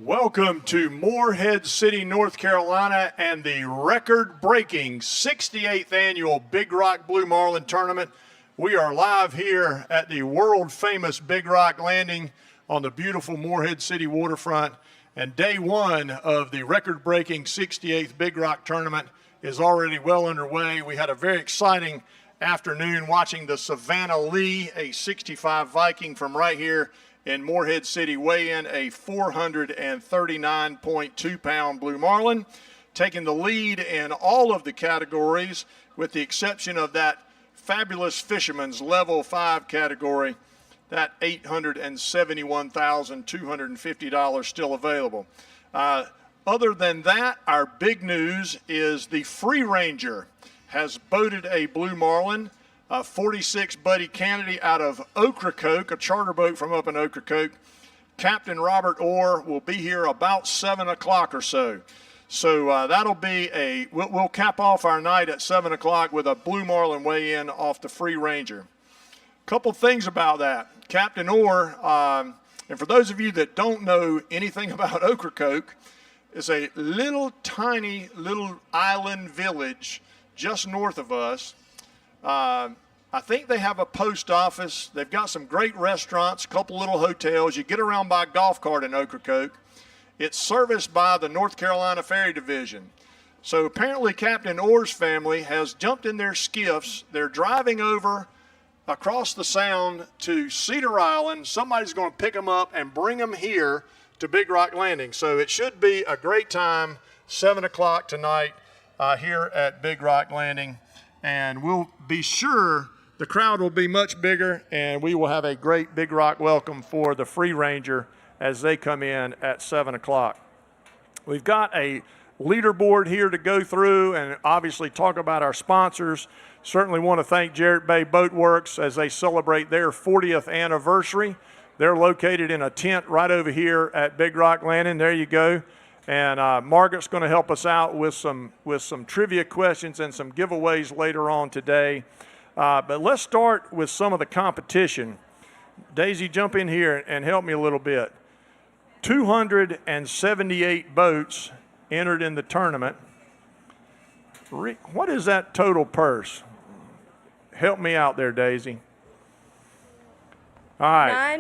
Welcome to Morehead City, North Carolina, and the record-breaking 68th annual Big Rock Blue Marlin Tournament. We are live here at the world-famous Big Rock Landing on the beautiful Morehead City waterfront, and day one of the record-breaking 68th Big Rock Tournament is already well underway. We had a very exciting afternoon watching the Savannah Lee, a 65 Viking from right here in Morehead City, weigh in a 439.2-pound Blue Marlin, taking the lead in all of the categories with the exception of that fabulous Fisherman's Level 5 category, that $871,250 still available. Other than that, our big news is the Free Ranger has boated a Blue Marlin, a 46 Buddy Kennedy out of Ocracoke, a charter boat from up in Ocracoke. Captain Robert Orr will be here about 7 o'clock or so. So that'll be we'll cap off our night at 7 o'clock with a Blue Marlin weigh-in off the Free Ranger. Couple things about that. Captain Orr, and for those of you that don't know anything about Ocracoke, is a little tiny little island village just north of us. I think they have a post office. They've got some great restaurants, a couple little hotels. You get around by golf cart in Ocracoke. It's serviced by the North Carolina Ferry Division. So apparently Captain Orr's family has jumped in their skiffs. They're driving over across the sound to Cedar Island. Somebody's going to pick them up and bring them here to Big Rock Landing. So it should be a great time, 7 o'clock tonight here at Big Rock Landing. And we'll be sure the crowd will be much bigger, and we will have a great Big Rock welcome for the Free Ranger as they come in at 7 o'clock. We've got a leaderboard here to go through and obviously talk about our sponsors. Certainly want to thank Jarrett Bay Boat Works as they celebrate their 40th anniversary. They're located in a tent right over here at Big Rock Landing. There you go. And Margaret's going to help us out with some trivia questions and some giveaways later on today. But let's start with some of the competition. Daisy, jump in here and help me a little bit. 278 boats entered in the tournament. What is that total purse? Help me out there, Daisy. All right.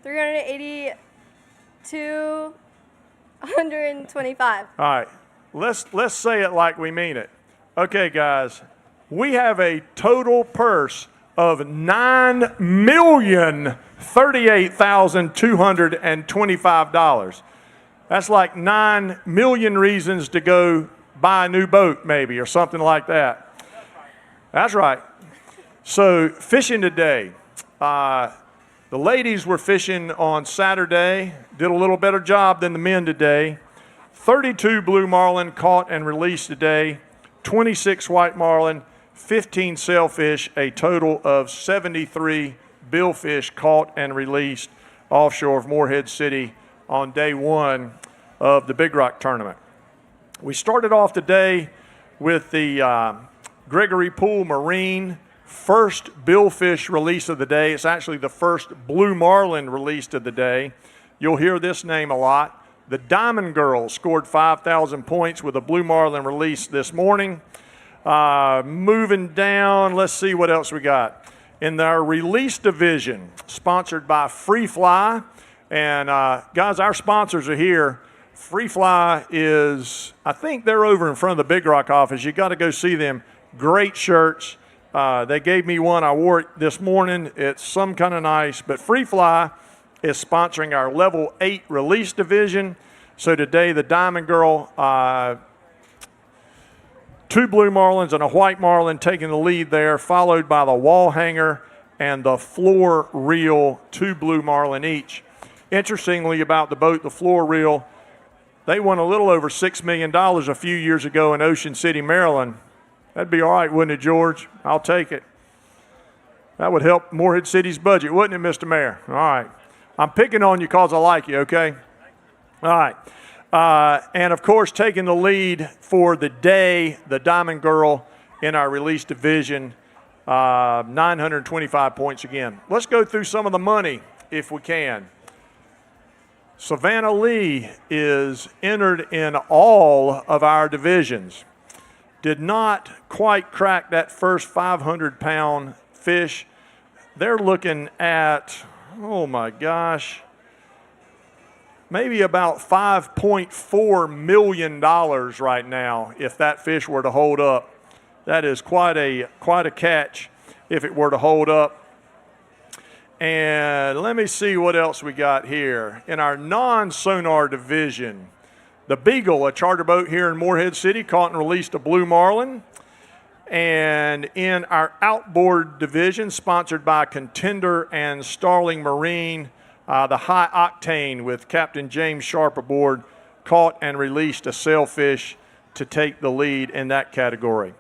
$9,382,125. All right. Let's say it like we mean it. Okay, guys. We have a total purse of $9,038,225. That's like 9 million reasons to go buy a new boat, maybe, or something like that. That's right. So fishing today. The ladies were fishing on Saturday, did a little better job than the men today. 32 Blue Marlin caught and released today, 26 White Marlin, 15 sailfish, a total of 73 billfish caught and released offshore of Morehead City on day one of the Big Rock Tournament. We started off today with the Gregory Poole Marine first billfish release of the day. It's actually the first Blue Marlin released of the day. You'll hear this name a lot. The Diamond Girl scored 5,000 points with a Blue Marlin release this morning. Moving down, let's see what else we got. In our release division, sponsored by Free Fly. And guys, our sponsors are here. Free Fly is, I think they're over in front of the Big Rock office. You got to go see them. Great shirts. They gave me one. I wore it this morning. It's some kind of nice. But Free Fly is sponsoring our Level 8 release division. So today, the Diamond Girl, 2 Blue Marlins and a White Marlin taking the lead there, followed by the Wall Hanger and the Floor Reel, 2 Blue Marlin each. Interestingly about the boat, the Floor Reel, they won a little over $6 million a few years ago in Ocean City, Maryland. That'd be all right, wouldn't it, George? I'll take it. That would help Morehead City's budget, wouldn't it, Mr. Mayor? All right. I'm picking on you because I like you, okay? All right. And, of course, taking the lead for the day, the Diamond Girl in our release division, 925 points again. Let's go through some of the money if we can. Savannah Lee is entered in all of our divisions. Did not quite crack that first 500-pound fish. They're looking at, oh my gosh, maybe about $5.4 million right now if that fish were to hold up. That is quite a catch if it were to hold up. And let me see what else we got here. In our non-sonar division, the Beagle, a charter boat here in Morehead City, caught and released a blue marlin. And in our outboard division, sponsored by Contender and Starling Marine, the High Octane with Captain James Sharp aboard, caught and released a sailfish to take the lead in that category.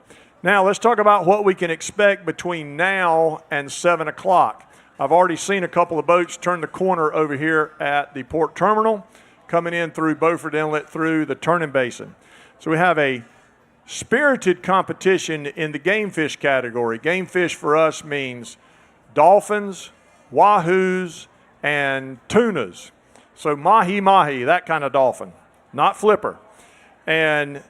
Now let's talk about what we can expect between now and 7 o'clock. I've already seen a couple of boats turn the corner over here at the port terminal, coming in through Beaufort Inlet through the Turning Basin. So we have a spirited competition in the game fish category. Game fish for us means dolphins, wahoos, and tunas. So mahi-mahi, that kind of dolphin, not flipper. And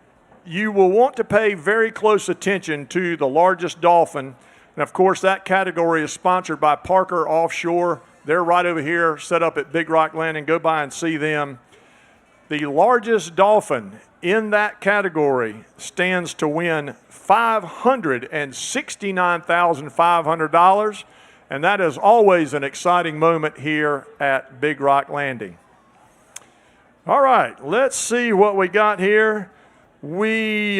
you will want to pay very close attention to the largest dolphin. And of course, that category is sponsored by Parker Offshore. They're right over here, set up at Big Rock Landing. Go by and see them. The largest dolphin in that category stands to win $569,500. And that is always an exciting moment here at Big Rock Landing. All right, let's see what we got here. We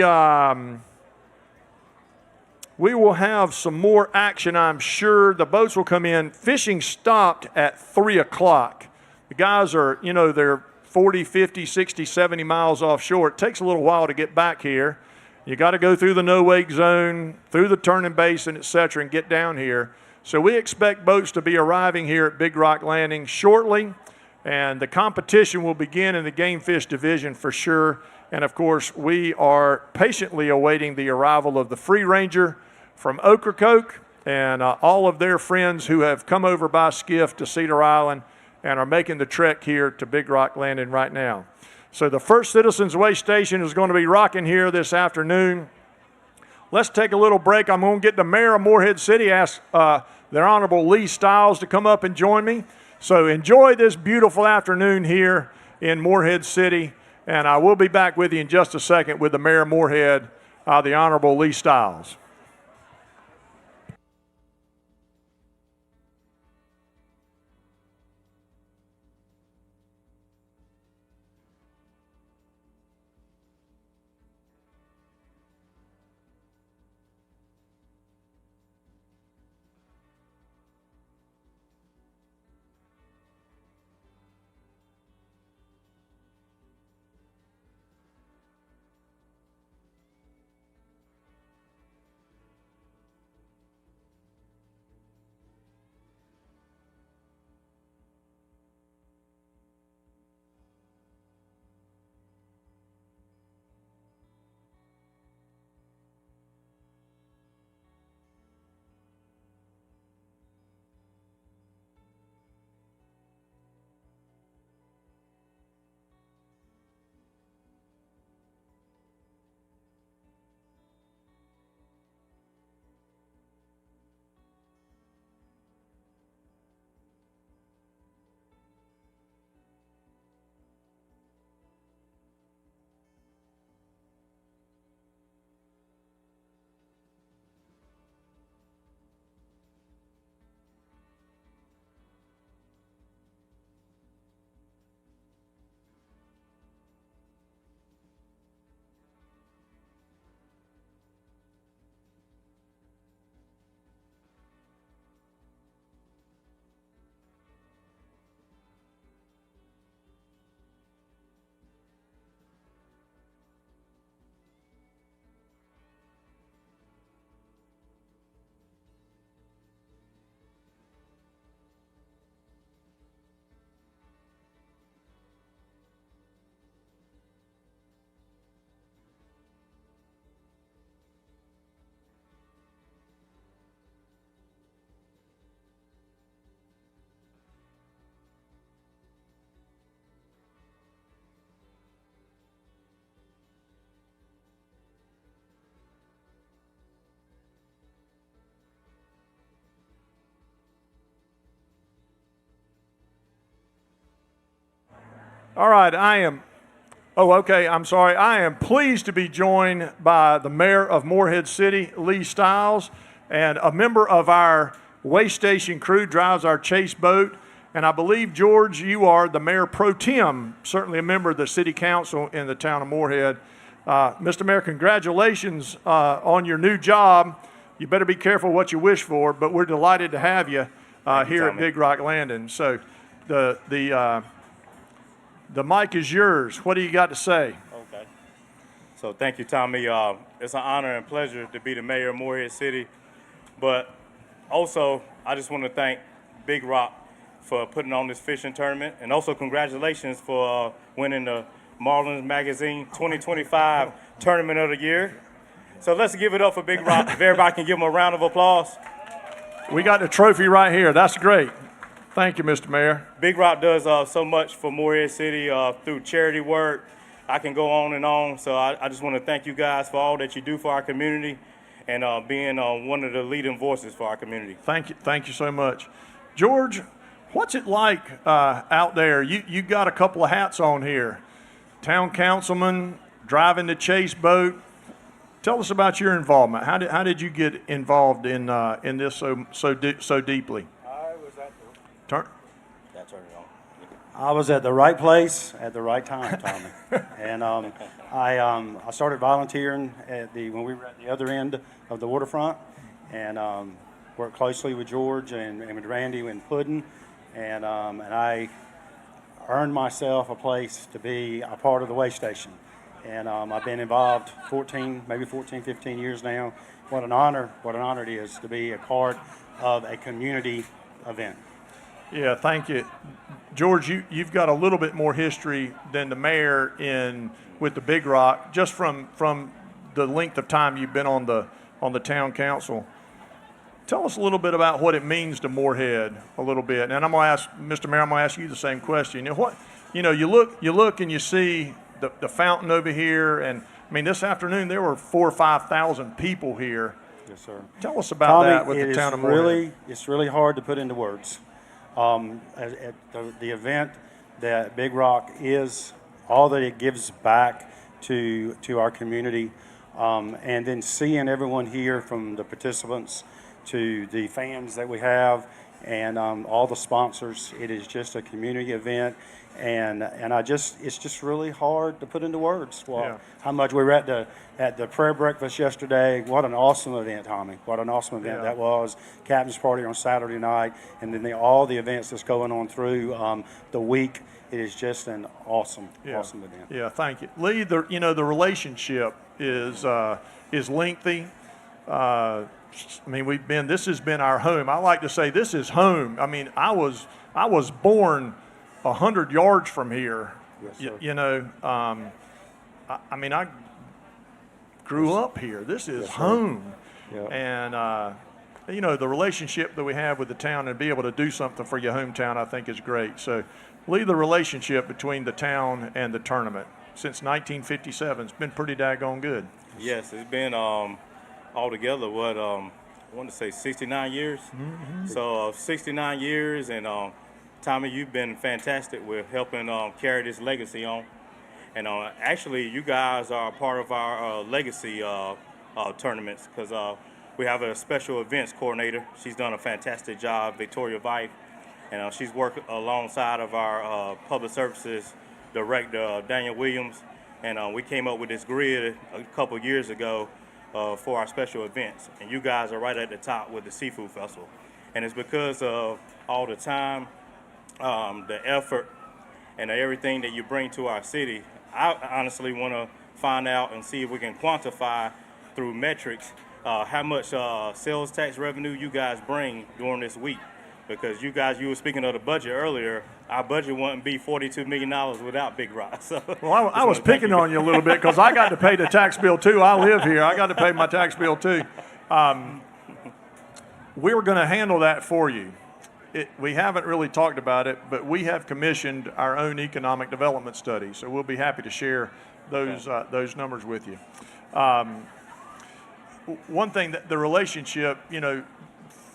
will have some more action, I'm sure. The boats will come in. Fishing stopped at 3 o'clock. The guys are, they're 40, 50, 60, 70 miles offshore. It takes a little while to get back here. You got to go through the no-wake zone, through the Turning Basin, et cetera, and get down here. So we expect boats to be arriving here at Big Rock Landing shortly, and the competition will begin in the game fish division for sure. And, of course, we are patiently awaiting the arrival of the Free Ranger from Ocracoke and all of their friends who have come over by skiff to Cedar Island and are making the trek here to Big Rock Landing right now. So the first Citizens Way station is going to be rocking here this afternoon. Let's take a little break. I'm going to get the mayor of Morehead City, ask their Honorable Lee Stiles to come up and join me. So enjoy this beautiful afternoon here in Morehead City, and I will be back with you in just a second with the mayor of Morehead, the Honorable Lee Stiles. All right, I'm sorry. I am pleased to be joined by the mayor of Morehead City, Lee Stiles, and a member of our weigh station crew drives our chase boat. And I believe, George, you are the mayor pro tem, certainly a member of the city council in the town of Morehead. Mr. Mayor, congratulations on your new job. You better be careful what you wish for, but we're delighted to have you here at Big Rock Landing. So the mic is yours. What do you got to say? Okay. So thank you, Tommy. It's an honor and pleasure to be the mayor of Morehead City. But also, I just want to thank Big Rock for putting on this fishing tournament. And also congratulations for winning the Marlin Magazine 2025 Tournament of the Year. So let's give it up for Big Rock. If everybody can give them a round of applause. We got the trophy right here. That's great. Thank you, Mr. Mayor. Big Rock does so much for Morehead City through charity work. I can go on and on. So I just want to thank you guys for all that you do for our community and being one of the leading voices for our community. Thank you. Thank you so much. George, what's it like out there? You got a couple of hats on here. Town councilman, driving the chase boat. Tell us about your involvement. How did you get involved in this so deeply? I was at the Turn it on. I was at the right place at the right time, Tommy. And I started volunteering when we were at the other end of the waterfront, and worked closely with George and with Randy and Puddin, and I earned myself a place to be a part of the weigh station. And I've been involved 15 years now. What an honor it is to be a part of a community event. Yeah, thank you. George, you've got a little bit more history than the mayor with the Big Rock, just from the length of time you've been on the town council. Tell us a little bit about what it means to Morehead a little bit. And I'm going to ask, Mr. Mayor, I'm going to ask you the same question. You look and you see the fountain over here, and I mean, this afternoon there were 4,000 or 5,000 people here. Yes, sir. Tell us about Tommy, that with the town of Morehead. It's really hard to put into words. At the event that Big Rock is, all that it gives back to our community, and then seeing everyone here, from the participants to the fans that we have, and all the sponsors. It is just a community event, and it's just really hard to put into words. How much we were at the prayer breakfast yesterday. What an awesome event, Tommy! What an awesome event that was. Captain's party on Saturday night, and then all the events that's going on through the week. It is just an awesome event. Yeah, thank you, Lee. The relationship is lengthy. I mean, this has been our home. I like to say this is home. I mean, I was born 100 yards from here. Yes, sir. I grew up here. This is home. Yeah. And, the relationship that we have with the town and be able to do something for your hometown, I think is great. So, Lee, the relationship between the town and the tournament since 1957 has been pretty daggone good. Yes, it's been altogether, I want to say 69 years. Mm-hmm. So 69 years, and Tommy, you've been fantastic with helping carry this legacy on. And actually, you guys are a part of our legacy tournaments, because we have a special events coordinator. She's done a fantastic job, Victoria Vife, and she's worked alongside of our public services director, Daniel Williams, and we came up with this grid a couple years ago for our special events, and you guys are right at the top with the Seafood Festival. And it's because of all the time, the effort, and everything that you bring to our city. I honestly want to find out and see if we can quantify through metrics how much sales tax revenue you guys bring during this week. Because you were speaking of the budget earlier, our budget wouldn't be $42 million without Big Rock. So, well, I was picking on you a little bit because I got to pay the tax bill too. I live here. I got to pay my tax bill too. We're going to handle that for you. We haven't really talked about it, but we have commissioned our own economic development study, so we'll be happy to share those numbers with you. One thing, that the relationship,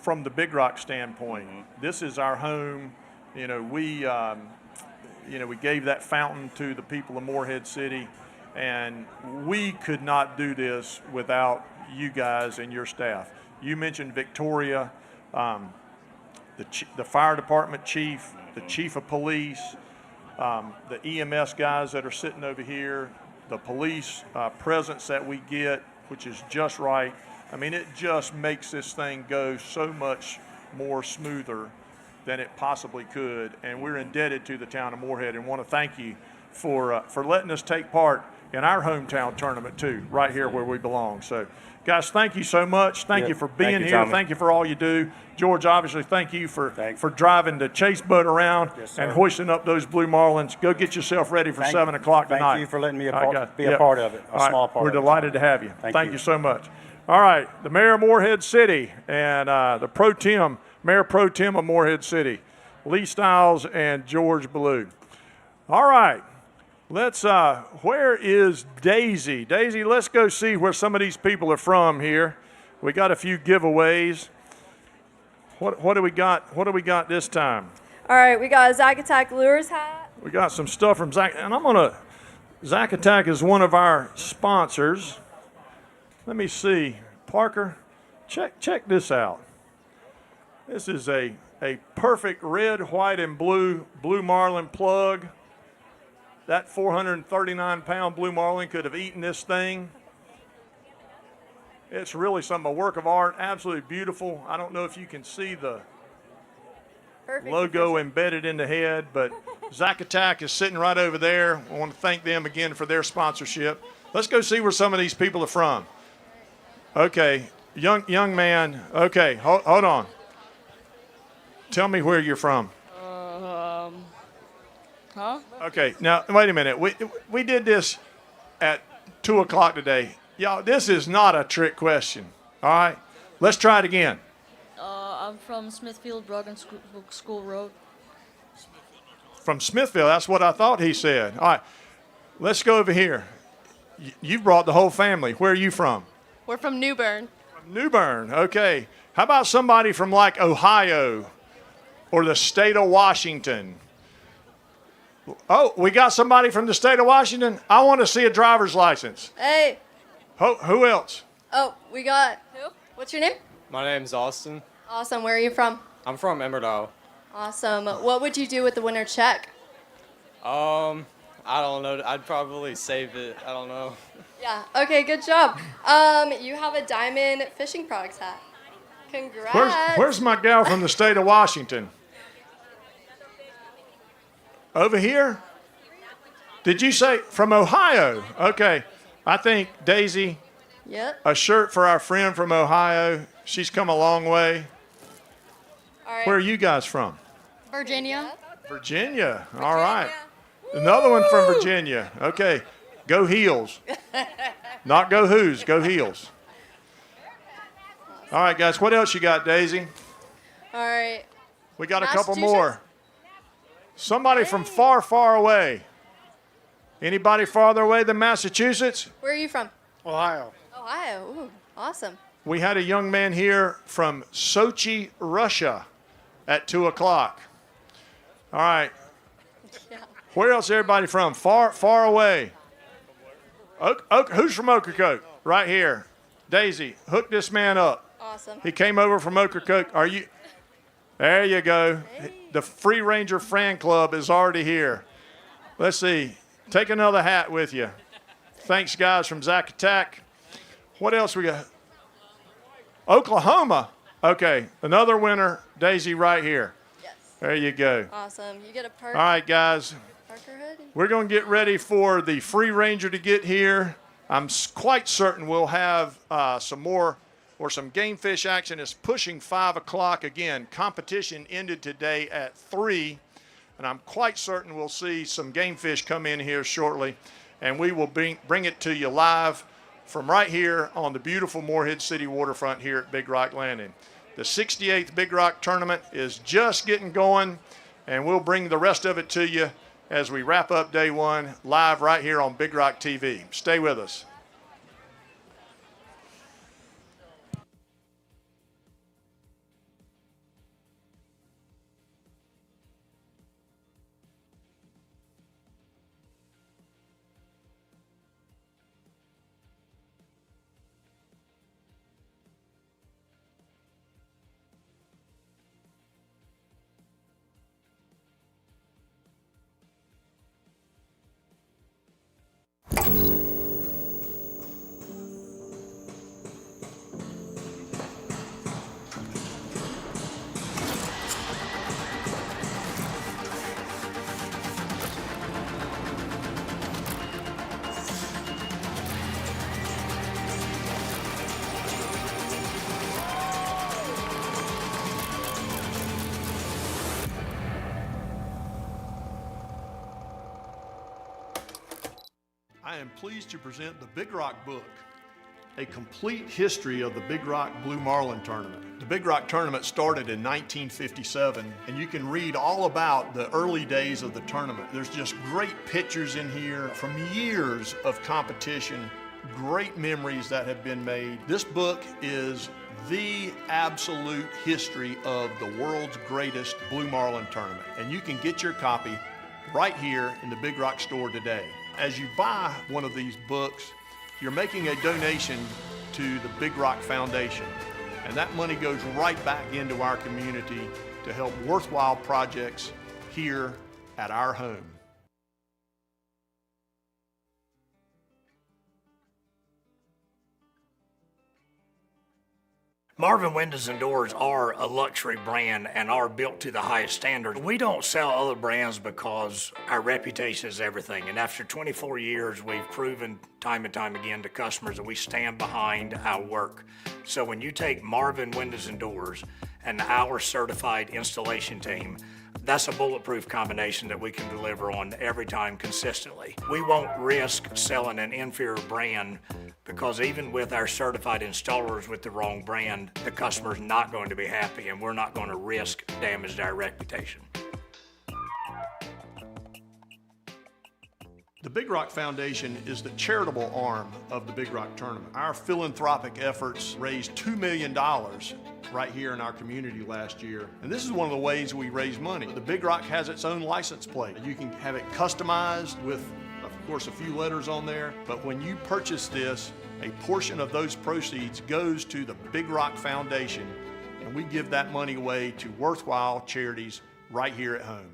from the Big Rock standpoint, this is our home. We we gave that fountain to the people of Morehead City, and we could not do this without you guys and your staff. You mentioned Victoria, the fire department chief, the chief of police, the EMS guys that are sitting over here, the police presence that we get, which is just right. I mean, it just makes this thing go so much more smoother than it possibly could, and we're indebted to the town of Morehead and want to thank you for letting us take part in our hometown tournament too, right here where we belong. So, guys, thank you so much. Thank you for being here. Tommy. Thank you for all you do. George, obviously, thank you for driving the chase boat around and hoisting up those blue marlins. Go get yourself ready for 7 o'clock tonight. Thank you for letting me be Right, a part of it, a small part We're of it. delighted to have you. Thank you so much. All right, the Mayor of Morehead City and the Mayor Pro Tem of Morehead City, Lee Stiles and George Ballou. All right, where is Daisy? Daisy, let's go see where some of these people are from here. We got a few giveaways. What do we got? What do we got this time? All right, we got a Zack Attack Lures hat. We got some stuff from Zack, and Zack Attack is one of our sponsors. Let me see, Parker, check this out. This is a perfect red, white, and blue Marlin plug. That 439-pound blue Marlin could have eaten this thing. It's really a work of art, absolutely beautiful. I don't know if you can see the logo embedded in the head, but Zack Attack is sitting right over there. I want to thank them again for their sponsorship. Let's go see where some of these people are from. Okay, young man. Okay, hold on. Tell me where you're from. Huh? Okay, now wait a minute. We did this at 2 o'clock today. Y'all, this is not a trick question. All right, let's try it again. I'm from Smithfield, Brogan School Road. From Smithfield, that's what I thought he said. All right, let's go over here. You brought the whole family. Where are you from? We're from New Bern. From New Bern, okay. How about somebody from like Ohio or the state of Washington? Oh, we got somebody from the state of Washington? I want to see a driver's license. Hey. Who else? Oh, we got who? What's your name? My name's Austin. Awesome. Where are you from? I'm from Emmerdale. Awesome. What would you do with the winner check? I don't know. I'd probably save it. I don't know. Yeah. Okay. Good job. You have a Diamond Fishing Products hat. Congrats. Where's my gal from the state of Washington? Over here? Did you say from Ohio? Okay. I think, Daisy, Yep. a shirt for our friend from Ohio. She's come a long way. All right. Where are you guys from? Virginia. Virginia. All right. Another one from Virginia. Okay. Go Heels. Not go Who's, go Heels. All right, guys. What else you got, Daisy? All right. We got a couple Massachusetts? more. Somebody from far, far away. Anybody farther away than Massachusetts? Where are you from? Ohio. Ohio. Ooh, awesome. We had a young man here from Sochi, Russia at 2 o'clock. All right. Yeah. Where else is everybody from? Far, far away. Who's from Ocracoke? Right here. Daisy, hook this man up. Awesome. He came over from Ocracoke. Are you? There you go. Hey. The Free Ranger Fan Club is already here. Let's see. Take another hat with you. Thanks, guys, from Zack Attack. What else we got? Oklahoma. Okay, another winner, Daisy, right here. Yes. There you go. Awesome. You get a All right, guys. Parker hoodie. We're going to get ready for the Free Ranger to get here. I'm quite certain we'll have some more or some game fish action. It's pushing 5 o'clock. Again, competition ended today at 3. And I'm quite certain we'll see some game fish come in here shortly. And we will bring it to you live from right here on the beautiful Morehead City waterfront here at Big Rock Landing. The 68th Big Rock Tournament is just getting going, and we'll bring the rest of it to you as we wrap up day one live right here on Big Rock TV. Stay with us. I am pleased to present the Big Rock book, a complete history of the Big Rock Blue Marlin Tournament. The Big Rock Tournament started in 1957, and you can read all about the early days of the tournament. There's just great pictures in here from years of competition, great memories that have been made. This book is the absolute history of the world's greatest Blue Marlin Tournament, and you can get your copy right here in the Big Rock store today. As you buy one of these books, you're making a donation to the Big Rock Foundation, and that money goes right back into our community to help worthwhile projects here at our home. Marvin Windows and Doors are a luxury brand and are built to the highest standards. We don't sell other brands because our reputation is everything. And after 24 years, we've proven time and time again to customers that we stand behind our work. So when you take Marvin Windows and Doors and our certified installation team, that's a bulletproof combination that we can deliver on every time consistently. We won't risk selling an inferior brand because even with our certified installers with the wrong brand, the customer's not going to be happy, and we're not going to risk damage to our reputation. The Big Rock Foundation is the charitable arm of the Big Rock Tournament. Our philanthropic efforts raised $2 million right here in our community last year. And this is one of the ways we raise money. The Big Rock has its own license plate. You can have it customized with, of course, a few letters on there. But when you purchase this, a portion of those proceeds goes to the Big Rock Foundation, and we give that money away to worthwhile charities right here at home.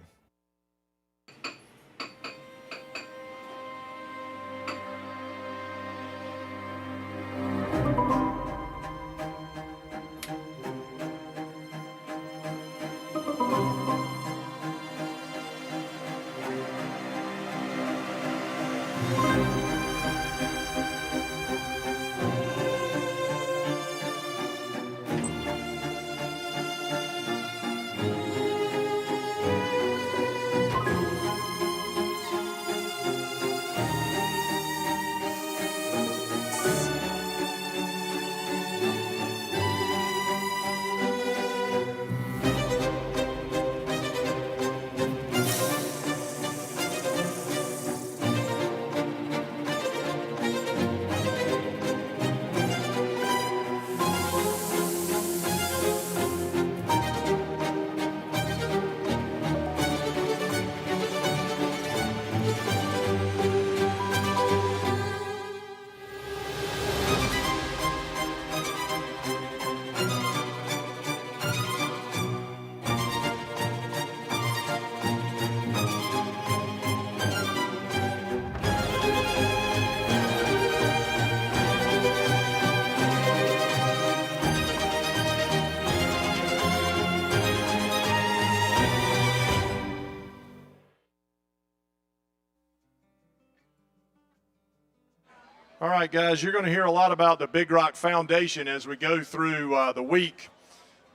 All right, guys, you're going to hear a lot about the Big Rock Foundation as we go through the week.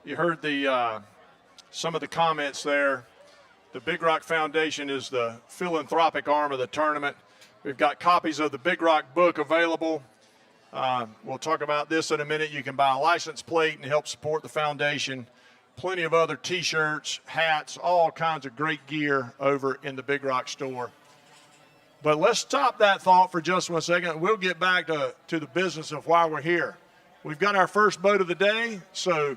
You heard some of the comments there. The Big Rock Foundation is the philanthropic arm of the tournament. We've got copies of the Big Rock book available. We'll talk about this in a minute. You can buy a license plate and help support the foundation. Plenty of other t-shirts, hats, all kinds of great gear over in the Big Rock store. But let's stop that thought for just 1 second. We'll get back to the business of why we're here. We've got our first boat of the day, so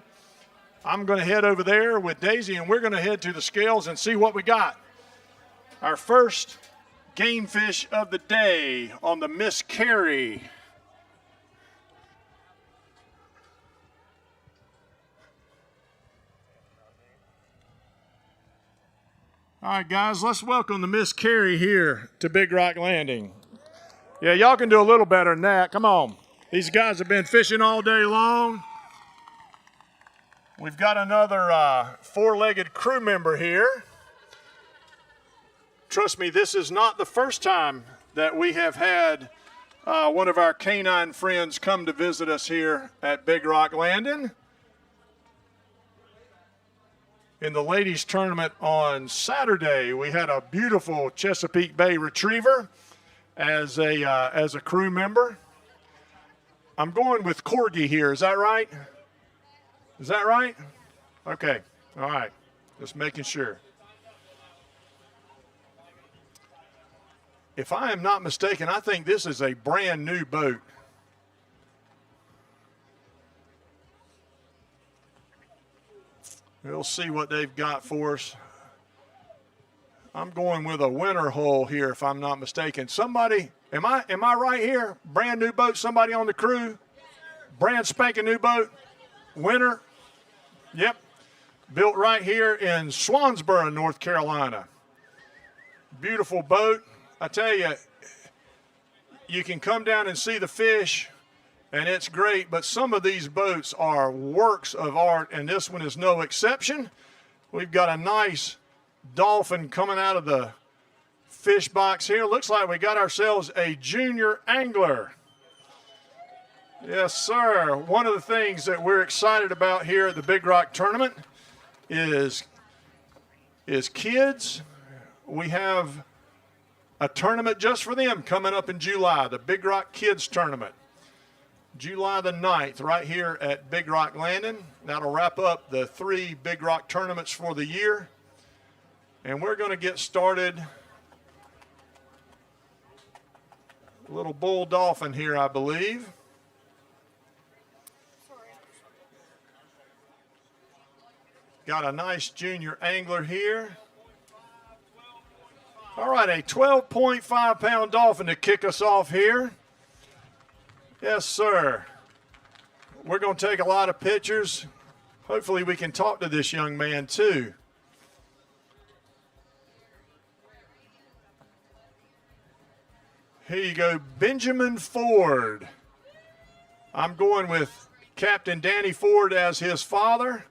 I'm going to head over there with Daisy, and we're going to head to the scales and see what we got. Our first game fish of the day on the Miss Carey. All right, guys, let's welcome the Miss Carey here to Big Rock Landing. Yeah, y'all can do a little better than that. Come on. These guys have been fishing all day long. We've got another four-legged crew member here. Trust me, this is not the first time that we have had one of our canine friends come to visit us here at Big Rock Landing. In the ladies' tournament on Saturday, we had a beautiful Chesapeake Bay retriever, as a crew member. I'm going with Corgi here. Is that right? Is that right? Okay. All right. Just making sure. If I am not mistaken, I think this is a brand new boat. We'll see what they've got for us. I'm going with a winter hull here, if I'm not mistaken. Somebody, am I right here? Brand new boat, somebody on the crew? Brand spanking new boat, winter. Yep, built right here in Swansboro, North Carolina. Beautiful boat. I tell you, you can come down and see the fish, and it's great, but some of these boats are works of art, and this one is no exception. We've got a nice dolphin coming out of the fish box here. Looks like we got ourselves a junior angler. Yes, sir. One of the things that we're excited about here at the Big Rock Tournament is kids. We have a tournament just for them coming up in July, the Big Rock Kids Tournament. July the 9th, right here at Big Rock Landing. That'll wrap up the 3 Big Rock tournaments for the year. And we're going to get started. A little bull dolphin here, I believe. Got a nice junior angler here. All right, a 12.5 pound dolphin to kick us off here. Yes, sir. We're going to take a lot of pictures. Hopefully we can talk to this young man too. Here you go, Benjamin Ford. I'm going with Captain Danny Ford as his father,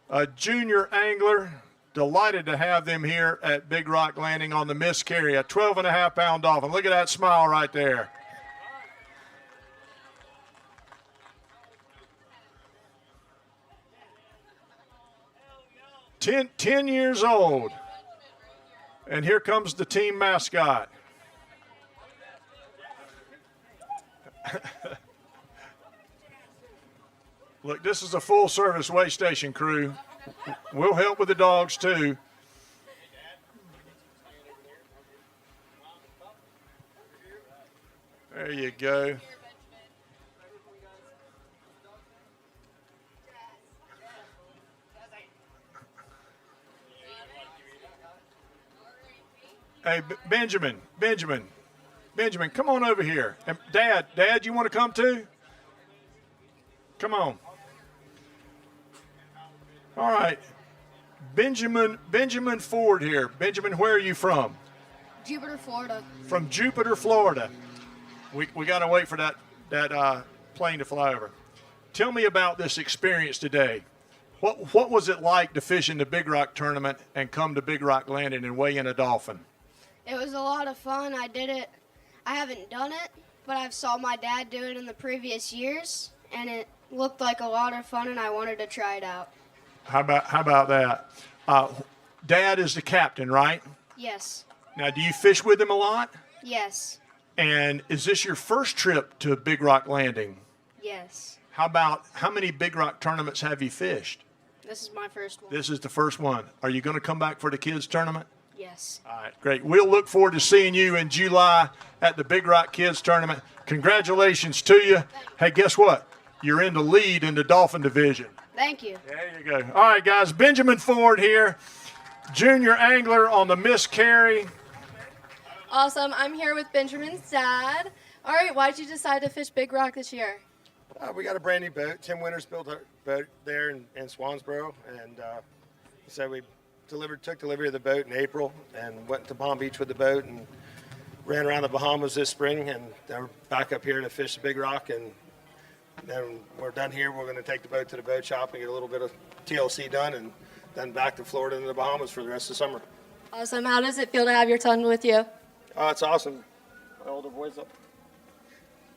a junior angler. Delighted to have them here at Big Rock Landing on the Miss Carey, a 12.5 pound dolphin. Look at that smile right there. 10 years old. And here comes the team mascot. Look, this is a full service weigh station crew. We'll help with the dogs too. There you go. Hey, Benjamin, come on over here. And Dad, you want to come too? Come on. All right. Benjamin Ford here. Benjamin, where are you from? Jupiter, Florida. From Jupiter, Florida. We got to wait for that plane to fly over. Tell me about this experience today. What was it like to fish in the Big Rock tournament and come to Big Rock Landing and weigh in a dolphin? It was a lot of fun. I did it. I haven't done it, but I've saw my dad do it in the previous years, and it looked like a lot of fun, and I wanted to try it out. How about that? Dad is the captain, right? Yes. Now, do you fish with him a lot? Yes. And is this your first trip to Big Rock Landing? Yes. How many Big Rock tournaments have you fished? This is my first one. This is the first one. Are you going to come back for the kids tournament? Yes. All right, great. We'll look forward to seeing you in July at the Big Rock Kids Tournament. Congratulations to you. Hey, guess what? You're in the lead in the Dolphin Division. Thank you. There you go. All right, guys. Benjamin Ford here, junior angler on the Miss Carey. Awesome. I'm here with Benjamin's dad. All right, why did you decide to fish Big Rock this year? We got a brand new boat. Tim Winters built a boat there in Swansboro, and so we took delivery of the boat in April and went to Palm Beach with the boat and ran around the Bahamas this spring, and then we're back up here to fish the Big Rock, and then we're done here. We're going to take the boat to the boat shop and get a little bit of TLC done, and then back to Florida and the Bahamas for the rest of the summer. Awesome. How does it feel to have your son with you? Oh, it's awesome. My older boy's up.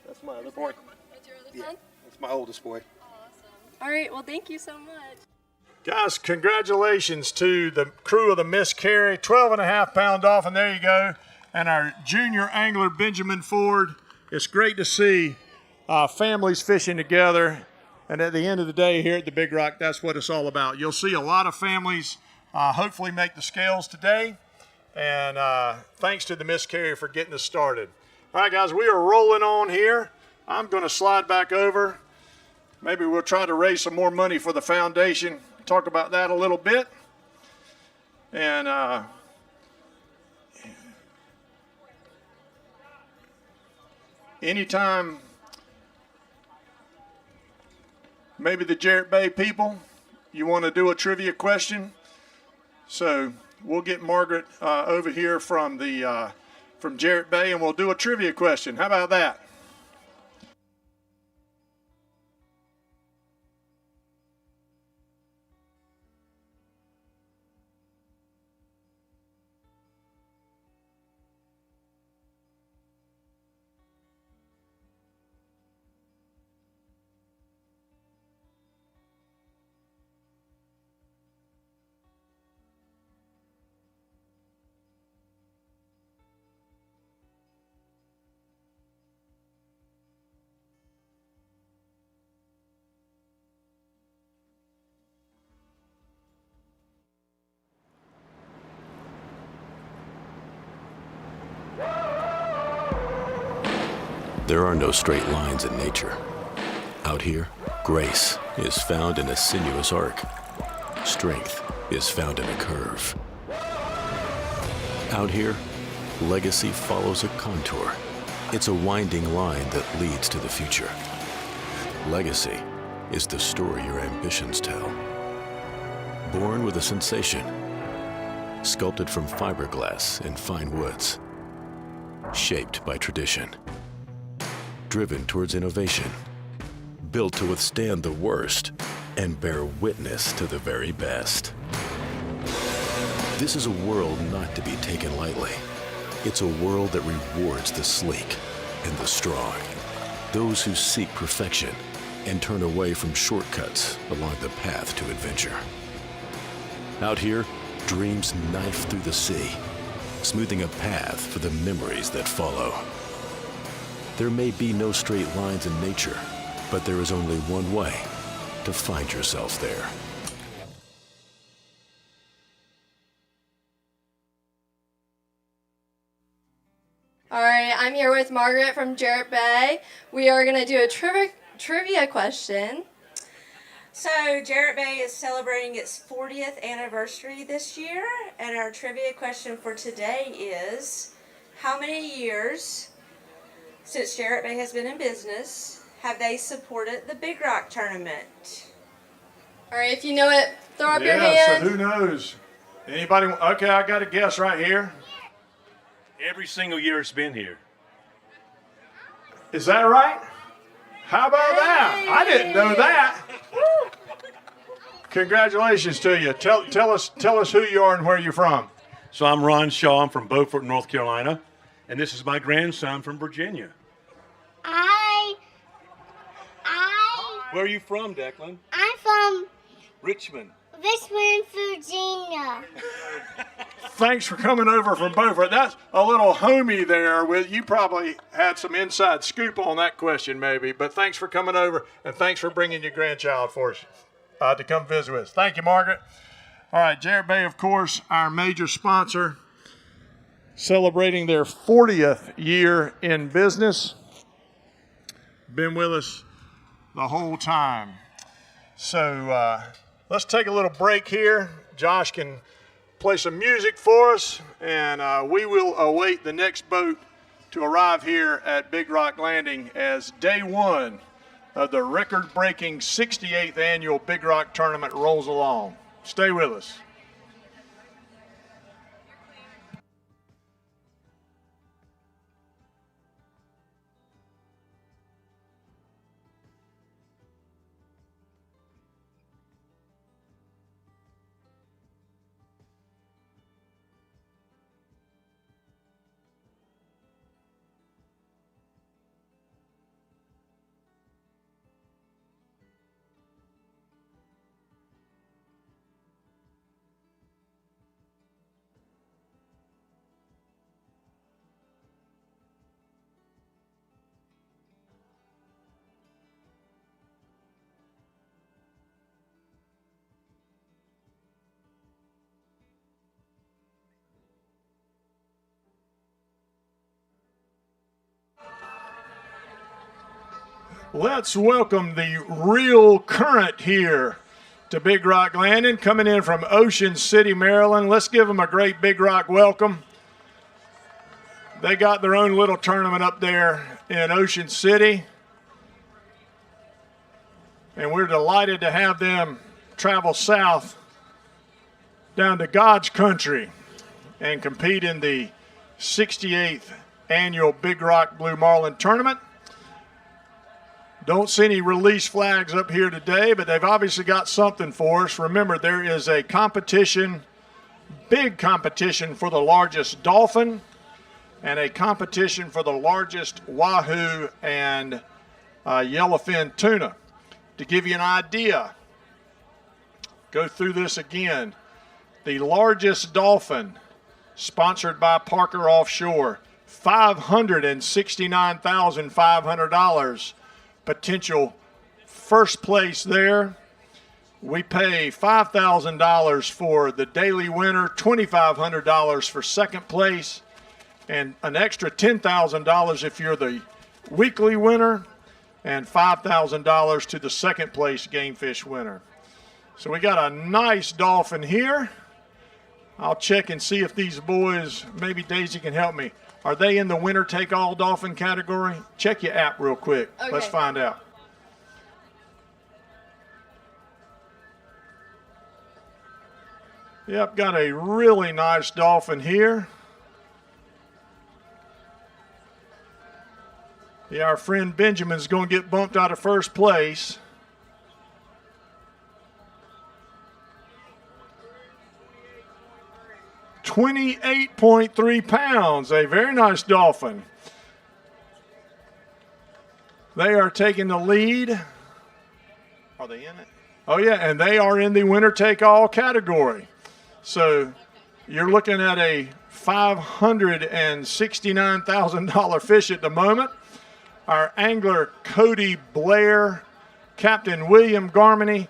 That's my other boy. That's your other Yeah, son? that's my oldest boy. Awesome. All right, well, thank you so much. Guys, congratulations to the crew of the Miss Carey, 12.5 pound dolphin. There you go. and our junior angler, Benjamin Ford. It's great to see families fishing together. And at the end of the day here at the Big Rock, that's what it's all about. You'll see a lot of families hopefully make the scales today. And thanks to the Miss Carrier for getting us started. All right, guys, we are rolling on here. I'm going to slide back over. Maybe we'll try to raise some more money for the foundation. Talk about that a little bit. And anytime maybe the Jarrett Bay people, you want to do a trivia question. So we'll get Margaret over here from Jarrett Bay, and we'll do a trivia question. How about that? There are no straight lines in nature. Out here, grace is found in a sinuous arc. Strength is found in a curve. Out here, legacy follows a contour. It's a winding line that leads to the future. Legacy is the story your ambitions tell. Born with a sensation, sculpted from fiberglass and fine woods, shaped by tradition, driven towards innovation, built to withstand the worst and bear witness to the very best. This is a world not to be taken lightly. It's a world that rewards the sleek and the strong, those who seek perfection and turn away from shortcuts along the path to adventure. Out here, dreams knife through the sea, smoothing a path for the memories that follow. There may be no straight lines in nature, but there is only one way to find yourself there. All right, I'm here with Margaret from Jarrett Bay. We are going to do a trivia question. So Jarrett Bay is celebrating its 40th anniversary this year, and our trivia question for today is, how many years since Jarrett Bay has been in business have they supported the Big Rock tournament? All right, if you know it, throw up your hand. So who knows? Anybody? Okay, I got a guess right here. Every single year it's been here. Is that right? How about that? I didn't know that. Congratulations to you. Tell us who you are and where you're from. So I'm Ron Shaw. I'm from Beaufort, North Carolina, and this is my grandson from Virginia. Where are you from, Declan? I'm from Richmond, Virginia. Thanks for coming over from Beaufort. That's a little homey there. You probably had some inside scoop on that question, maybe. But thanks for coming over, and thanks for bringing your grandchild for us to come visit with us. Thank you, Margaret. All right, Jarrett Bay, of course, our major sponsor, celebrating their 40th year in business. Been with us the whole time. So let's take a little break here. Josh can play some music for us, and we will await the next boat to arrive here at Big Rock Landing as day one of the record-breaking 68th annual Big Rock Tournament rolls along. Stay with us. Let's welcome the real current here to Big Rock Landing, coming in from Ocean City, Maryland. Let's give them a great Big Rock welcome. They got their own little tournament up there in Ocean City, and we're delighted to have them travel south down to God's country and compete in the 68th annual Big Rock Blue Marlin tournament. Don't see any release flags up here today, but they've obviously got something for us. Remember, there is a competition, big competition for the largest dolphin and a competition for the largest wahoo and yellowfin tuna. To give you an idea, go through this again. The largest dolphin, sponsored by Parker Offshore, $569,500. Potential first place there. We pay $5,000 for the daily winner, $2,500 for second place, and an extra $10,000 if you're the weekly winner, and $5,000 to the second place game fish winner. So we got a nice dolphin here. I'll check and see if these boys, maybe Daisy can help me. Are they in the winner take all dolphin category? Check your app real quick. Okay. Let's find out. Yep, got a really nice dolphin here. Yeah, our friend Benjamin's going to get bumped out of first place. $28.3 pounds, a very nice dolphin. They are taking the lead. Are they in it? Oh yeah, and they are in the winner take all category. So you're looking at a $569,000 fish at the moment. Our angler Cody Blair, Captain William Garmany.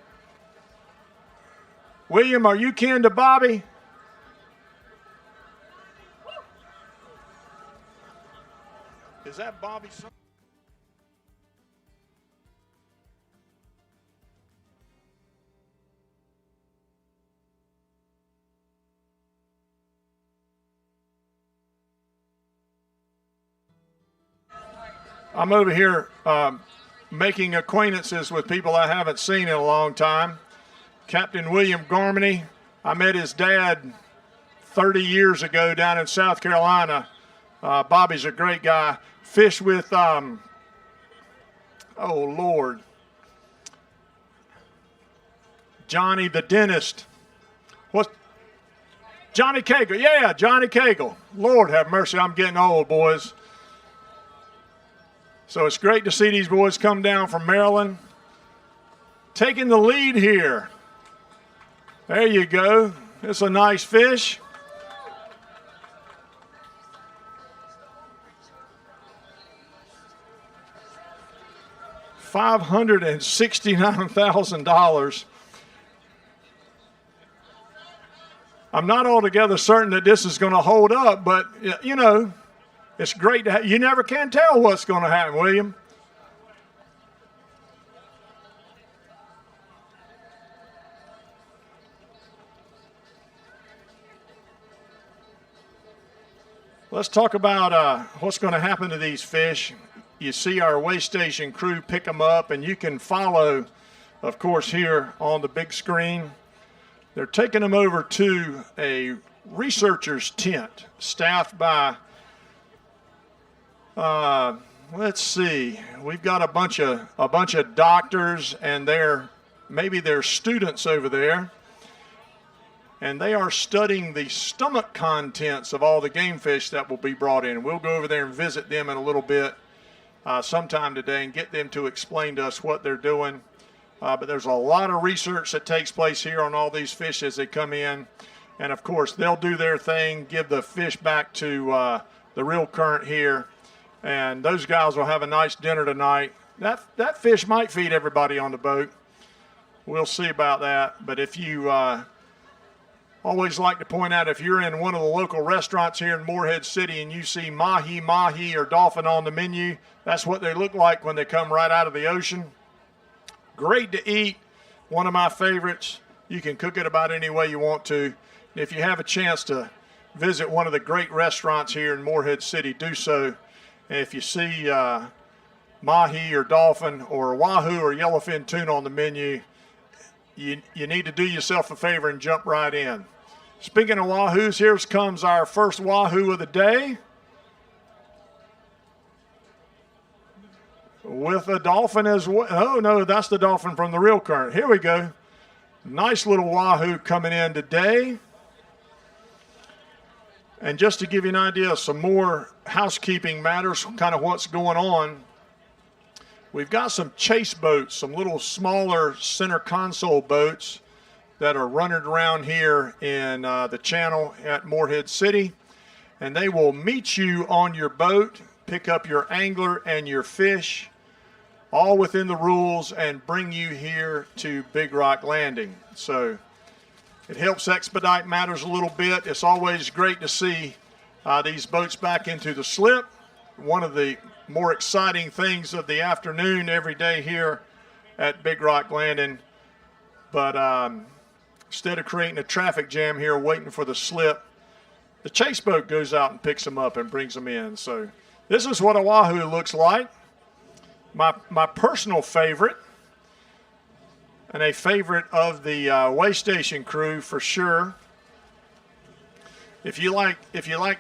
William, are you kin to Bobby? Is that Bobby's son? I'm over here making acquaintances with people I haven't seen in a long time. Captain William Garmany, I met his dad 30 years ago down in South Carolina. Bobby's a great guy. Fish with, oh Lord, Johnny the dentist. What's Johnny Cagle? Yeah, Johnny Cagle. Lord have mercy, I'm getting old, boys. So it's great to see these boys come down from Maryland, taking the lead here. There you go. It's a nice fish. $569,000. I'm not altogether certain that this is going to hold up, but you know, it's great to you never can tell what's going to happen, William. Let's talk about what's going to happen to these fish. You see our weigh station crew pick them up, and you can follow, of course, here on the big screen. They're taking them over to a researcher's tent staffed by, let's see, we've got a bunch of doctors, and maybe they're students over there. And they are studying the stomach contents of all the game fish that will be brought in. We'll go over there and visit them in a little bit sometime today and get them to explain to us what they're doing. But there's a lot of research that takes place here on all these fish as they come in. And, of course, they'll do their thing, give the fish back to the real current here. And those guys will have a nice dinner tonight. That fish might feed everybody on the boat. We'll see about that. But if you Always like to point out, if you're in one of the local restaurants here in Morehead City and you see mahi or dolphin on the menu, that's what they look like when they come right out of the ocean. Great to eat, one of my favorites. You can cook it about any way you want to. If you have a chance to visit one of the great restaurants here in Morehead City, do so. And if you see mahi or dolphin or wahoo or yellowfin tuna on the menu, you need to do yourself a favor and jump right in. Speaking of wahoos, here comes our first wahoo of the day with a dolphin as well. Oh, no, that's the dolphin from the real current. Here we go. Nice little wahoo coming in today. And just to give you an idea of some more housekeeping matters, kind of what's going on, we've got some chase boats, some little smaller center console boats that are running around here in the channel at Morehead City. And they will meet you on your boat, pick up your angler and your fish, all within the rules, and bring you here to Big Rock Landing. So it helps expedite matters a little bit. It's always great to see these boats back into the slip. One of the more exciting things of the afternoon every day here at Big Rock Landing. But instead of creating a traffic jam here waiting for the slip, the chase boat goes out and picks them up and brings them in. So this is what a wahoo looks like. My personal favorite, and a favorite of the way station crew for sure. If you like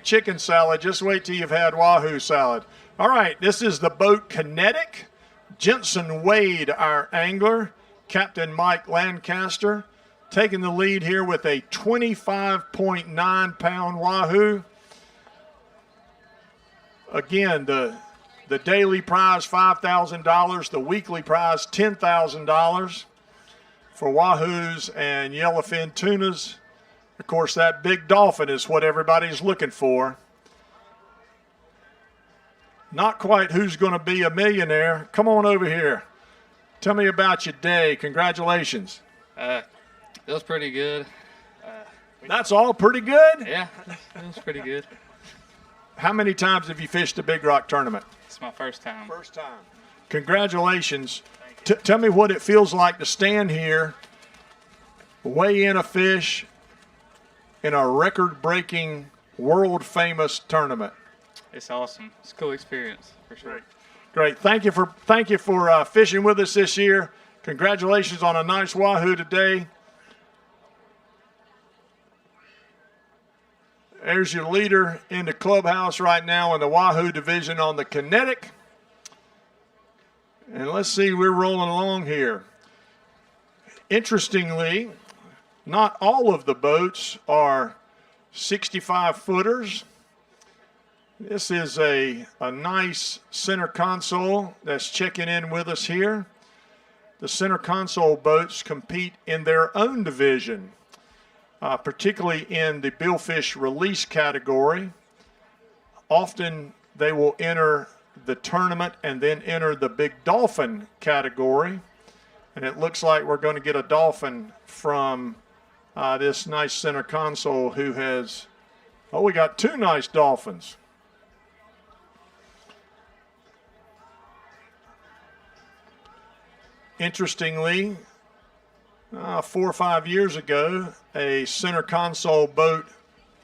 chicken salad, just wait till you've had wahoo salad. All right, this is the boat Kinetic. Jensen Wade, our angler, Captain Mike Lancaster, taking the lead here with a 25.9-pound wahoo. Again, the daily prize, $5,000. The weekly prize, $10,000 for wahoos and yellowfin tunas. Of course, that big dolphin is what everybody's looking for. Not quite who's going to be a millionaire. Come on over here. Tell me about your day. Congratulations. It was pretty good. That's all pretty good? Yeah, it was pretty good. How many times have you fished the Big Rock tournament? It's my first time. First time. Congratulations. Tell me what it feels like to stand here, weigh in a fish in a record-breaking, world-famous tournament. It's awesome. It's a cool experience for sure. Great. Thank you for fishing with us this year. Congratulations on a nice wahoo today. There's your leader in the clubhouse right now in the wahoo division on the Kinetic. And let's see, we're rolling along here. Interestingly, not all of the boats are 65-footers. This is a nice center console that's checking in with us here. The center console boats compete in their own division, particularly in the billfish release category. Often they will enter the tournament and then enter the big dolphin category. And it looks like we're going to get a dolphin from this nice center console who has, we got two nice dolphins. Interestingly, 4 or 5 years ago, a center console boat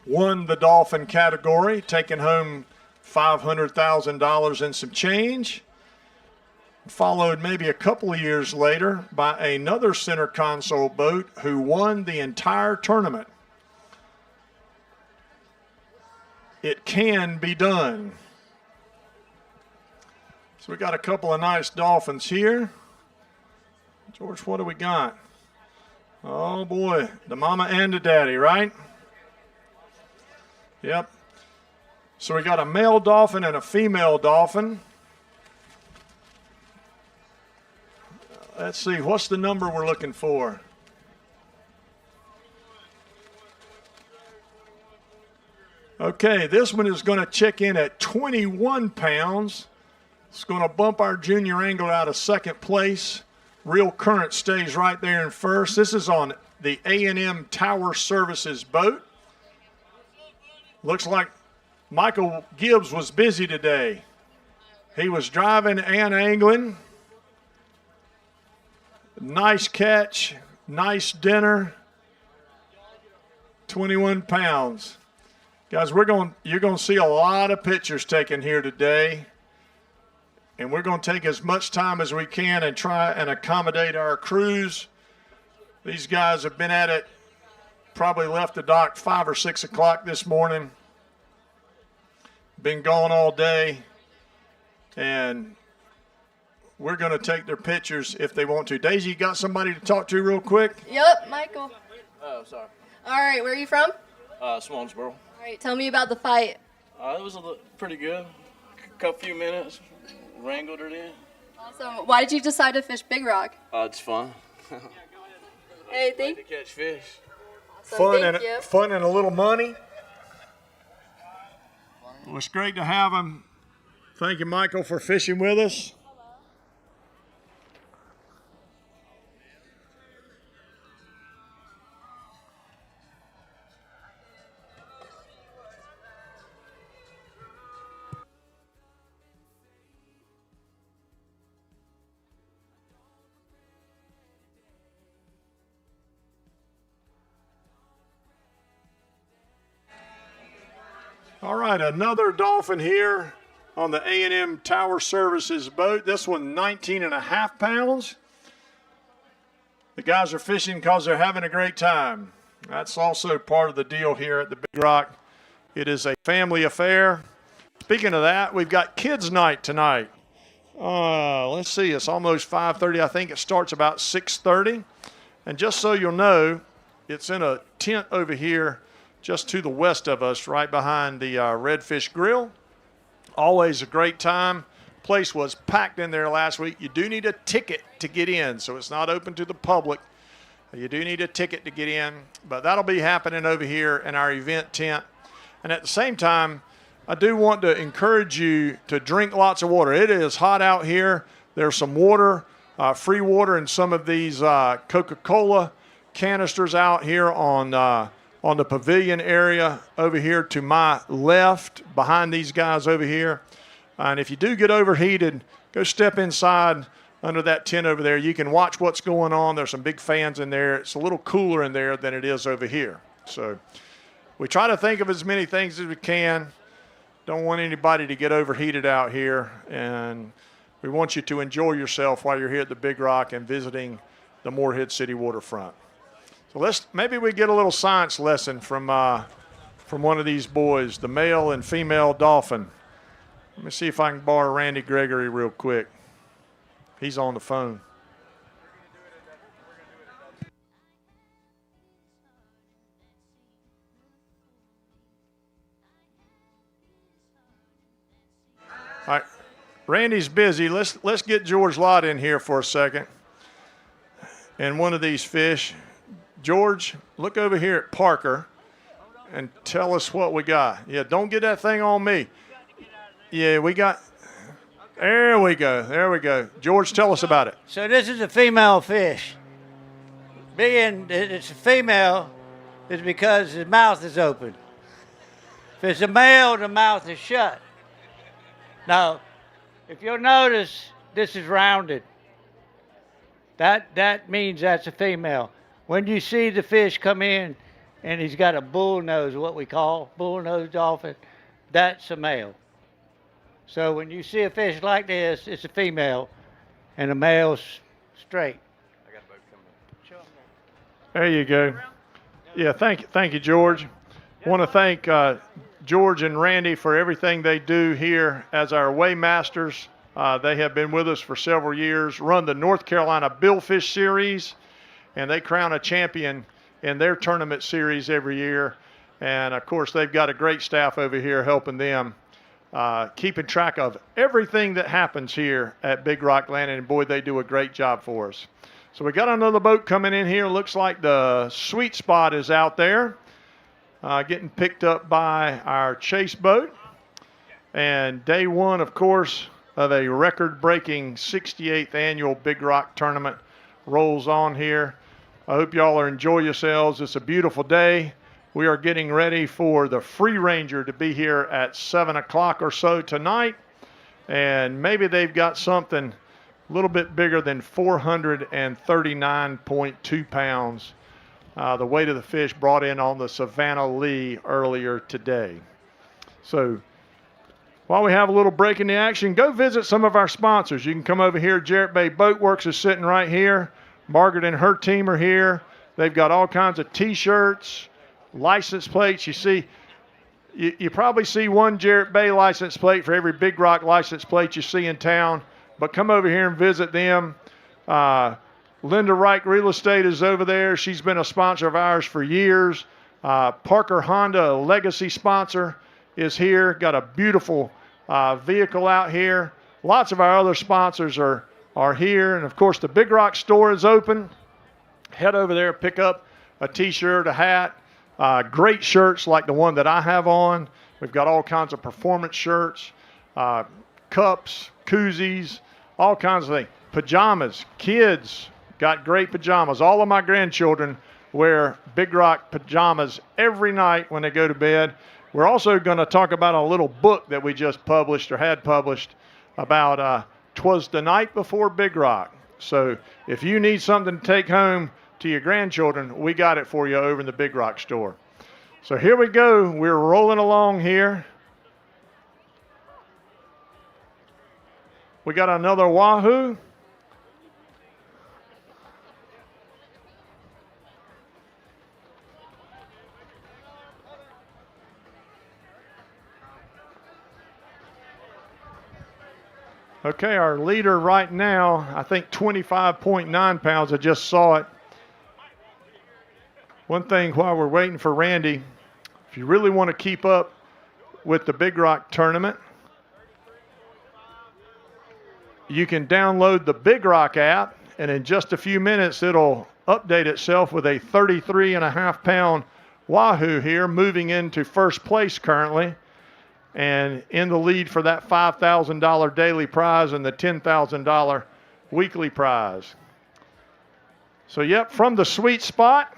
won the dolphin category, taking home $500,000 and some change. Followed maybe a couple of years later by another center console boat who won the entire tournament. It can be done. So we got a couple of nice dolphins here. George, what do we got? Oh boy, the mama and the daddy, right? Yep. So we got a male dolphin and a female dolphin. Let's see, what's the number we're looking for? Okay, this one is going to check in at 21 pounds. It's going to bump our junior angler out of second place. Real Current stays right there in first. This is on the A&M Tower Services boat. Looks like Michael Gibbs was busy today. He was driving and angling. Nice catch, nice dinner. 21 pounds. Guys, you're going to see a lot of pictures taken here today. And we're going to take as much time as we can and try and accommodate our crews. These guys have been at it, probably left the dock 5 or 6 o'clock this morning. Been gone all day. And we're going to take their pictures if they want to. Daisy, you got somebody to talk to real quick? Yep, Michael. Oh, sorry. All right, where are you from? Swansboro. All right, tell me about the fight. It was pretty good. Few minutes, wrangled her in. Awesome. Why did you decide to fish Big Rock? It's fun. Anything? To catch fish. Awesome, Fun and a little money. Well, it's great to have him. Thank you, Michael, for fishing with us. All right, another dolphin here on the A&M Tower Services boat. This one 19.5 pounds. The guys are fishing because they're having a great time. That's also part of the deal here at the Big Rock. It is a family affair. Speaking of that, we've got kids' night tonight. Let's see, it's almost 5:30. I think it starts about 6:30. And just so you'll know, it's in a tent over here just to the west of us, right behind the Redfish Grill. Always a great time. Place was packed in there last week. You do need a ticket to get in, so it's not open to the public. You do need a ticket to get in, but that'll be happening over here in our event tent. And at the same time, I do want to encourage you to drink lots of water. It is hot out here. There's some water, free water in some of these Coca-Cola canisters out here on the pavilion area over here to my left, behind these guys over here. And if you do get overheated, go step inside under that tent over there. You can watch what's going on. There's some big fans in there. It's a little cooler in there than it is over here. So we try to think of as many things as we can. Don't want anybody to get overheated out here. And we want you to enjoy yourself while you're here at the Big Rock and visiting the Morehead City waterfront. So maybe we get a little science lesson from one of these boys, the male and female dolphin. Let me see if I can borrow Randy Gregory real quick. He's on the phone. All right, Randy's busy. Let's get George Lott in here for a second. And one of these fish. George, look over here at Parker and tell us what we got. Yeah, don't get that thing on me. Yeah, we got. There we go. There we go. George, tell us about it. So this is a female fish. Being it's a female is because the mouth is open. If it's a male, the mouth is shut. Now, if you'll notice, this is rounded. That means that's a female. When you see the fish come in and he's got a bull nose, what we call bull nose dolphin, that's a male. So when you see a fish like this, it's a female, and the male's straight. There you go. Yeah, thank you, George. Want to thank George and Randy for everything they do here as our weightmasters. They have been with us for several years, run the North Carolina Billfish Series, and they crown a champion in their tournament series every year. And, of course, they've got a great staff over here helping them, keeping track of everything that happens here at Big Rock Landing. And, boy, they do a great job for us. So we got another boat coming in here. Looks like the Sweet Spot is out there, getting picked up by our chase boat. And day one, of course, of a record-breaking 68th annual Big Rock tournament rolls on here. I hope y'all are enjoying yourselves. It's a beautiful day. We are getting ready for the Free Ranger to be here at 7 o'clock or so tonight. And maybe they've got something a little bit bigger than 439.2 pounds. The weight of the fish brought in on the Savannah Lee earlier today. So while we have a little break in the action, go visit some of our sponsors. You can come over here. Jarrett Bay Boat Works is sitting right here. Margaret and her team are here. They've got all kinds of T-shirts, license plates. You probably see one Jarrett Bay license plate for every Big Rock license plate you see in town. But come over here and visit them. Linda Reich Real Estate is over there. She's been a sponsor of ours for years. Parker Honda, a legacy sponsor, is here. Got a beautiful vehicle out here. Lots of our other sponsors are here. And, of course, the Big Rock store is open. Head over there, pick up a T-shirt, a hat. Great shirts like the one that I have on. We've got all kinds of performance shirts, cups, koozies, all kinds of things. Pajamas, kids got great pajamas. All of my grandchildren wear Big Rock pajamas every night when they go to bed. We're also going to talk about a little book that we just published or had published about 'Twas the Night Before Big Rock. So if you need something to take home to your grandchildren, we got it for you over in the Big Rock store. So here we go. We're rolling along here. We got another wahoo. Okay, our leader right now, I think 25.9 pounds. I just saw it. One thing while we're waiting for Randy, if you really want to keep up with the Big Rock tournament, you can download the Big Rock app, and in just a few minutes it'll update itself with a 33.5 pound wahoo here, moving into first place currently, and in the lead for that $5,000 daily prize and the $10,000 weekly prize. So, yep, from the sweet spot,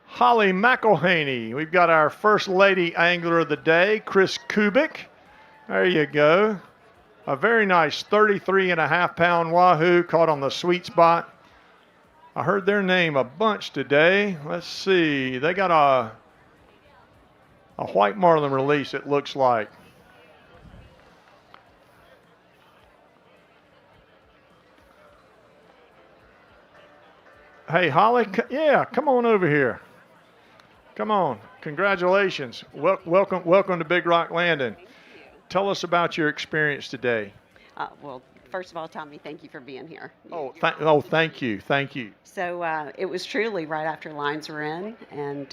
Holly McElhaney. We've got our first lady angler of the day, Chris Kubik. There you go. A very nice 33.5 pound wahoo caught on the sweet spot. I heard their name a bunch today. Let's see. They got a white marlin release, it looks like. Hey, Holly, yeah, come on over here. Come on. Congratulations. Welcome to Big Rock Landing. Tell us about your experience today. Well, first of all, Tommy, thank you for being here. Thank you. Thank you. So it was truly right after lines were in, and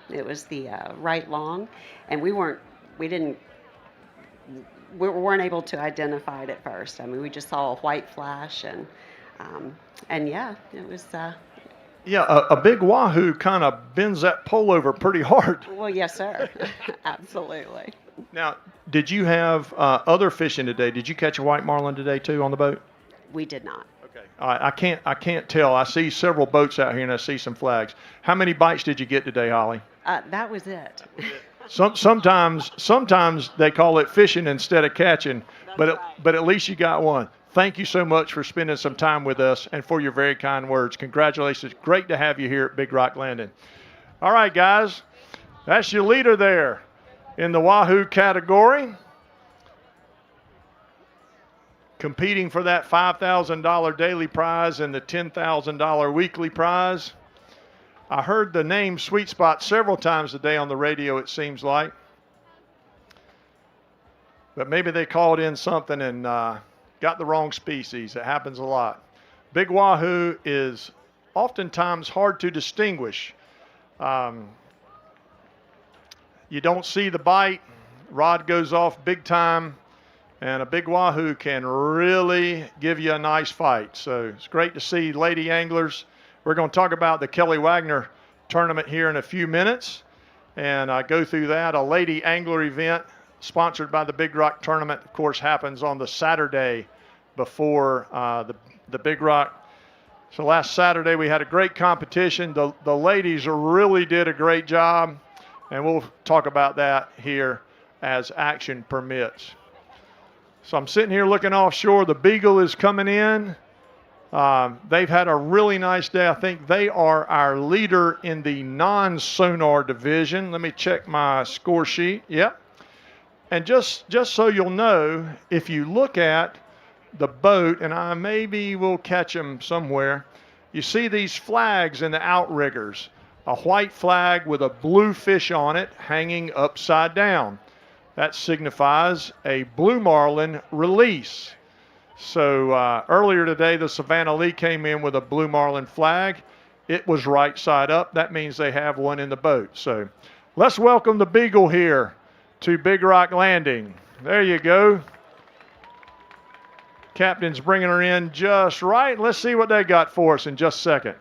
it was the right long, and we weren't able to identify it at first. I mean, we just saw a white flash, and yeah, it was. Yeah, a big wahoo kind of bends that pole over pretty hard. Well, yes, sir. Absolutely. Now, did you have other fishing today? Did you catch a white marlin today too on the boat? We did not. Okay. I can't tell. I see several boats out here and I see some flags. How many bites did you get today, Holly? That was it. Sometimes they call it fishing instead of catching, but at least you got one. Thank you so much for spending some time with us and for your very kind words. Congratulations. Great to have you here at Big Rock Landing. All right, guys. That's your leader there in the wahoo category. Competing for that $5,000 daily prize and the $10,000 weekly prize. I heard the name Sweet Spot several times today on the radio, it seems like. But maybe they called in something and got the wrong species. It happens a lot. Big wahoo is oftentimes hard to distinguish. You don't see the bite. Rod goes off big time. And a big wahoo can really give you a nice fight. So it's great to see lady anglers. We're going to talk about the Kelly Wagner tournament here in a few minutes. And go through that. A lady angler event sponsored by the Big Rock tournament, of course, happens on the Saturday before the Big Rock So last Saturday we had a great competition. The ladies really did a great job, and we'll talk about that here as action permits. So I'm sitting here looking offshore. The Beagle is coming in. They've had a really nice day. I think they are our leader in the non-sonar division. Let me check my score sheet. Yep. And just so you'll know, if you look at the boat, and I maybe will catch them somewhere, you see these flags in the outriggers. A white flag with a blue fish on it hanging upside down. That signifies a blue marlin release. So earlier today, the Savannah Lee came in with a blue marlin flag. It was right side up. That means they have one in the boat. So let's welcome the Beagle here to Big Rock Landing. There you go. Captain's bringing her in just right. Let's see what they got for us in just a second.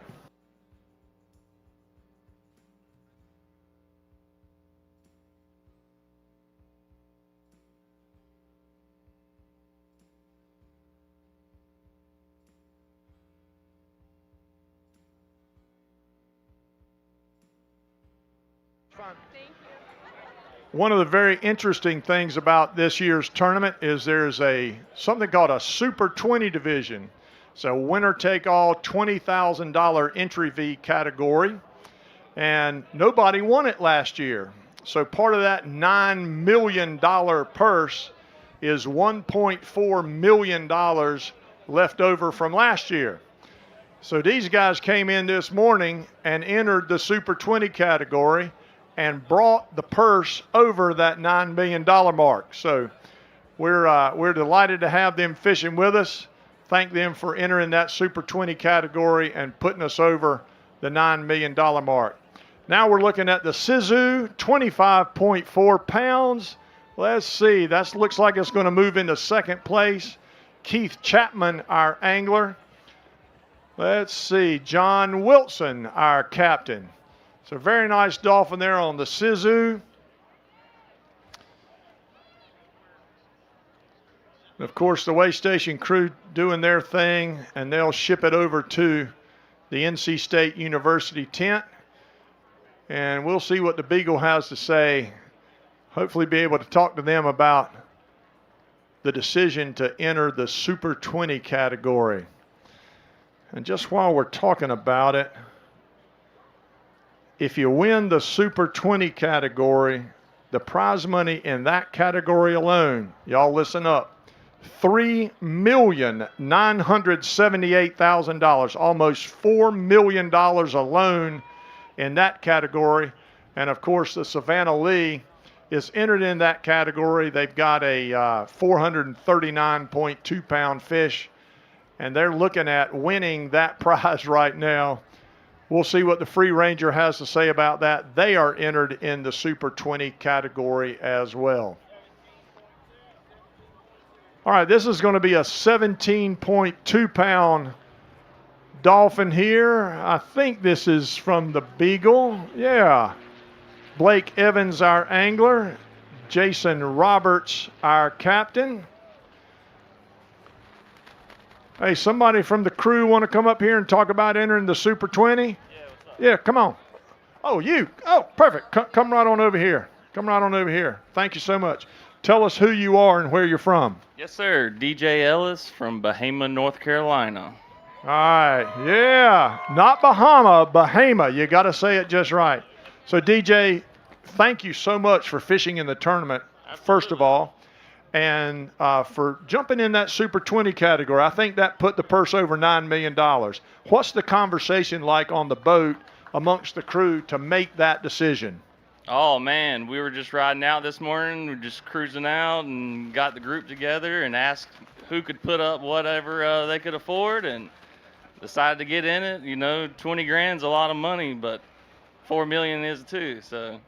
One of the very interesting things about this year's tournament is there's something called a Super 20 division. It's a winner-take-all $20,000 entry fee category, and nobody won it last year. So part of that $9 million purse is $1.4 million left over from last year. So these guys came in this morning and entered the Super 20 category and brought the purse over that $9 million mark. So we're delighted to have them fishing with us. Thank them for entering that Super 20 category and putting us over the $9 million mark. Now we're looking at the Sizu, 25.4 pounds. Let's see, that looks like it's going to move into second place. Keith Chapman, our angler. Let's see, John Wilson, our captain. So very nice dolphin there on the Sizu. Of course, the weigh station crew doing their thing, and they'll ship it over to the NC State University tent. And we'll see what the Beagle has to say. Hopefully be able to talk to them about the decision to enter the Super 20 category. And just while we're talking about it, if you win the Super 20 category, the prize money in that category alone, y'all listen up, $3,978,000, almost $4 million alone in that category. And of course, the Savannah Lee is entered in that category. They've got a 439.2 pound fish, and they're looking at winning that prize right now. We'll see what the Free Ranger has to say about that. They are entered in the Super 20 category as well. All right, this is going to be a 17.2 pound dolphin here. I think this is from the Beagle. Yeah. Blake Evans, our angler. Jason Roberts, our captain. Hey, somebody from the crew want to come up here and talk about entering the Super 20? Yeah, what's up? Yeah, come on. Oh, you. Oh, perfect. Come right on over here. Come right on over here. Thank you so much. Tell us who you are and where you're from. Yes, sir. DJ Ellis from Bahama, North Carolina. All right. Yeah. Not Bahama, Bahama. You got to say it just right. So, DJ, thank you so much for fishing in the tournament, first of all. And for jumping in that Super 20 category. I think that put the purse over $9 million. What's the conversation like on the boat amongst the crew to make that decision? Oh, man, we were just riding out this morning. We were just cruising out and got the group together and asked who could put up whatever they could afford and decided to get in it. You know, 20 grand's a lot of money, but 4 million is too, so.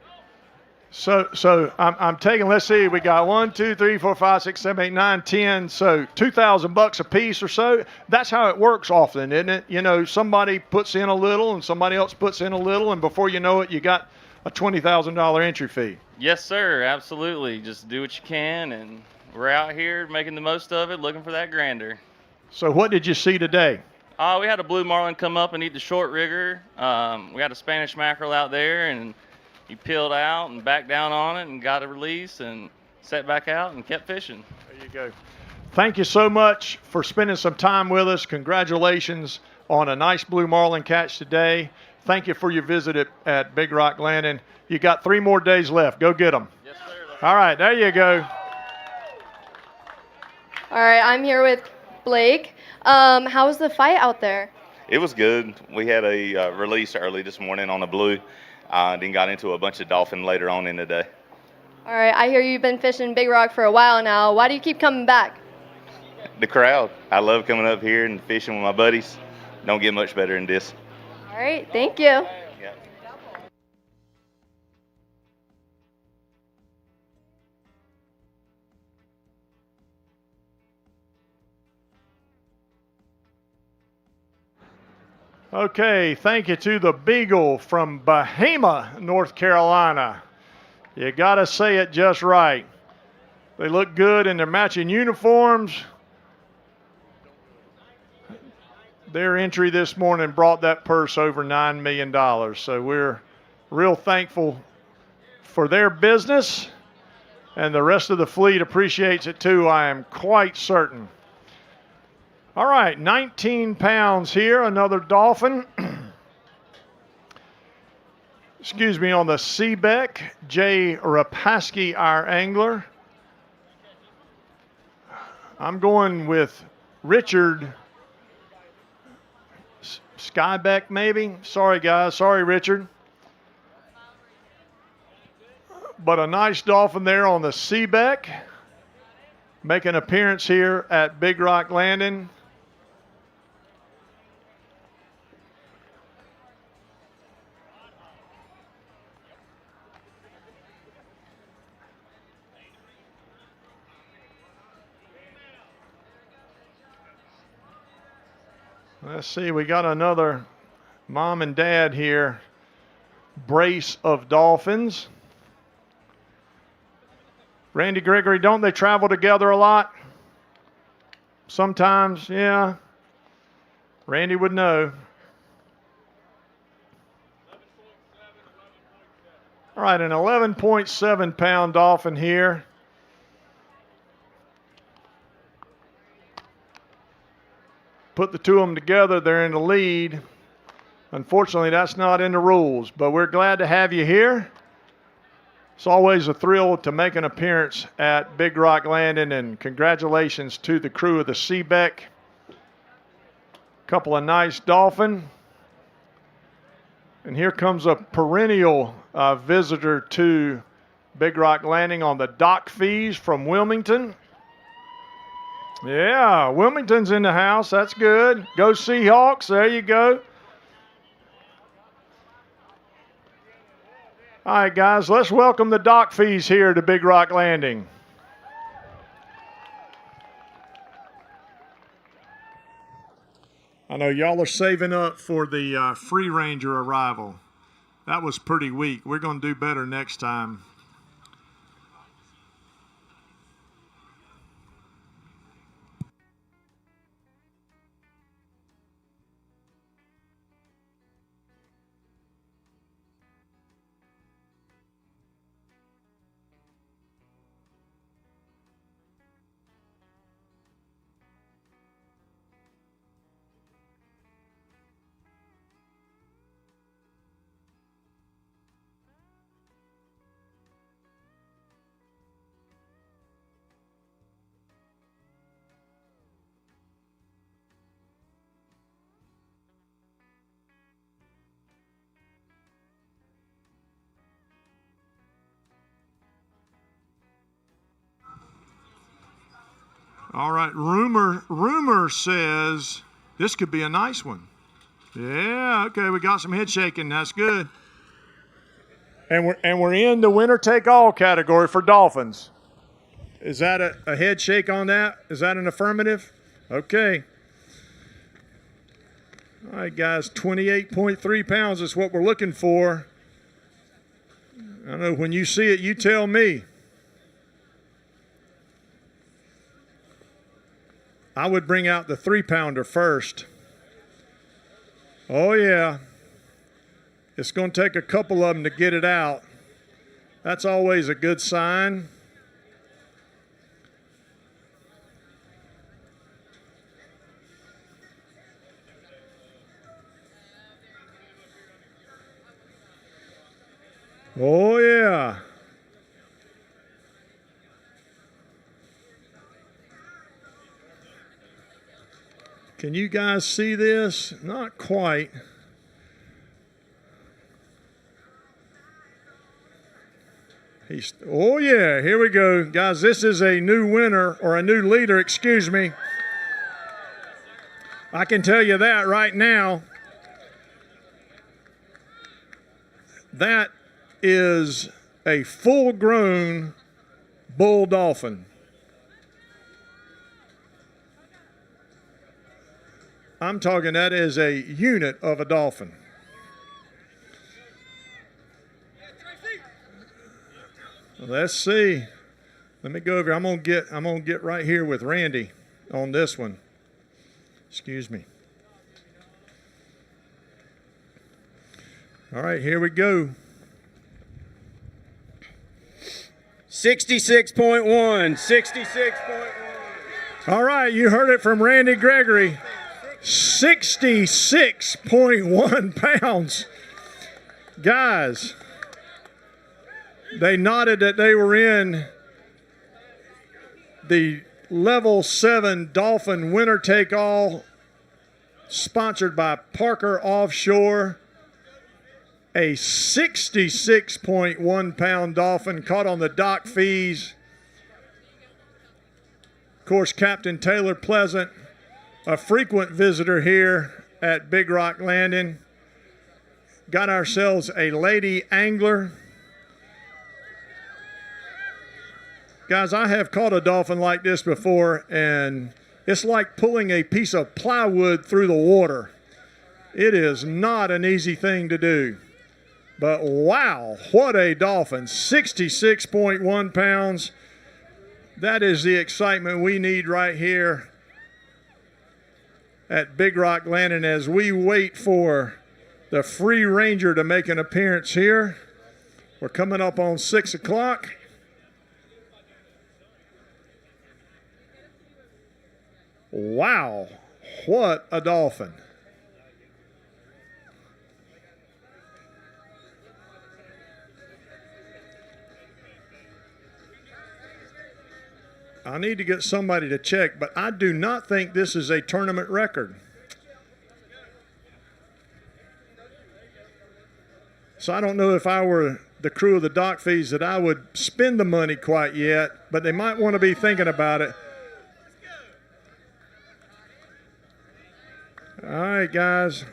So I'm taking, let's see, we got 1, 2, 3, 4, 5, 6, 7, 8, 9, 10, so $2,000 a piece or so. That's how it works often, isn't it? You know, somebody puts in a little and somebody else puts in a little, and before you know it, you got a $20,000 entry fee. Yes, sir, absolutely. Just do what you can, and we're out here making the most of it, looking for that grander. So what did you see today? We had a blue marlin come up and eat the short rigger. We had a Spanish mackerel out there, and he peeled out and backed down on it and got a release and set back out and kept fishing. There you go. Thank you so much for spending some time with us. Congratulations on a nice blue marlin catch today. Thank you for your visit at Big Rock Landing. You got 3 more days left. Go get them. Yes, sir. All right, there you go. All right, I'm here with Blake. How was the fight out there? It was good. We had a release early this morning on a blue, then got into a bunch of dolphin later on in the day. All right, I hear you've been fishing Big Rock for a while now. Why do you keep coming back? The crowd. I love coming up here and fishing with my buddies. Don't get much better than this. All right, thank you. Okay, thank you to the Beagle from Bahama, North Carolina. You got to say it just right. They look good in their matching uniforms. Their entry this morning brought that purse over $9 million. So we're real thankful for their business, and the rest of the fleet appreciates it too, I am quite certain. All right, 19 pounds here, another dolphin. Excuse me, on the Seabeck, Jay Rapaski, our angler. I'm going with Richard Skybeck, maybe. Sorry, guys. Sorry, Richard. But a nice dolphin there on the Seabeck. Make an appearance here at Big Rock Landing. Let's see, we got another mom and dad here. Brace of dolphins. Randy Gregory, don't they travel together a lot? Sometimes, yeah. Randy would know. All right, an 11.7 pound dolphin here. Put the two of them together, they're in the lead. Unfortunately, that's not in the rules, but we're glad to have you here. It's always a thrill to make an appearance at Big Rock Landing, and congratulations to the crew of the Seabeck. Couple of nice dolphin. And here comes a perennial visitor to Big Rock Landing on the dock fees from Wilmington. Yeah, Wilmington's in the house. That's good. Go Seahawks. There you go. All right, guys, let's welcome the dock fees here to Big Rock Landing. I know y'all are saving up for the Free Ranger arrival. That was pretty weak. We're going to do better next time. All right, rumor says this could be a nice one. Yeah, okay, we got some head shaking. That's good. And we're in the winner take all category for dolphins. Is that a head shake on that? Is that an affirmative? Okay. All right, guys, 28.3 pounds is what we're looking for. I know when you see it, you tell me. I would bring out the 3-pounder first. Oh, yeah. It's going to take a couple of them to get it out. That's always a good sign. Oh, yeah. Can you guys see this? Not quite. Oh, yeah, here we go. Guys, this is a new winner, or a new leader, excuse me. I can tell you that right now. That is a full-grown bull dolphin. I'm talking that is a unit of a dolphin. Let's see. Let me go over. I'm gonna get right here with Randy on this one. Excuse me. All right, here we go. 66.1, 66.1. All right, you heard it from Randy Gregory. 66.1 pounds. Guys, they noted that they were in the Level 7 Dolphin Winner Take All, sponsored by Parker Offshore. A 66.1 pound dolphin caught on the dock fees. Of course, Captain Taylor Pleasant, a frequent visitor here at Big Rock Landing. Got ourselves a lady angler. Guys, I have caught a dolphin like this before, and it's like pulling a piece of plywood through the water. It is not an easy thing to do. But wow, what a dolphin, 66.1 pounds. That is the excitement we need right here at Big Rock Landing as we wait for the Free Ranger to make an appearance here. We're coming up on 6 o'clock. Wow, what a dolphin. I need to get somebody to check, but I do not think this is a tournament record. So I don't know if I were the crew of the dock fees that I would spend the money quite yet, but they might want to be thinking about it. All right, guys.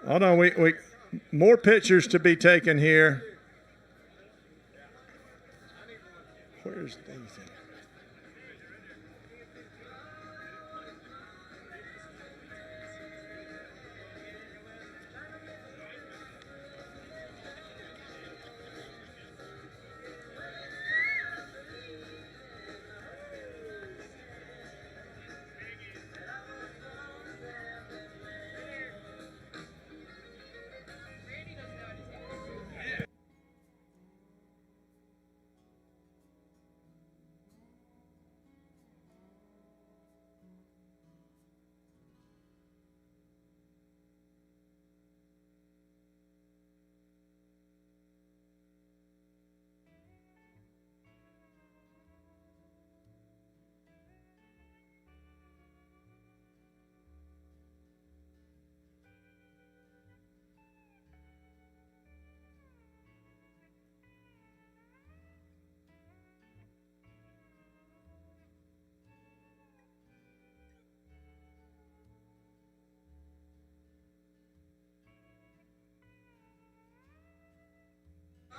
Hold on, we more pictures to be taken here. Where's Nathan?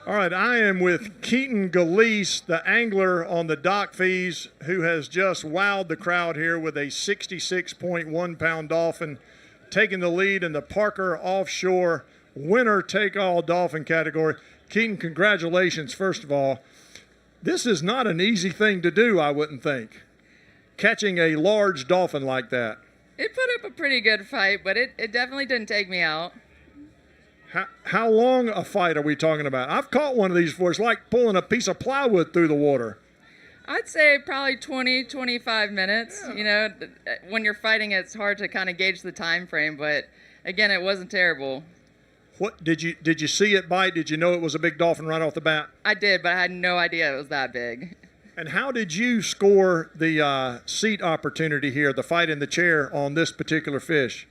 All right, I am with Keaton Galeese, the angler on the dock fees, who has just wowed the crowd here with a 66.1 pound dolphin, taking the lead in the Parker Offshore Winner Take All Dolphin category. Keaton, congratulations, first of all. This is not an easy thing to do, I wouldn't think, catching a large dolphin like that. It put up a pretty good fight, but it definitely didn't take me out. How long a fight are we talking about? I've caught one of these before. It's like pulling a piece of plywood through the water. I'd say probably 20, 25 minutes. Yeah. You know, when you're fighting, it's hard to kind of gauge the time frame, but again, it wasn't terrible. What did you see it bite? Did you know it was a big dolphin right off the bat? I did, but I had no idea it was that big. And how did you score the seat opportunity here, the fight in the chair on this particular fish?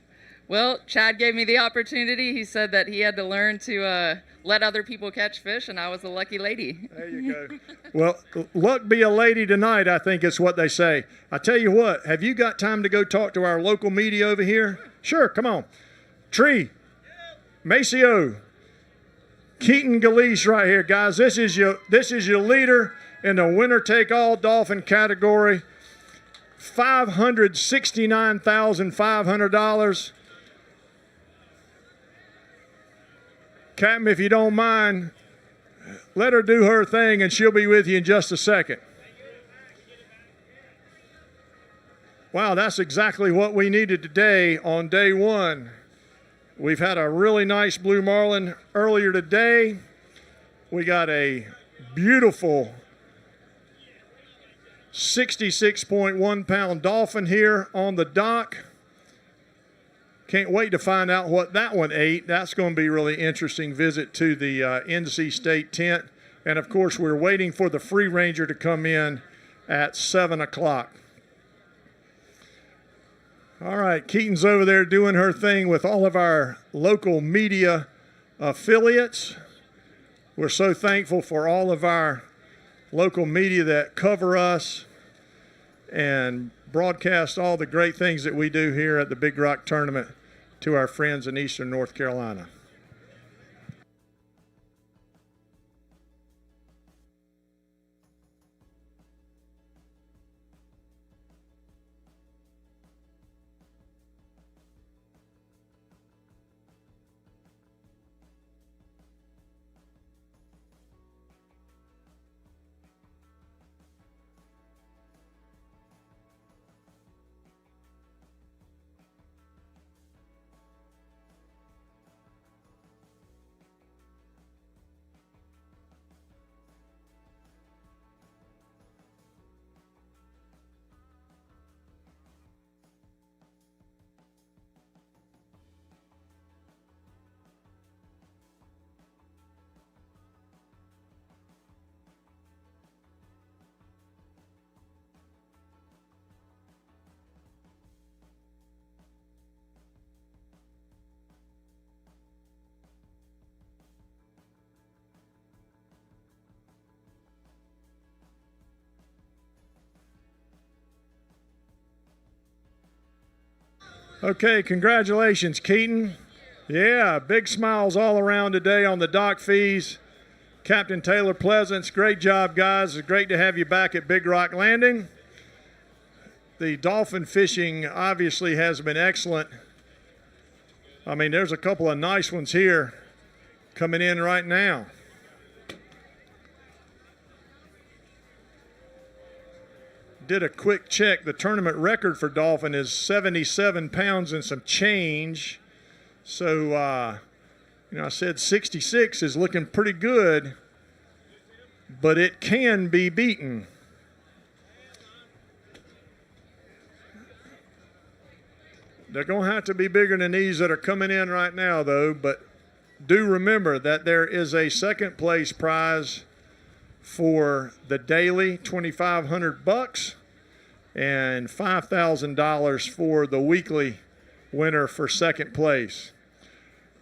Well, Chad gave me the opportunity. He said that he had to learn to let other people catch fish, and I was the lucky lady. There you go. Well, luck be a lady tonight, I think is what they say. I tell you what, have you got time to go talk to our local media over here? Sure, come on. Tree, Maceo, Keaton Galeese right here, guys. This is your leader in the winner-take-all dolphin category. $569,500. Captain, if you don't mind, let her do her thing and she'll be with you in just a second. Wow, that's exactly what we needed today on day one. We've had a really nice blue marlin earlier today. We got a beautiful 66.1 pound dolphin here on the dock. Can't wait to find out what that one ate. That's going to be a really interesting visit to the NC State tent. And of course, we're waiting for the free ranger to come in at 7 o'clock. All right, Keaton's over there doing her thing with all of our local media affiliates. We're so thankful for all of our local media that cover us and broadcast all the great things that we do here at the Big Rock Tournament to our friends in Eastern North Carolina. Okay, congratulations, Keaton. Yeah, big smiles all around today on the dock fees. Captain Taylor Pleasance, great job, guys. It's great to have you back at Big Rock Landing. The dolphin fishing obviously has been excellent. I mean, there's a couple of nice ones here coming in right now. Did a quick check. The tournament record for dolphin is 77 pounds and some change. So, I said 66 is looking pretty good, but it can be beaten. They're going to have to be bigger than these that are coming in right now, though. But do remember that there is a second place prize for the daily, $2,500, and $5,000 for the weekly winner for second place.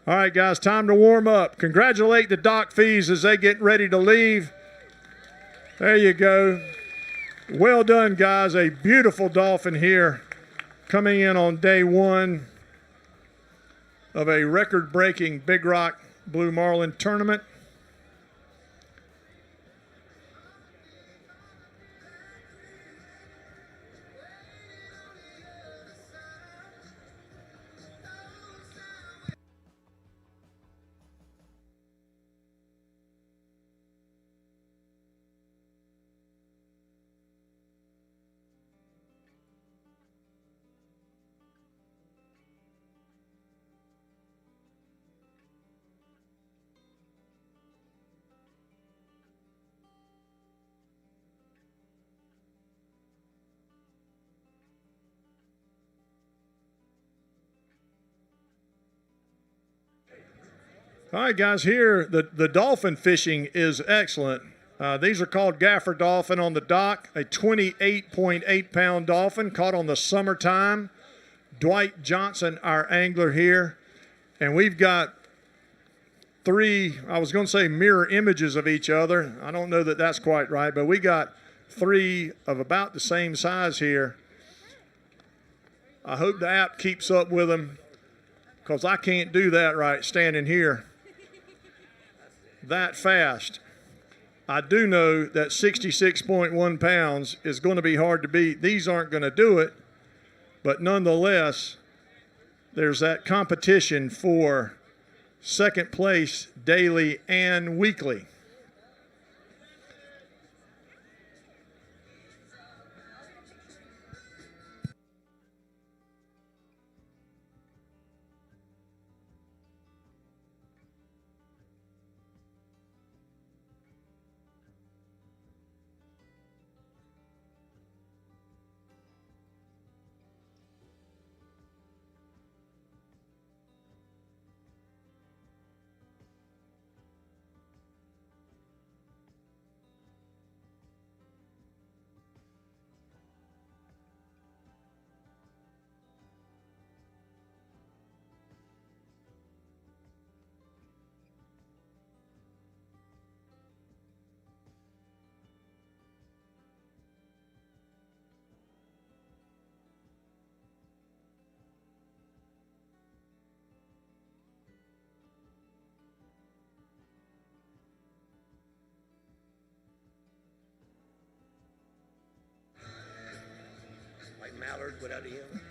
All right, guys, time to warm up. Congratulate the dock fees as they get ready to leave. There you go. Well done, guys. A beautiful dolphin here coming in on day one of a record-breaking Big Rock Blue Marlin tournament. All right, guys, here the dolphin fishing is excellent. These are called gaffer dolphin on the dock, a 28.8-pound dolphin caught on the Summertime. Dwight Johnson, our angler here. And we've got three, I was going to say mirror images of each other. I don't know that that's quite right, but we got three of about the same size here. I hope the app keeps up with them because I can't do that right standing here that fast. I do know that 66.1 pounds is going to be hard to beat. These aren't going to do it, but nonetheless, there's that competition for second place daily and weekly.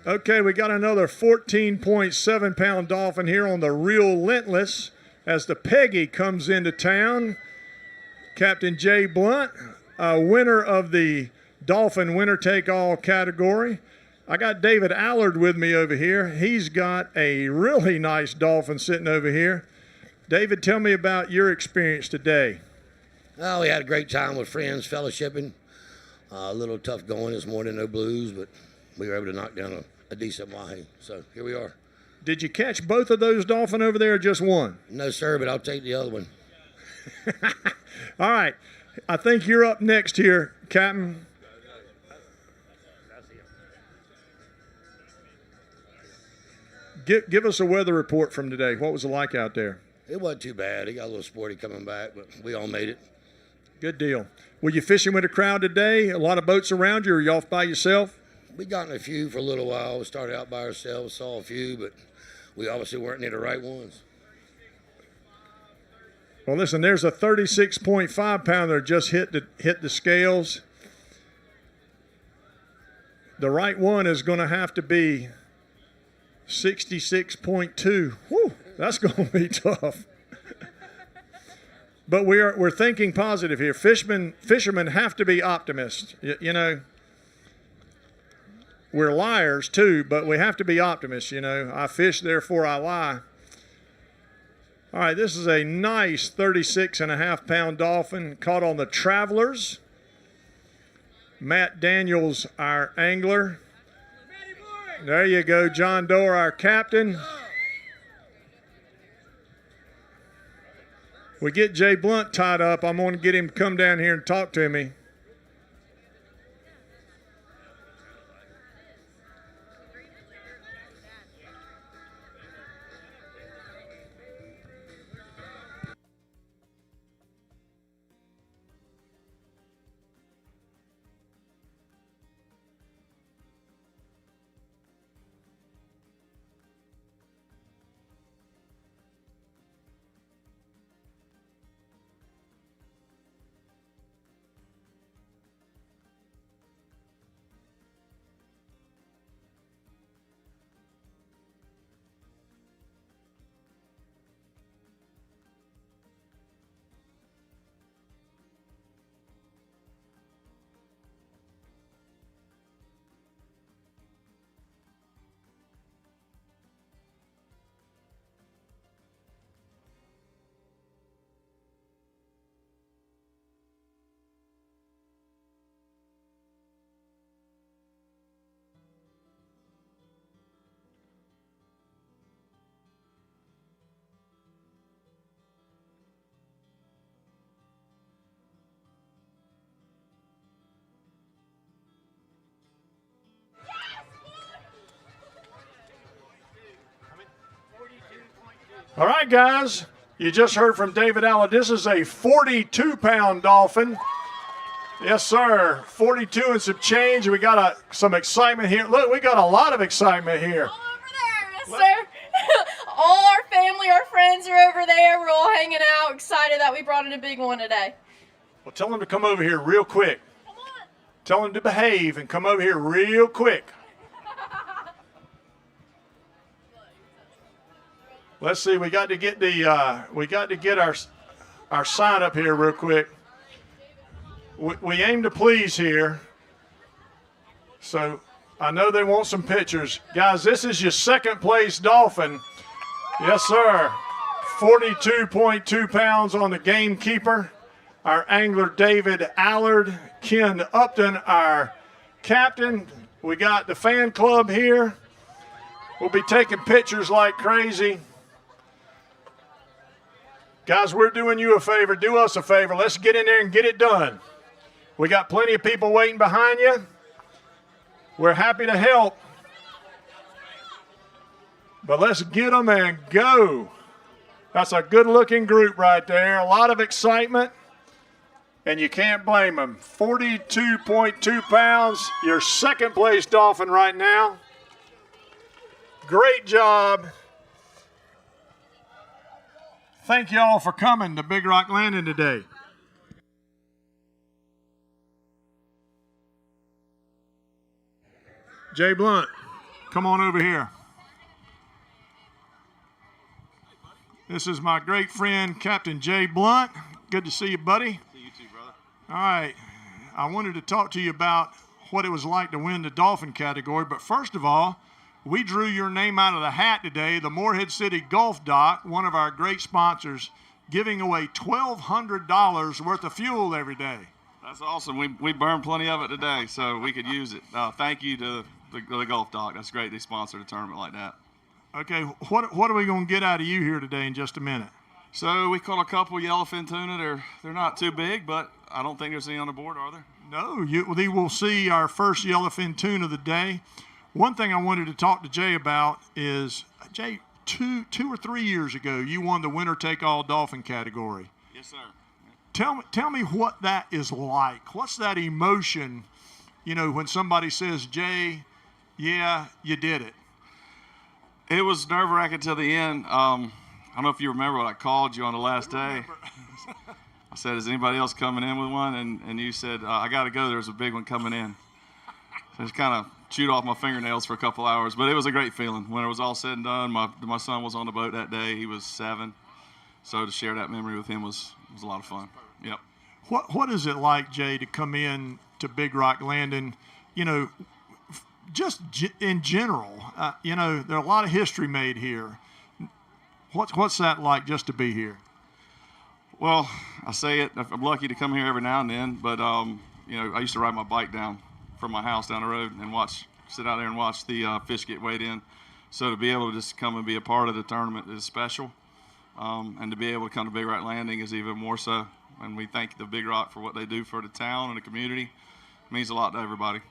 Okay, we got another 14.7-pound dolphin here on the Relentless as the Peggy comes into town. Captain Jay Blunt, winner of the Dolphin Winner Take All category. I got David Allard with me over here. He's got a really nice dolphin sitting over here. David, tell me about your experience today. Oh, we had a great time with friends, fellowshipping. A little tough going this morning, no blues, but we were able to knock down a decent wahoo. So here we are. Did you catch both of those dolphin over there or just one? No, sir, but I'll take the other one. All right. I think you're up next here, Captain. Give us a weather report from today. What was it like out there? It wasn't too bad. It got a little sporty coming back, but we all made it. Good deal. Were you fishing with a crowd today? A lot of boats around you, or are you off by yourself? We got in a few for a little while. We started out by ourselves, saw a few, but we obviously weren't near the right ones. Well, listen, there's a 36.5-pounder just hit the scales. The right one is going to have to be 66.2. Whew, that's going to be tough. But we're thinking positive here. Fishermen have to be optimists. You know, we're liars too, but we have to be optimists. You know, I fish, therefore I lie. All right, this is a nice 36.5-pound dolphin caught on the Travelers. Matt Daniels, our angler. There you go, John Doerr, our captain. We get Jay Blunt tied up. I'm going to get him to come down here and talk to me. All right, guys, you just heard from David Allen. This is a 42-pound dolphin. Yes, sir, 42 and some change. We got some excitement here. Look, we got a lot of excitement here. Yes, sir. All our family, our friends are over there. We're all hanging out, excited that we brought in a big one today. Well, tell them to come over here real quick. Come on. Tell them to behave and come over here real quick. Let's see. We got to get our sign up here real quick. We aim to please here. So I know they want some pictures. Guys, this is your second place dolphin. Yes, sir. 42.2 pounds on the gamekeeper. Our angler, David Allard. Ken Upton, our captain. We got the fan club here. We'll be taking pictures like crazy. Guys, we're doing you a favor. Do us a favor. Let's get in there and get it done. We got plenty of people waiting behind you. We're happy to help. But let's get them and go. That's a good-looking group right there. A lot of excitement, and you can't blame them. 42.2 pounds, your second-place dolphin right now. Great job. Thank you all for coming to Big Rock Landing today. Jay Blunt, come on over here. This is my great friend, Captain Jay Blunt. Good to see you, buddy. See you too, brother. All right. I wanted to talk to you about what it was like to win the Dolphin category, but first of all, we drew your name out of the hat today, the Morehead City Golf Dock, one of our great sponsors, giving away $1,200 worth of fuel every day. That's awesome. We burned plenty of it today, so we could use it. Thank you to the Golf Dock. That's great they sponsored a tournament like that. Okay, what are we going to get out of you here today in just a minute? So we caught a couple yellowfin tuna. They're not too big, but I don't think there's any on the board, are there? No, they will see our first yellowfin tuna of the day. One thing I wanted to talk to Jay about is, Jay, two or 3 years ago, you won the winner-take-all dolphin category. Yes, sir. Tell me what that is like. What's that emotion, when somebody says, Jay, yeah, you did it? It was nerve-wracking till the end. I don't know if you remember when I called you on the last day. I said, is anybody else coming in with one? And you said, I got to go. There's a big one coming in. So it's kind of chewed off my fingernails for a couple hours, but it was a great feeling. When it was all said and done, my son was on the boat that day. He was 7. So to share that memory with him was a lot of fun. Yep. What is it like, Jay, to come in to Big Rock Landing, just in general? There are a lot of history made here. What's that like just to be here? Well, I say it. I'm lucky to come here every now and then, but I used to ride my bike down from my house down the road and sit out there and watch the fish get weighed in. So to be able to just come and be a part of the tournament is special, and to be able to come to Big Rock Landing is even more so. And we thank the Big Rock for what they do for the town and the community. It means a lot to everybody.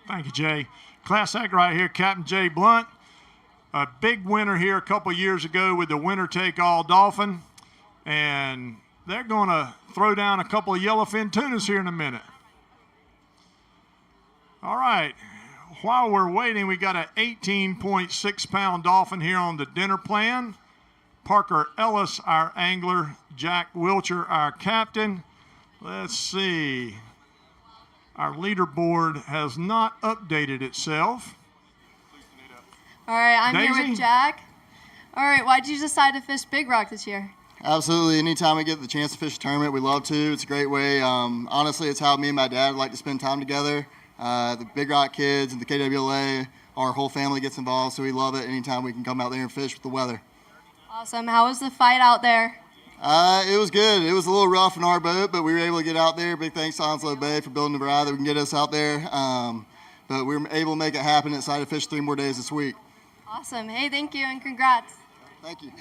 Thank you, Jay. Class act right here, Captain Jay Blunt. A big winner here a couple years ago with the winner-take-all dolphin. And they're going to throw down a couple of yellowfin tunas here in a minute. All right. While we're waiting, we got an 18.6-pound dolphin here on the dinner plan. Parker Ellis, our angler. Jack Wilcher, our captain. Let's see. Our leaderboard has not updated itself. All right, I'm Daisy? here with Jack. All right, why did you decide to fish Big Rock this year? Absolutely. Anytime we get the chance to fish a tournament, we love to. It's a great way. Honestly, it's how me and my dad like to spend time together. The Big Rock kids and the KWLA, our whole family gets involved, so we love it anytime we can come out there and fish with the weather. Awesome. How was the fight out there? It was good. It was a little rough in our boat, but we were able to get out there. Big thanks to Onslow Bay for building the ride that we can get us out there. But we were able to make it happen and decided to fish 3 more days this week. Awesome. Hey, thank you and congrats. Thank you.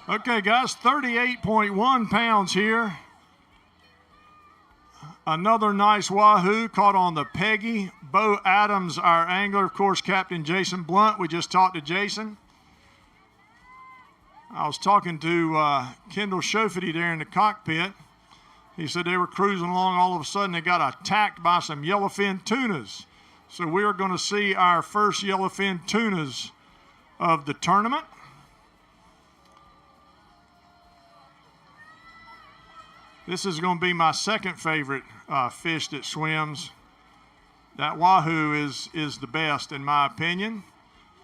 Okay, guys, 38.1 pounds here. Another nice wahoo caught on the Peggy. Bo Adams, our angler, of course, Captain Jason Blunt. We just talked to Jason. I was talking to Kendall Shofity there in the cockpit. He said they were cruising along. All of a sudden, they got attacked by some yellowfin tunas. So we are going to see our first yellowfin tunas of the tournament. This is going to be my second favorite fish that swims. That wahoo is the best in my opinion.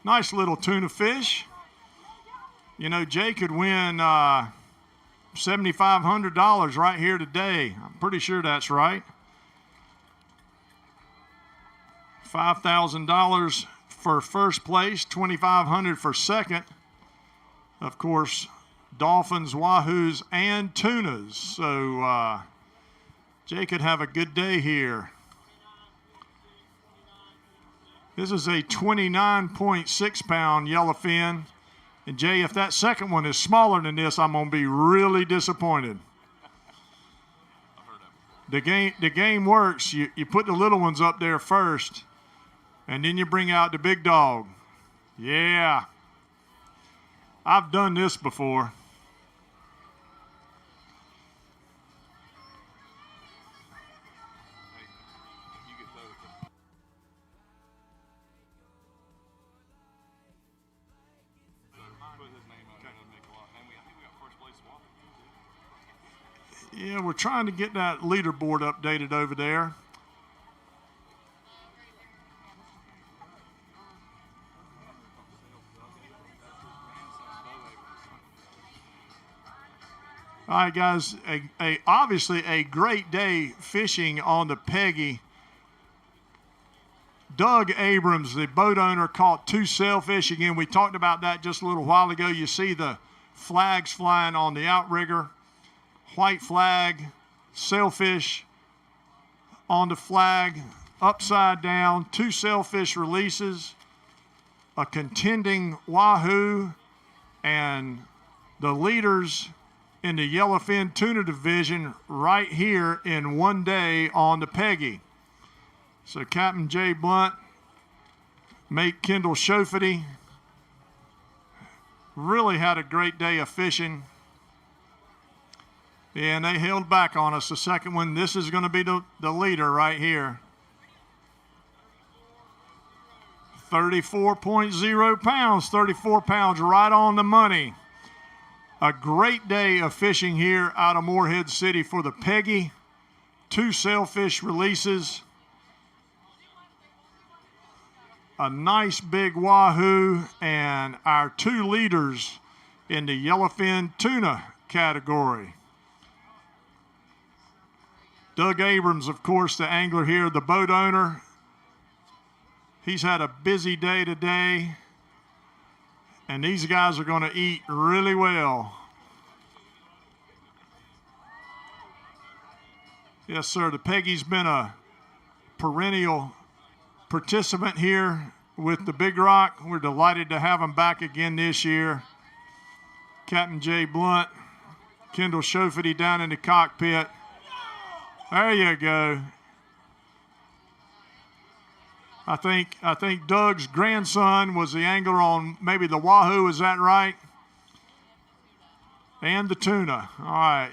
Nice little tuna fish. You know, Jay could win $7,500 right here today. I'm pretty sure that's right. $5,000 for first place, $2,500 for second. Of course, dolphins, wahoos, and tunas. So Jay could have a good day here. This is a 29.6 pound yellowfin. And Jay, if that second one is smaller than this, I'm going to be really disappointed. The game works. You put the little ones up there first, and then you bring out the big dog. Yeah. I've done this before. Yeah, we're trying to get that leaderboard updated over there. All right, guys, obviously a great day fishing on the Peggy. Doug Abrams, the boat owner, caught 2 sailfish. Again, we talked about that just a little while ago. You see the flags flying on the outrigger. White flag, sailfish on the flag, upside down, 2 sailfish releases, a contending wahoo, and the leaders in the yellowfin tuna division right here in one day on the Peggy. So Captain Jay Blunt, mate Kendall Shofity, really had a great day of fishing. Yeah, and they held back on us. The second one, this is going to be the leader right here. 34.0 pounds, 34 pounds right on the money. A great day of fishing here out of Morehead City for the Peggy. 2 sailfish releases. A nice big wahoo, and our 2 leaders in the yellowfin tuna category. Doug Abrams, of course, the angler here, the boat owner. He's had a busy day today, and these guys are going to eat really well. Yes, sir, the Peggy's been a perennial participant here with the Big Rock. We're delighted to have them back again this year. Captain Jay Blunt, Kendall Shofity down in the cockpit. There you go. I think Doug's grandson was the angler on maybe the wahoo, is that right? And the tuna. All right.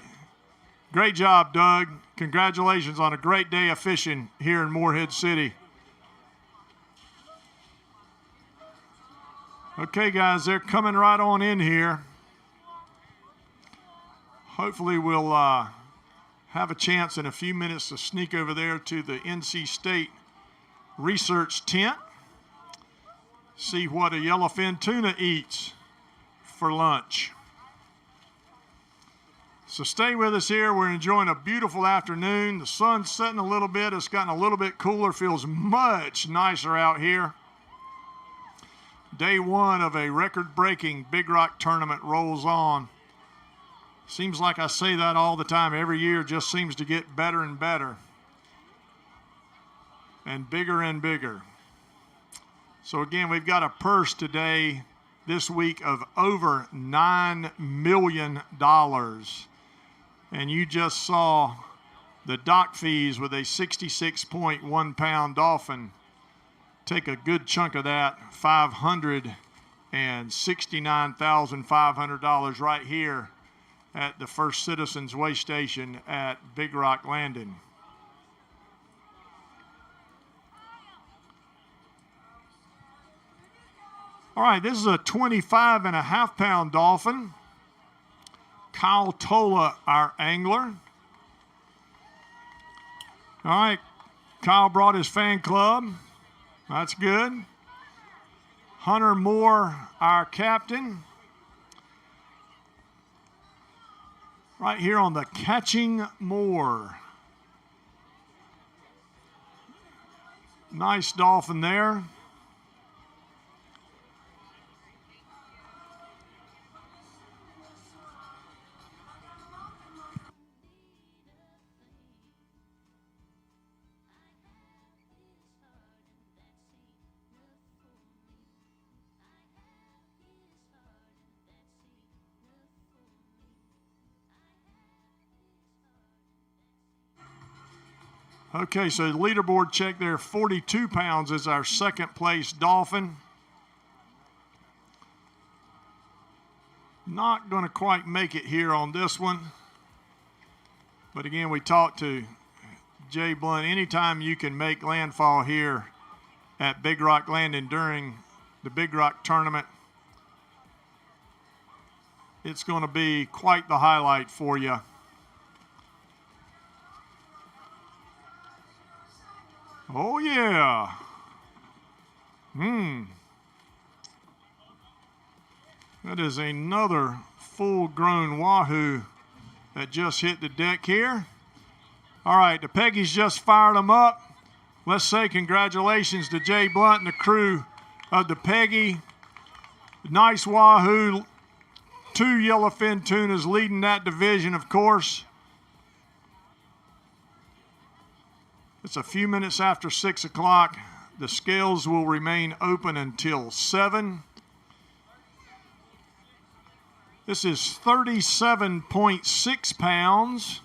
Great job, Doug. Congratulations on a great day of fishing here in Morehead City. Okay, guys, they're coming right on in here. Hopefully we'll have a chance in a few minutes to sneak over there to the NC State research tent, see what a yellowfin tuna eats for lunch. So stay with us here. We're enjoying a beautiful afternoon. The sun's setting a little bit. It's gotten a little bit cooler. Feels much nicer out here. Day 1 of a record-breaking Big Rock tournament rolls on. Seems like I say that all the time. Every year just seems to get better and better and bigger and bigger. So again, we've got a purse today this week of over $9 million. And you just saw the dock fees with a 66.1 pound dolphin take a good chunk of that, $569,500 right here at the First Citizens Way Station at Big Rock Landing. All right, this is a 25.5 pound dolphin. Kyle Tola, our angler. All right, Kyle brought his fan club. That's good. Hunter Moore, our captain. Right here on the Catching Moore. Nice dolphin there. Okay, so the leaderboard check there, 42 pounds is our second place dolphin. Not going to quite make it here on this one. But again, we talked to Jay Blunt. Anytime you can make landfall here at Big Rock Landing during the Big Rock tournament, it's going to be quite the highlight for you. Oh, yeah. That is another full-grown wahoo that just hit the deck here. All right, the Peggy's just fired them up. Let's say congratulations to Jay Blunt and the crew of the Peggy. Nice wahoo. 2 yellowfin tunas leading that division, of course. It's a few minutes after 6 o'clock. The scales will remain open until 7. This is 37.6 pounds.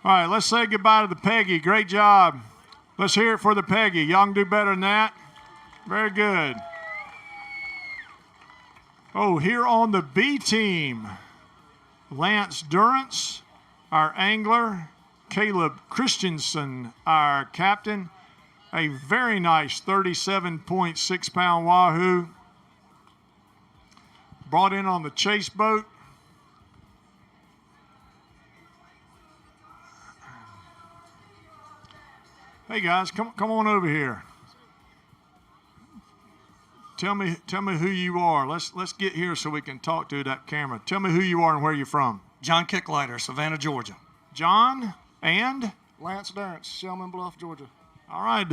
All right, let's say goodbye to the Peggy. Great job. Let's hear it for the Peggy. Y'all can do better than that. Very good. Oh, here on the B team, Lance Durrance, our angler, Caleb Christensen, our captain. A very nice 37.6 pound wahoo. Brought in on the chase boat. Hey guys, come on over here. Tell me who you are. Let's get here so we can talk to that camera. Tell me who you are and where you're from. John Kicklighter, Savannah, Georgia. John and Lance Durrance, Shellman Bluff, Georgia. All right,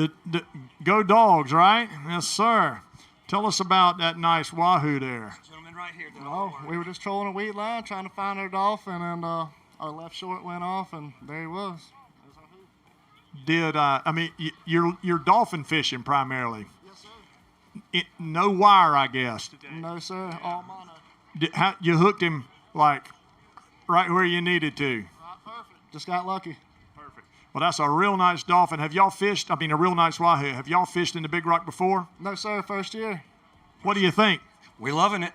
go Dogs, right? Yes, sir. Tell us about that nice wahoo there. Gentleman right here. Oh, we were just trolling a weed line, trying to find our dolphin, and our left short went off, and there he was. You're dolphin fishing primarily? Yes, sir. No wire, I guess. No, sir. All mono. You hooked him like right where you needed to. Right, perfect. Just got lucky. Perfect. Well, that's a real nice dolphin. Have y'all fished? A real nice wahoo. Have y'all fished in the Big Rock before? No, sir. First year. What do you think? We're loving it.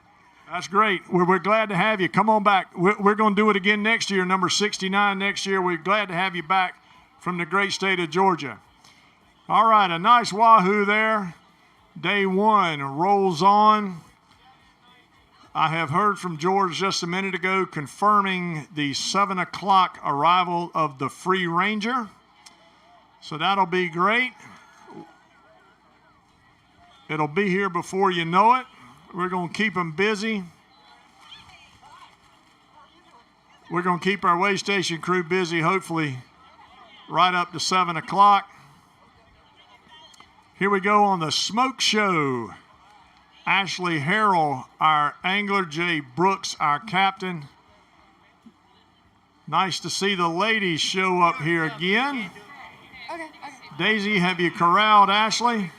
That's great. We're glad to have you. Come on back. We're going to do it again next year, number 69 next year. We're glad to have you back from the great state of Georgia. All right, a nice wahoo there. Day one rolls on. I have heard from George just a minute ago confirming the 7 o'clock arrival of the Free Ranger. So that'll be great. It'll be here before you know it. We're going to keep them busy. We're going to keep our way station crew busy, hopefully, right up to 7 o'clock. Here we go on the smoke show. Ashley Harrell, our angler. Jay Brooks, our captain. Nice to see the ladies show up here again. Daisy, have you corralled Ashley?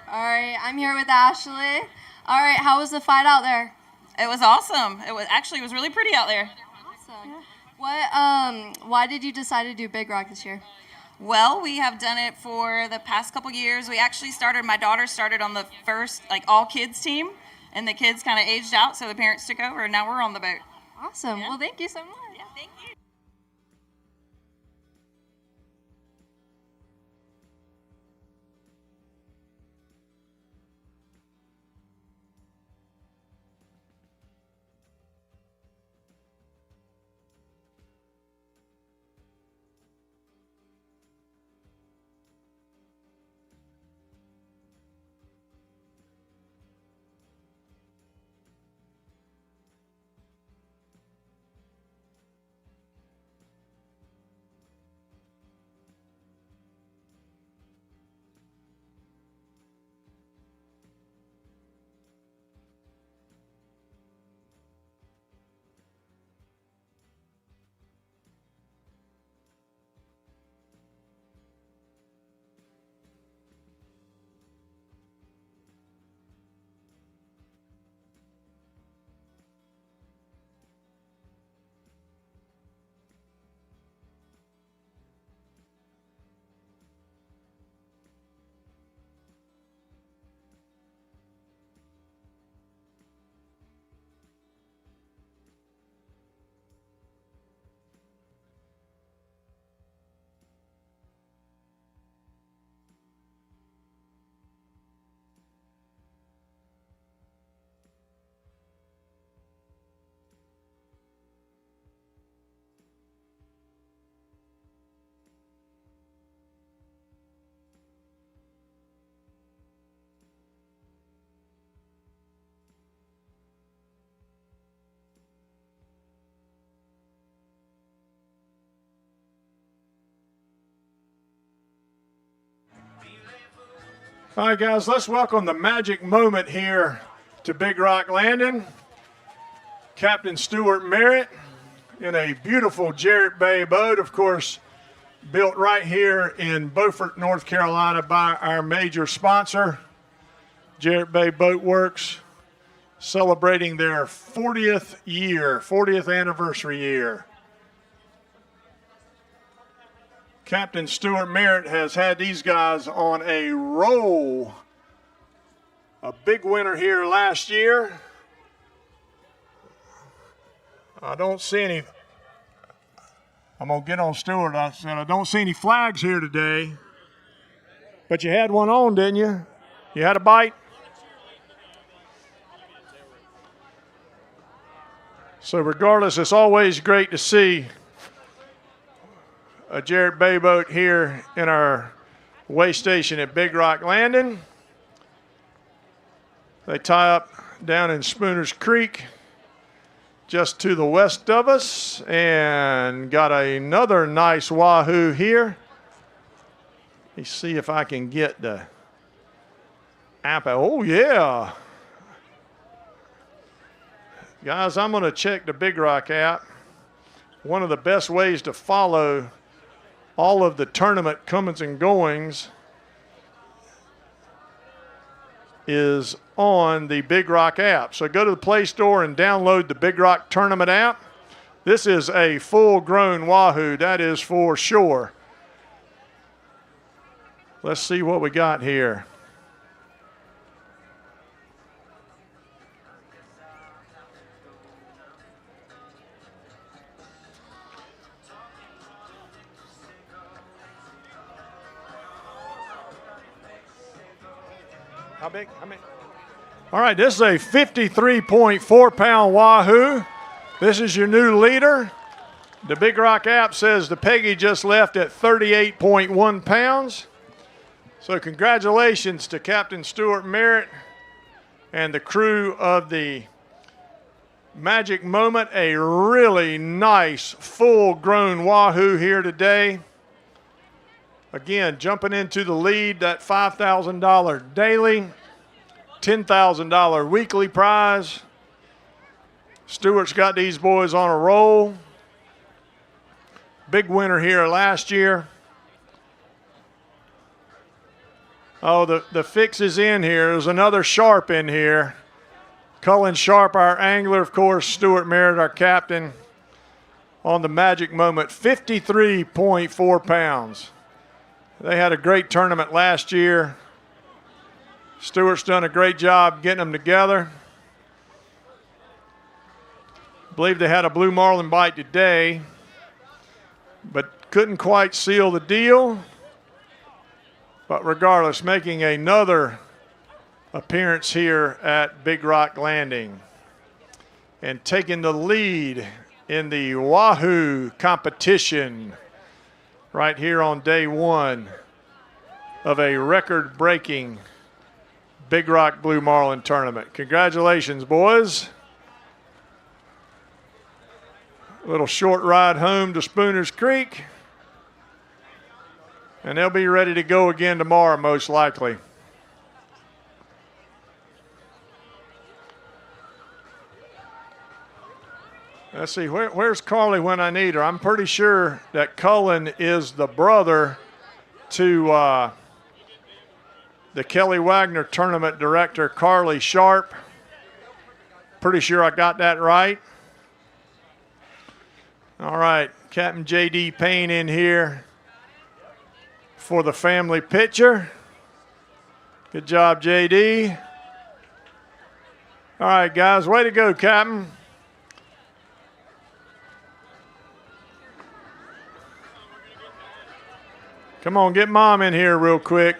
All right, I'm here with Ashley. All right, how was the fight out there? It was awesome. It was really pretty out there. Awesome. Why did you decide to do Big Rock this year? Well, we have done it for the past couple years. We actually my daughter started on the first all kids team, and the kids kind of aged out, so the parents took over, and now we're on the boat. Awesome. Yeah. Well, thank you so much. Yeah, thank you. All right, guys, let's welcome the magic moment here to Big Rock Landing. Captain Stuart Merritt in a beautiful Jarrett Bay boat, of course, built right here in Beaufort, North Carolina by our major sponsor, Jarrett Bay Boat Works, celebrating their 40th anniversary year. Captain Stuart Merritt has had these guys on a roll. A big winner here last year. I don't see any. I'm going to get on Stuart. I said, I don't see any flags here today. But you had one on, didn't you? You had a bite? So regardless, it's always great to see a Jarrett Bay boat here in our way station at Big Rock Landing. They tie up down in Spooner's Creek, just to the west of us, and got another nice wahoo here. Let me see if I can get the app. Oh, yeah. Guys, I'm going to check the Big Rock app. One of the best ways to follow all of the tournament comings and goings is on the Big Rock app. So go to the Play Store and download the Big Rock Tournament app. This is a full-grown wahoo, that is for sure. Let's see what we got here. How big? How many? All right, this is a 53.4 pound wahoo. This is your new leader. The Big Rock app says the Peggy just left at 38.1 pounds. So congratulations to Captain Stuart Merritt and the crew of the Magic Moment. A really nice full-grown wahoo here today. Again, jumping into the lead, that $5,000 daily, $10,000 weekly prize. Stewart's got these boys on a roll. Big winner here last year. Oh, the fix is in here. There's another Sharp in here. Cullen Sharp, our angler, of course, Stuart Merritt, our captain, on the Magic Moment, 53.4 pounds. They had a great tournament last year. Stuart's done a great job getting them together. I believe they had a blue marlin bite today, but couldn't quite seal the deal. But regardless, making another appearance here at Big Rock Landing and taking the lead in the Wahoo competition right here on day one of a record-breaking Big Rock Blue Marlin tournament. Congratulations, boys. A little short ride home to Spooner's Creek. And they'll be ready to go again tomorrow, most likely. Let's see, where's Carly when I need her? I'm pretty sure that Cullen is the brother to the Kelly Wagner tournament director, Carly Sharp. Pretty sure I got that right. All right, Captain J.D. Payne in here for the family picture. Good job, J.D. All right, guys, way to go, Captain. Come on, get Mom in here real quick.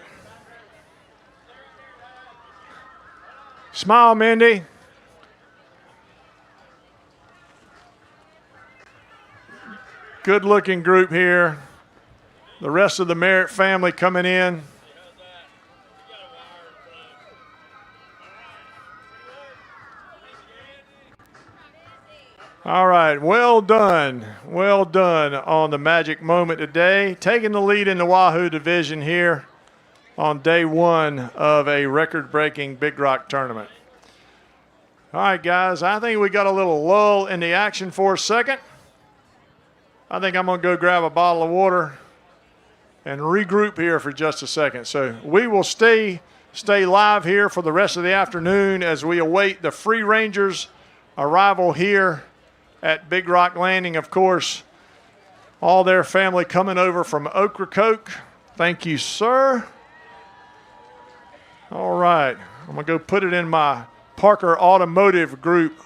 Smile, Mindy. Good looking group here. The rest of the Merritt family coming in. All right, well done on the Magic Moment today. Taking the lead in the Wahoo division here on day one of a record-breaking Big Rock tournament. All right, guys, I think we got a little lull in the action for a second. I think I'm going to go grab a bottle of water and regroup here for just a second. So we will stay live here for the rest of the afternoon as we await the Free Rangers' arrival here at Big Rock Landing. Of course, all their family coming over from Ocracoke. Thank you, sir. All right, I'm going to go put it in my Parker Automotive Group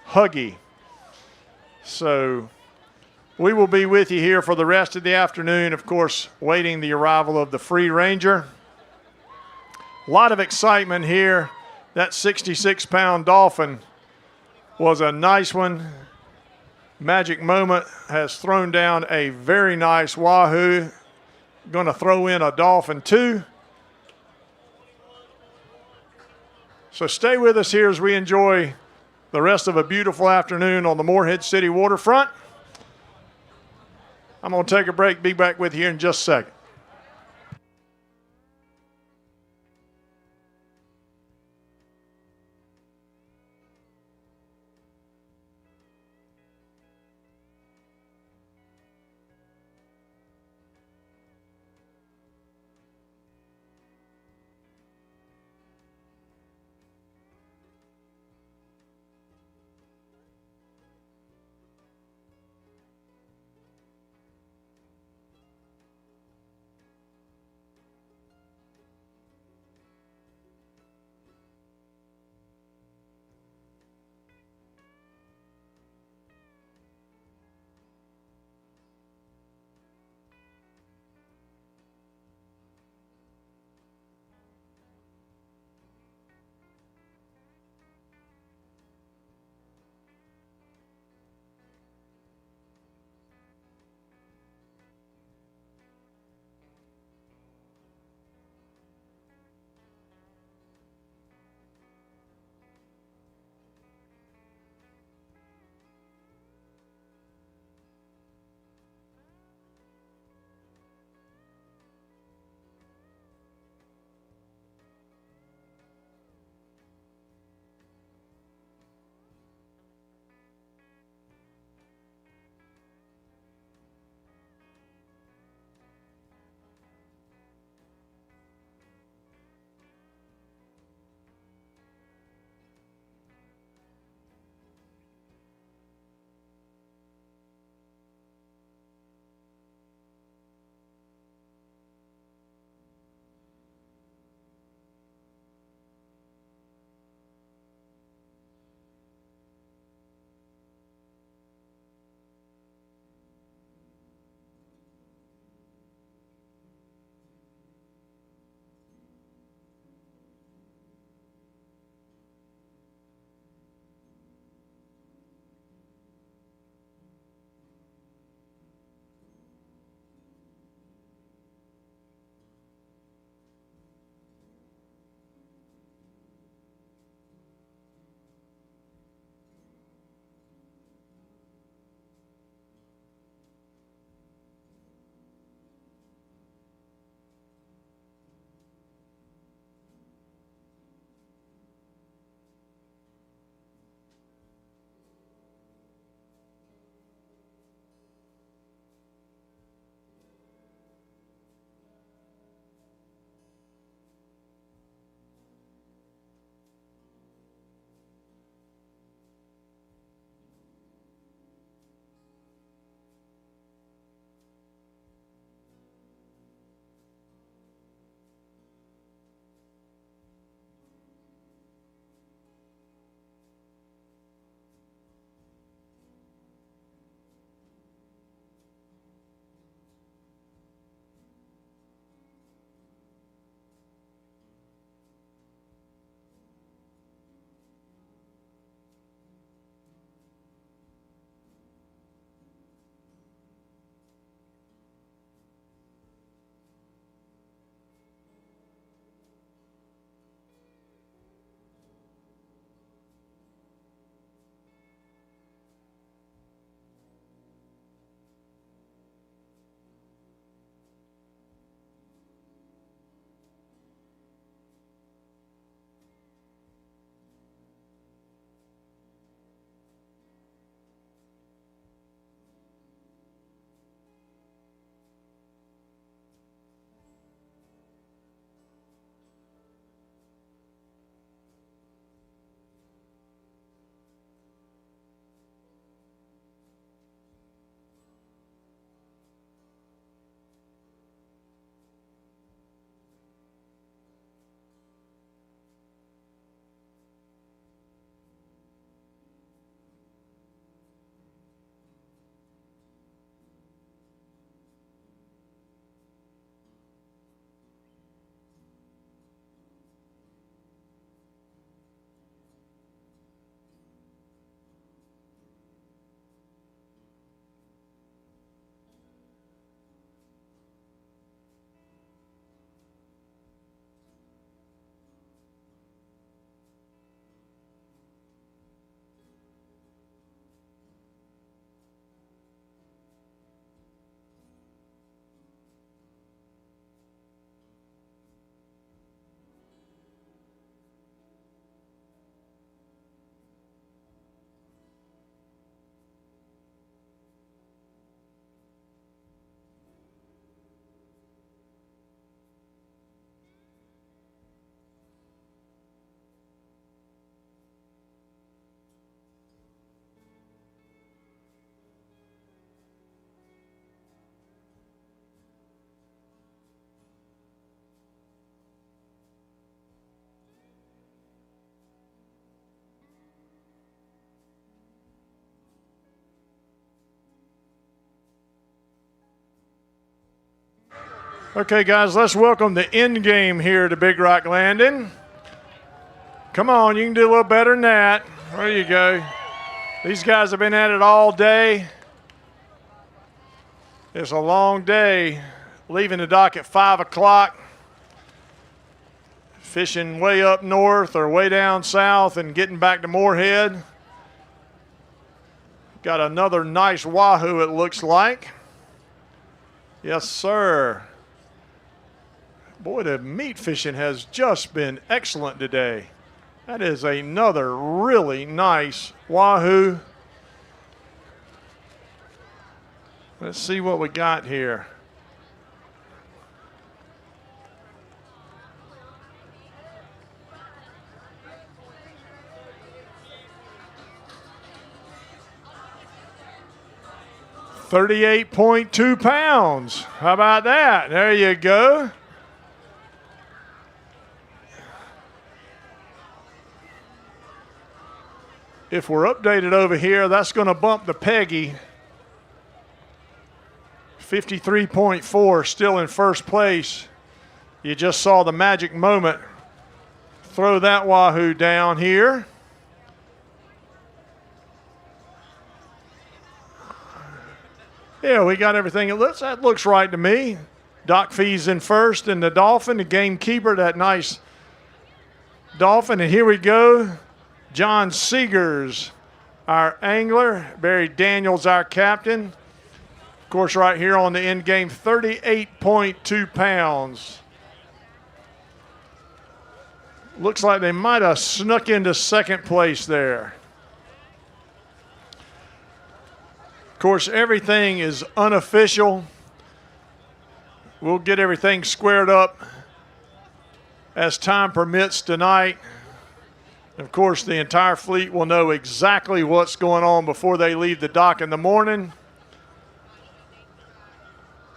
Huggy. So we will be with you here for the rest of the afternoon, of course, waiting the arrival of the Free Ranger. A lot of excitement here. That 66-pound dolphin was a nice one. Magic Moment has thrown down a very nice Wahoo. Going to throw in a dolphin too. So stay with us here as we enjoy the rest of a beautiful afternoon on the Morehead City waterfront. I'm going to take a break, be back with you here in just a second. Okay, guys, let's welcome the end game here to Big Rock Landing. Come on, you can do a little better than that. There you go. These guys have been at it all day. It's a long day. Leaving the dock at 5 o'clock. Fishing way up north or way down south and getting back to Moorhead. Got another nice wahoo, it looks like. Yes, sir. Boy, the meat fishing has just been excellent today. That is another really nice wahoo. Let's see what we got here. $38.2 pounds. How about that? There you go. If we're updated over here, that's going to bump the Peggy. 53.4, still in first place. You just saw the magic moment. Throw that wahoo down here. Yeah, we got everything. That looks right to me. Doc Fee's in first, and the Dolphin, the gamekeeper, that nice Dolphin. And here we go. John Seegers, our angler. Barry Daniels, our captain. Of course, right here on the end game, 38.2 pounds. Looks like they might have snuck into second place there. Of course, everything is unofficial. We'll get everything squared up as time permits tonight. Of course, the entire fleet will know exactly what's going on before they leave the dock in the morning.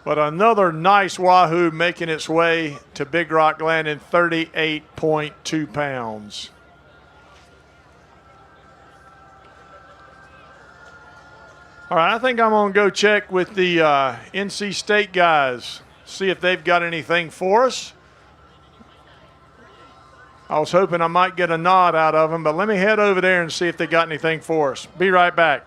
But another nice wahoo making its way to Big Rock Landing, 38.2 pounds. All right, I think I'm going to go check with the NC State guys, see if they've got anything for us. I was hoping I might get a nod out of them, but let me head over there and see if they got anything for us. Be right back.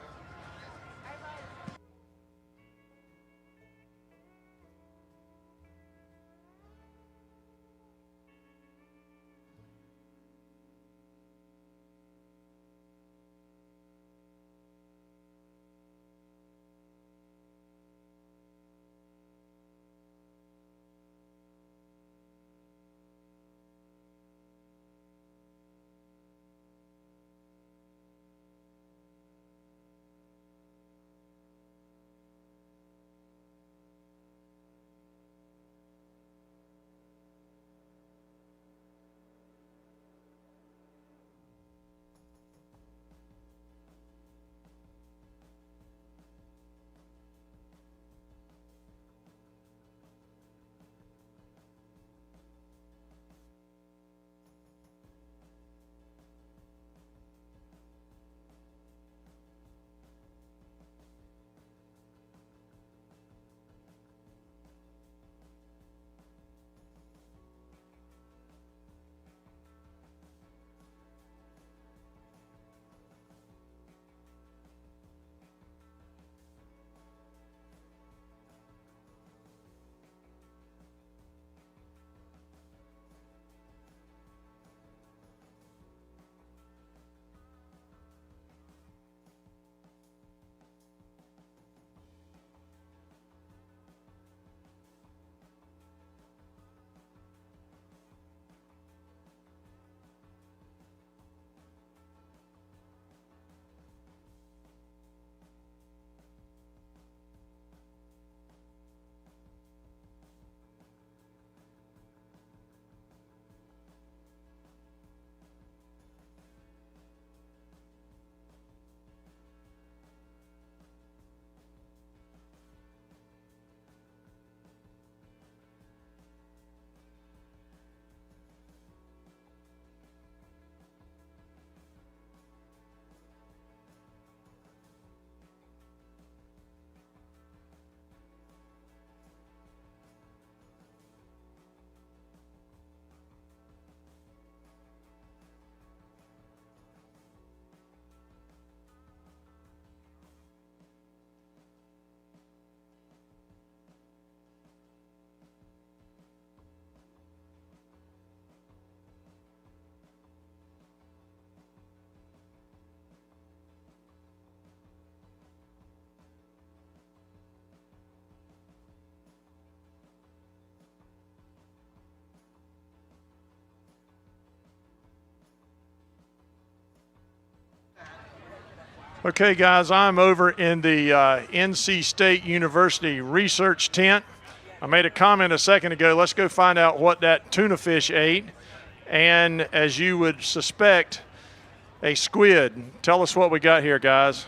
Okay, guys, I'm over in the NC State University research tent. I made a comment a second ago. Let's go find out what that tuna fish ate. And as you would suspect, a squid. Tell us what we got here, guys.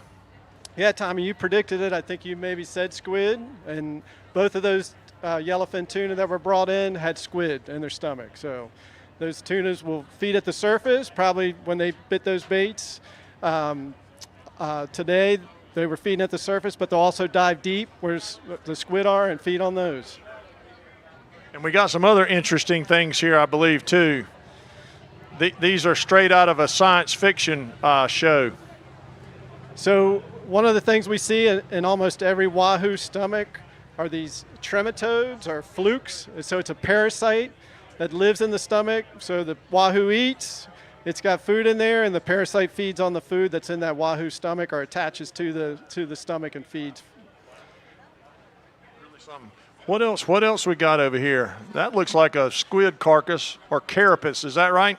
Yeah, Tommy, you predicted it. I think you maybe said squid, and both of those yellowfin tuna that were brought in had squid in their stomach. So those tunas will feed at the surface, probably when they bit those baits. Today, they were feeding at the surface, but they'll also dive deep where the squid are and feed on those. And we got some other interesting things here, I believe, too. These are straight out of a science fiction show. So one of the things we see in almost every wahoo stomach are these trematodes or flukes. So it's a parasite that lives in the stomach. So the wahoo eats, it's got food in there, and the parasite feeds on the food that's in that wahoo stomach or attaches to the stomach and feeds. What else we got over here? That looks like a squid carcass or carapace, is that right?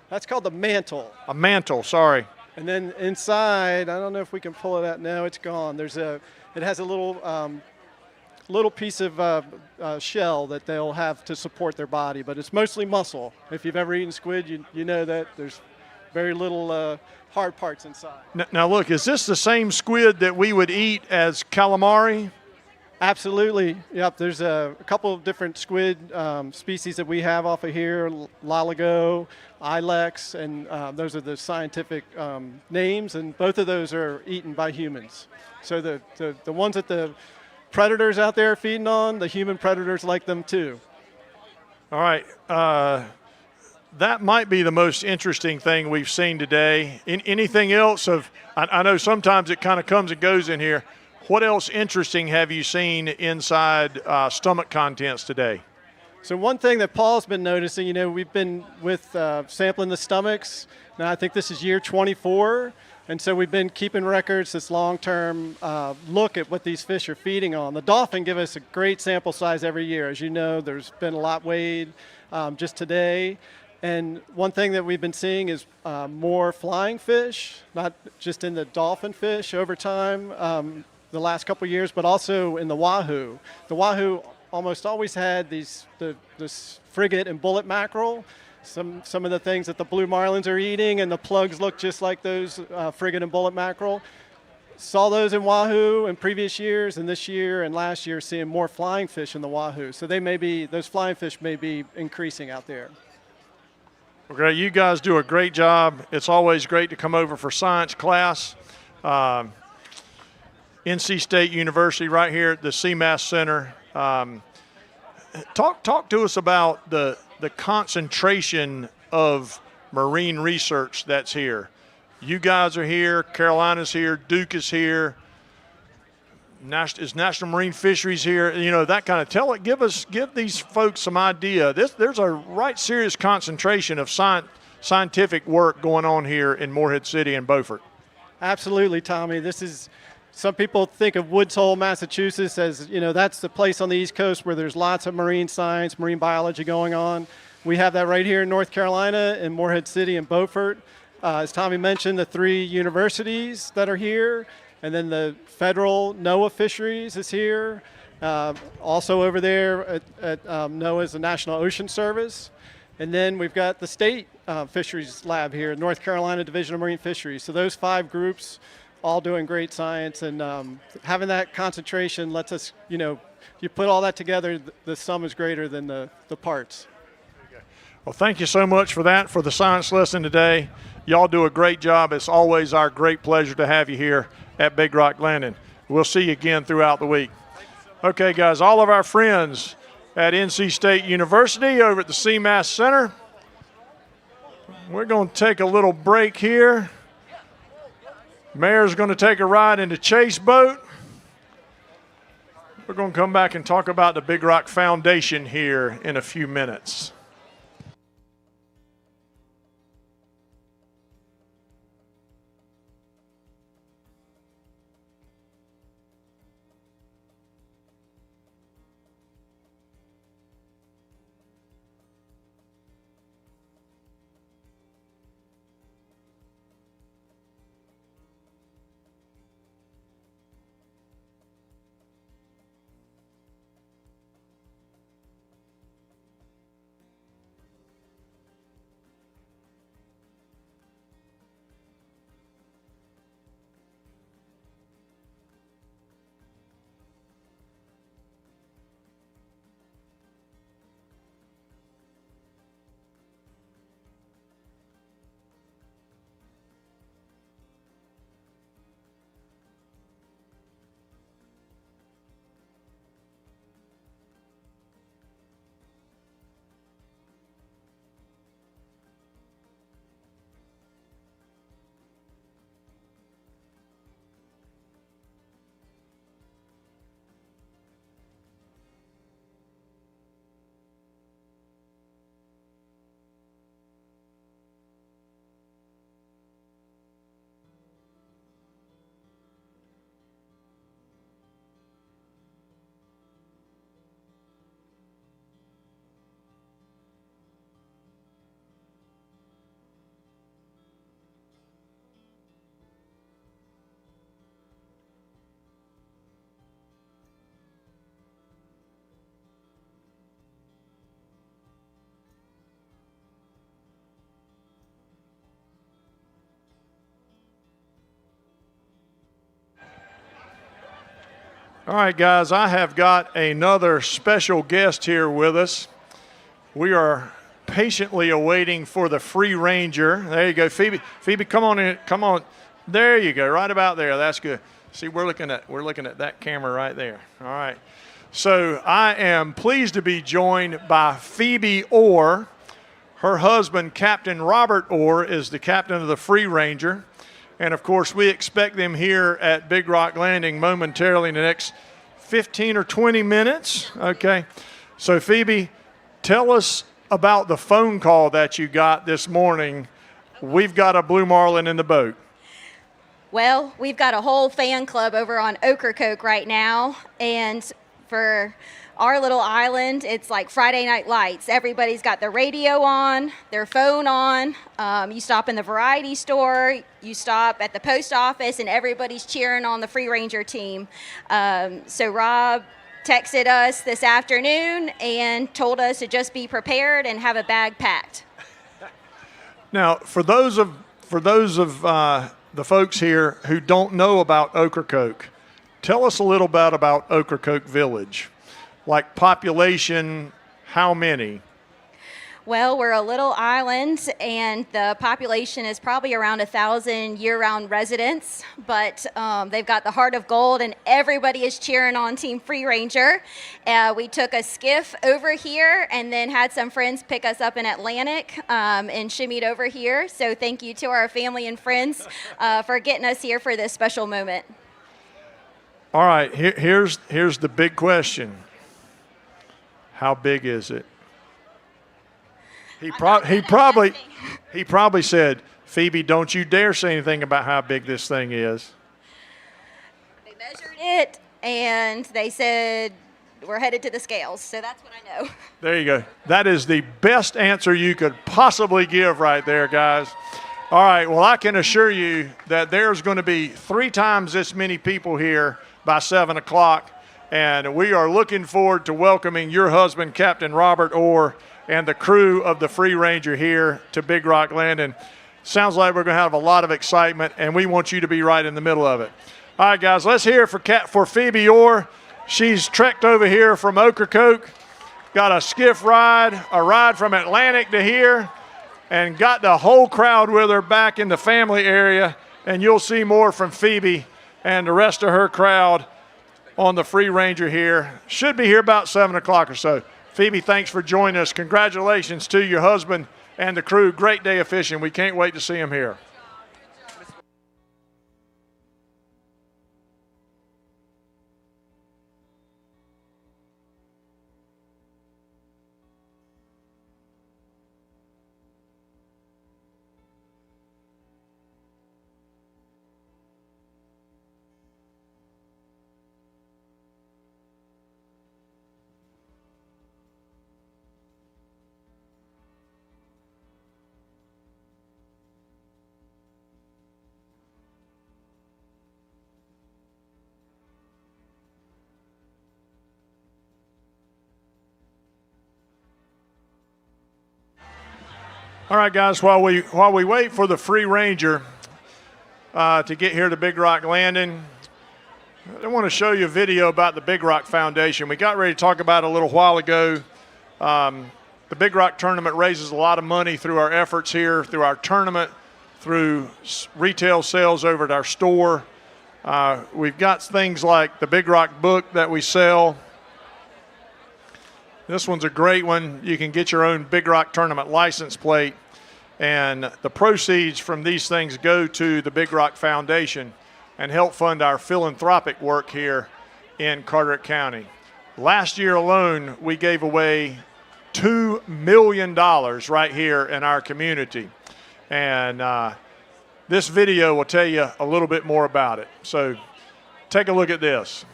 That's called the mantle. A mantle, sorry. And then inside, I don't know if we can pull it out now. It's gone. It has a little piece of shell that they'll have to support their body, but it's mostly muscle. If you've ever eaten squid, you know that there's very little hard parts inside. Now look, is this the same squid that we would eat as calamari? Absolutely. Yep. There's a couple of different squid species that we have off of here: lalago, ilex, and those are the scientific names. And both of those are eaten by humans. So the ones that the predators out there are feeding on, the human predators like them too. All right. That might be the most interesting thing we've seen today. Anything else I know sometimes it kind of comes and goes in here. What else interesting have you seen inside stomach contents today? So one thing that Paul's been noticing, we've been with sampling the stomachs. Now I think this is year 24. And so we've been keeping records, this long-term look at what these fish are feeding on. The dolphin give us a great sample size every year. As you know, there's been a lot weighed just today. And one thing that we've been seeing is more flying fish, not just in the dolphin fish over time, the last couple of years, but also in the wahoo. The wahoo almost always had this frigate and bullet mackerel. Some of the things that the blue marlins are eating, and the plugs look just like those frigate and bullet mackerel. Saw those in wahoo in previous years, and this year and last year seeing more flying fish in the wahoo. So those flying fish may be increasing out there. Okay, you guys do a great job. It's always great to come over for science class. NC State University right here at the CMAS Center. Talk to us about the concentration of marine research that's here. You guys are here, Carolina's here, Duke is here, is National Marine Fisheries here, that kind of give these folks some idea. There's a right serious concentration of scientific work going on here in Morehead City and Beaufort. Absolutely, Tommy. Some people think of Woods Hole, Massachusetts as, that's the place on the East Coast where there's lots of marine science, marine biology going on. We have that right here in North Carolina, in Morehead City and Beaufort. As Tommy mentioned, the 3 universities that are here, and then the federal NOAA Fisheries is here. Also over there at NOAA's the National Ocean Service. And then we've got the state fisheries lab here, North Carolina Division of Marine Fisheries. So those 5 groups all doing great science, and having that concentration lets us, you put all that together, the sum is greater than the parts. Well, thank you so much for that, for the science lesson today. Y'all do a great job. It's always our great pleasure to have you here at Big Rock Landing. We'll see you again throughout the week. Okay, guys, all of our friends at NC State University over at the CMAS Center, we're going to take a little break here. Mayor's going to take a ride in the Chase boat. We're going to come back and talk about the Big Rock Foundation here in a few minutes. All right, guys, I have got another special guest here with us. We are patiently awaiting for the Free Ranger. There you go, Phoebe. Phoebe, come on in. Come on. There you go, right about there. That's good. See, we're looking at that camera right there. All right. So I am pleased to be joined by Phoebe Orr. Her husband, Captain Robert Orr, is the captain of the Free Ranger. And, of course, we expect them here at Big Rock Landing momentarily in the next 15 or 20 minutes. Okay. So, Phoebe, tell us about the phone call that you got this morning. We've got a blue marlin in the boat. Well, we've got a whole fan club over on Ocracoke right now. And for our little island, it's like Friday Night Lights. Everybody's got their radio on, their phone on. You stop in the variety store, you stop at the post office, and everybody's cheering on the Free Ranger team. So Rob texted us this afternoon and told us to just be prepared and have a bag packed. Now, for those of the folks here who don't know about Ocracoke, tell us a little bit about Ocracoke Village. Like population, how many? Well, we're a little island, and the population is probably around 1,000 year-round residents, but they've got the heart of gold, and everybody is cheering on Team Free Ranger. We took a skiff over here and then had some friends pick us up in Atlantic and shimmied over here. So thank you to our family and friends for getting us here for this special moment. All right, here's the big question. How big is it? He probably said, Phoebe, don't you dare say anything about how big this thing is. They measured it, and they said, we're headed to the scales. So that's what I know. There you go. That is the best answer you could possibly give right there, guys. All right, well, I can assure you that there's going to be 3 times this many people here by 7 o'clock. And we are looking forward to welcoming your husband, Captain Robert Orr, and the crew of the Free Ranger here to Big Rock Landing. Sounds like we're going to have a lot of excitement, and we want you to be right in the middle of it. All right, guys, let's hear it for Phoebe Orr. She's trekked over here from Ocracoke, got a skiff ride, a ride from Atlantic to here, and got the whole crowd with her back in the family area. And you'll see more from Phoebe and the rest of her crowd on the Free Ranger here. Should be here about 7 o'clock or so. Phoebe, thanks for joining us. Congratulations to your husband and the crew. Great day of fishing. We can't wait to see him here. All right, guys, while we wait for the Free Ranger to get here to Big Rock Landing, I want to show you a video about the Big Rock Foundation. We got ready to talk about it a little while ago. The Big Rock Tournament raises a lot of money through our efforts here, through our tournament, through retail sales over at our store. We've got things like the Big Rock book that we sell. This one's a great one. You can get your own Big Rock Tournament license plate, and the proceeds from these things go to the Big Rock Foundation and help fund our philanthropic work here in Carteret County. Last year alone, we gave away $2 million right here in our community. And this video will tell you a little bit more about it. So take a look at this.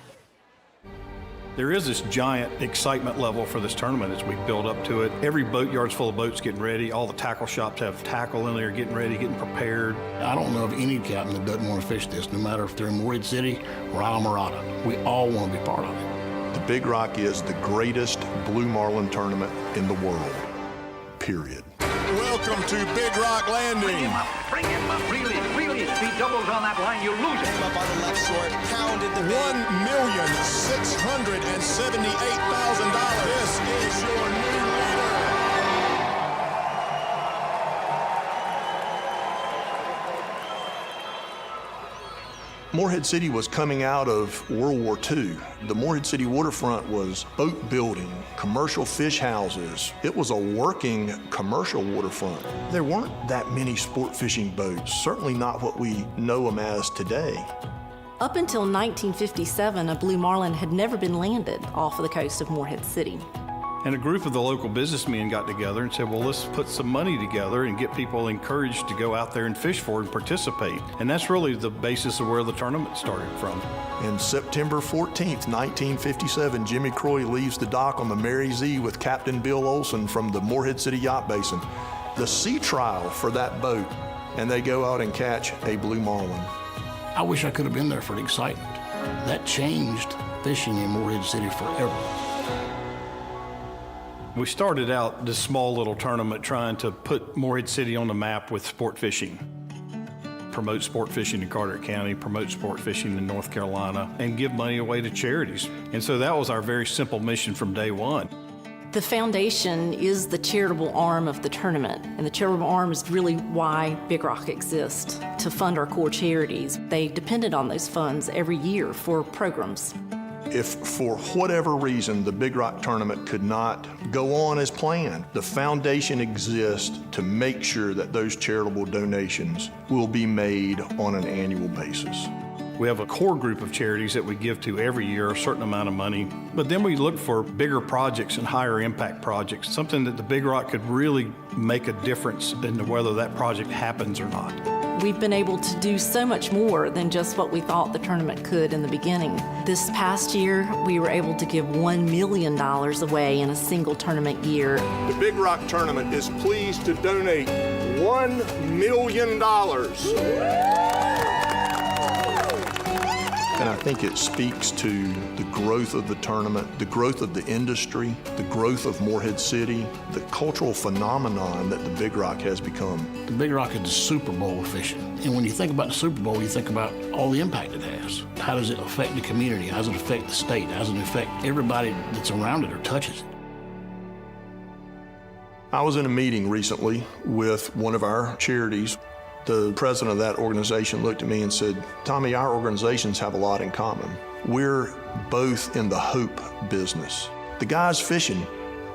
There is this giant excitement level for this tournament as we build up to it. Every boatyard's full of boats getting ready. All the tackle shops have tackle in there, getting ready, getting prepared. I don't know of any captain that doesn't want to fish this, no matter if they're in Morehead City or Islamorada. We all want to be part of it. The Big Rock is the greatest blue marlin tournament in the world, period. Welcome to Big Rock Landing. Bring him up, really, really If he doubles on that line, you lose it. Up on the left short, pounded the $1,678,000. This is your new leader. Morehead City was coming out of World War II. The Morehead City waterfront was boat building, commercial fish houses. It was a working commercial waterfront. There weren't that many sport fishing boats, certainly not what we know them as today. Up until 1957, a blue marlin had never been landed off of the coast of Morehead City. And a group of the local businessmen got together and said, well, let's put some money together and get people encouraged to go out there and fish for it and participate. And that's really the basis of where the tournament started from. And September 14th, 1957, Jimmy Croy leaves the dock on the Mary Z with Captain Bill Olson from the Morehead City Yacht Basin. The sea trial for that boat, and they go out and catch a blue marlin. I wish I could have been there for the excitement. That changed fishing in Morehead City forever. We started out this small little tournament trying to put Morehead City on the map with sport fishing. Promote sport fishing in Carteret County, promote sport fishing in North Carolina, and give money away to charities. And so that was our very simple mission from day one. The foundation is the charitable arm of the tournament, and the charitable arm is really why Big Rock exists, to fund our core charities. They depended on those funds every year for programs. If for whatever reason the Big Rock tournament could not go on as planned, the foundation exists to make sure that those charitable donations will be made on an annual basis. We have a core group of charities that we give to every year, a certain amount of money, but then we look for bigger projects and higher impact projects, something that the Big Rock could really make a difference in whether that project happens or not. We've been able to do so much more than just what we thought the tournament could in the beginning. This past year, we were able to give $1 million away in a single tournament year. The Big Rock tournament is pleased to donate $1 million. And I think it speaks to the growth of the tournament, the growth of the industry, the growth of Morehead City, the cultural phenomenon that the Big Rock has become. The Big Rock is the Super Bowl of fishing. And when you think about the Super Bowl, you think about all the impact it has. How does it affect the community? How does it affect the state? How does it affect everybody that's around it or touches it? I was in a meeting recently with one of our charities. The president of that organization looked at me and said, Tommy, our organizations have a lot in common. We're both in the hope business. The guy's fishing.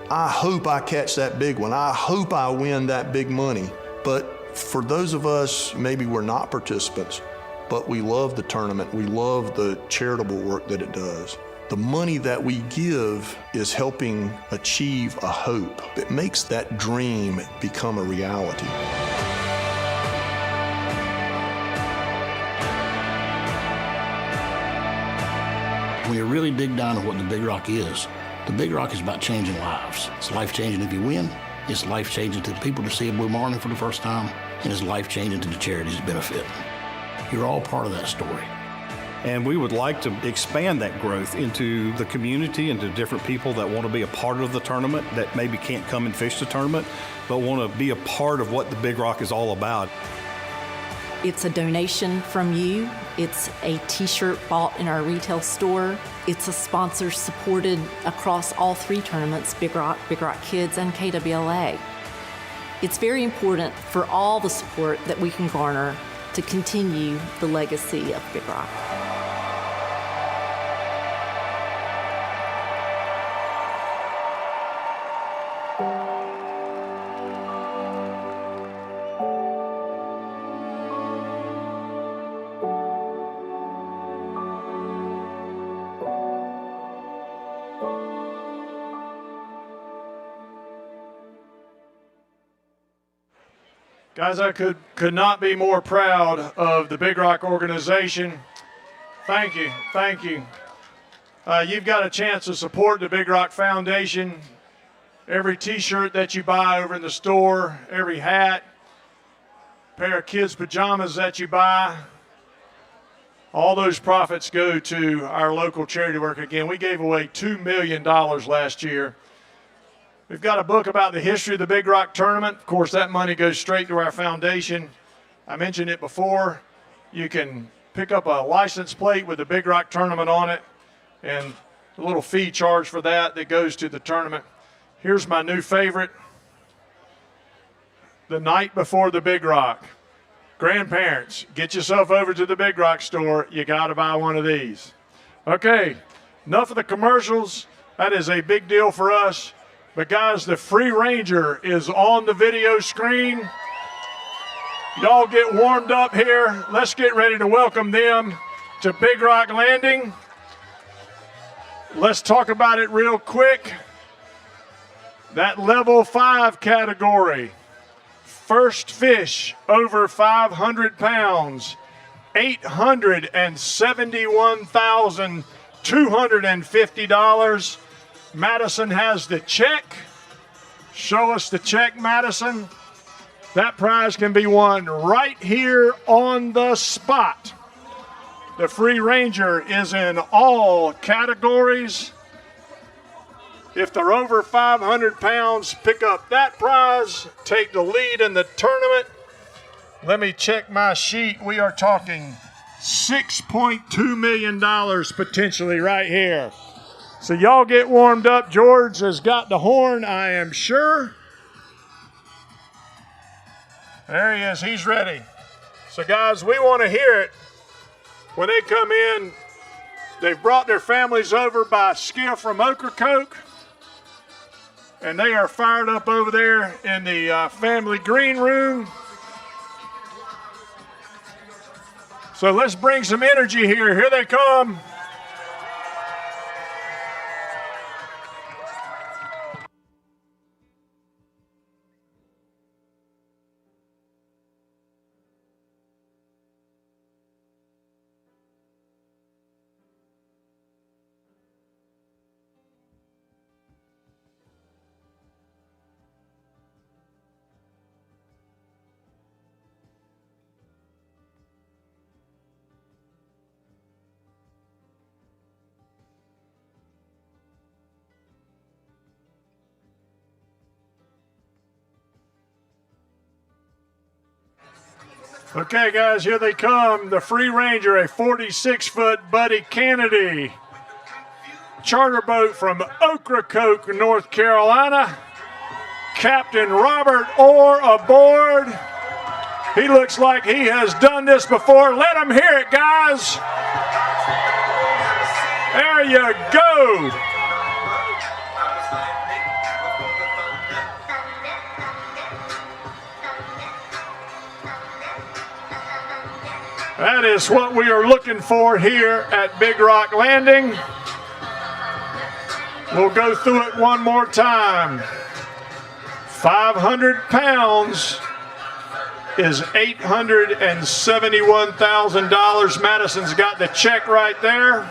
I hope I catch that big one. I hope I win that big money. But for those of us, maybe we're not participants, but we love the tournament. We love the charitable work that it does. The money that we give is helping achieve a hope that makes that dream become a reality. When you really dig down to what the Big Rock is, the Big Rock is about changing lives. It's life-changing if you win. It's life-changing to the people to see a blue marlin for the first time. And it's life-changing to the charities that benefit. You're all part of that story. And we would like to expand that growth into the community and to different people that want to be a part of the tournament, that maybe can't come and fish the tournament, but want to be a part of what the Big Rock is all about. It's a donation from you. It's a t-shirt bought in our retail store. It's a sponsor supported across all three tournaments, Big Rock Kids, and KWLA. It's very important for all the support that we can garner to continue the legacy of Big Rock. Guys, I could not be more proud of the Big Rock organization. Thank you, thank you. You've got a chance to support the Big Rock Foundation. Every t-shirt that you buy over in the store, every hat, pair of kids' pajamas that you buy, all those profits go to our local charity work. Again, we gave away $2 million last year. We've got a book about the history of the Big Rock Tournament. Of course, that money goes straight to our foundation. I mentioned it before. You can pick up a license plate with the Big Rock Tournament on it, and a little fee charge for that goes to the tournament. Here's my new favorite. The night before the Big Rock. Grandparents, get yourself over to the Big Rock store. You got to buy one of these. Okay, enough of the commercials. That is a big deal for us. But guys, the Free Ranger is on the video screen. Y'all get warmed up here. Let's get ready to welcome them to Big Rock Landing. Let's talk about it real quick. That level 5 category. First fish over 500 pounds, $871,250. Madison has the check. Show us the check, Madison. That prize can be won right here on the spot. The Free Ranger is in all categories. If they're over 500 pounds, pick up that prize, take the lead in the tournament. Let me check my sheet. We are talking $6.2 million potentially right here. So y'all get warmed up. George has got the horn, I am sure. There he is. He's ready. So guys, we want to hear it. When they come in, they've brought their families over by skiff from Ocracoke. And they are fired up over there in the family green room. So let's bring some energy here. Here they come. Okay, guys, here they come. The Free Ranger, a 46-foot Buddy Kennedy charter boat from Ocracoke, North Carolina. Captain Robert Orr aboard. He looks like he has done this before. Let him hear it, guys. There you go. That is what we are looking for here at Big Rock Landing. We'll go through it one more time. 500 pounds is $871,000. Madison's got the check right there.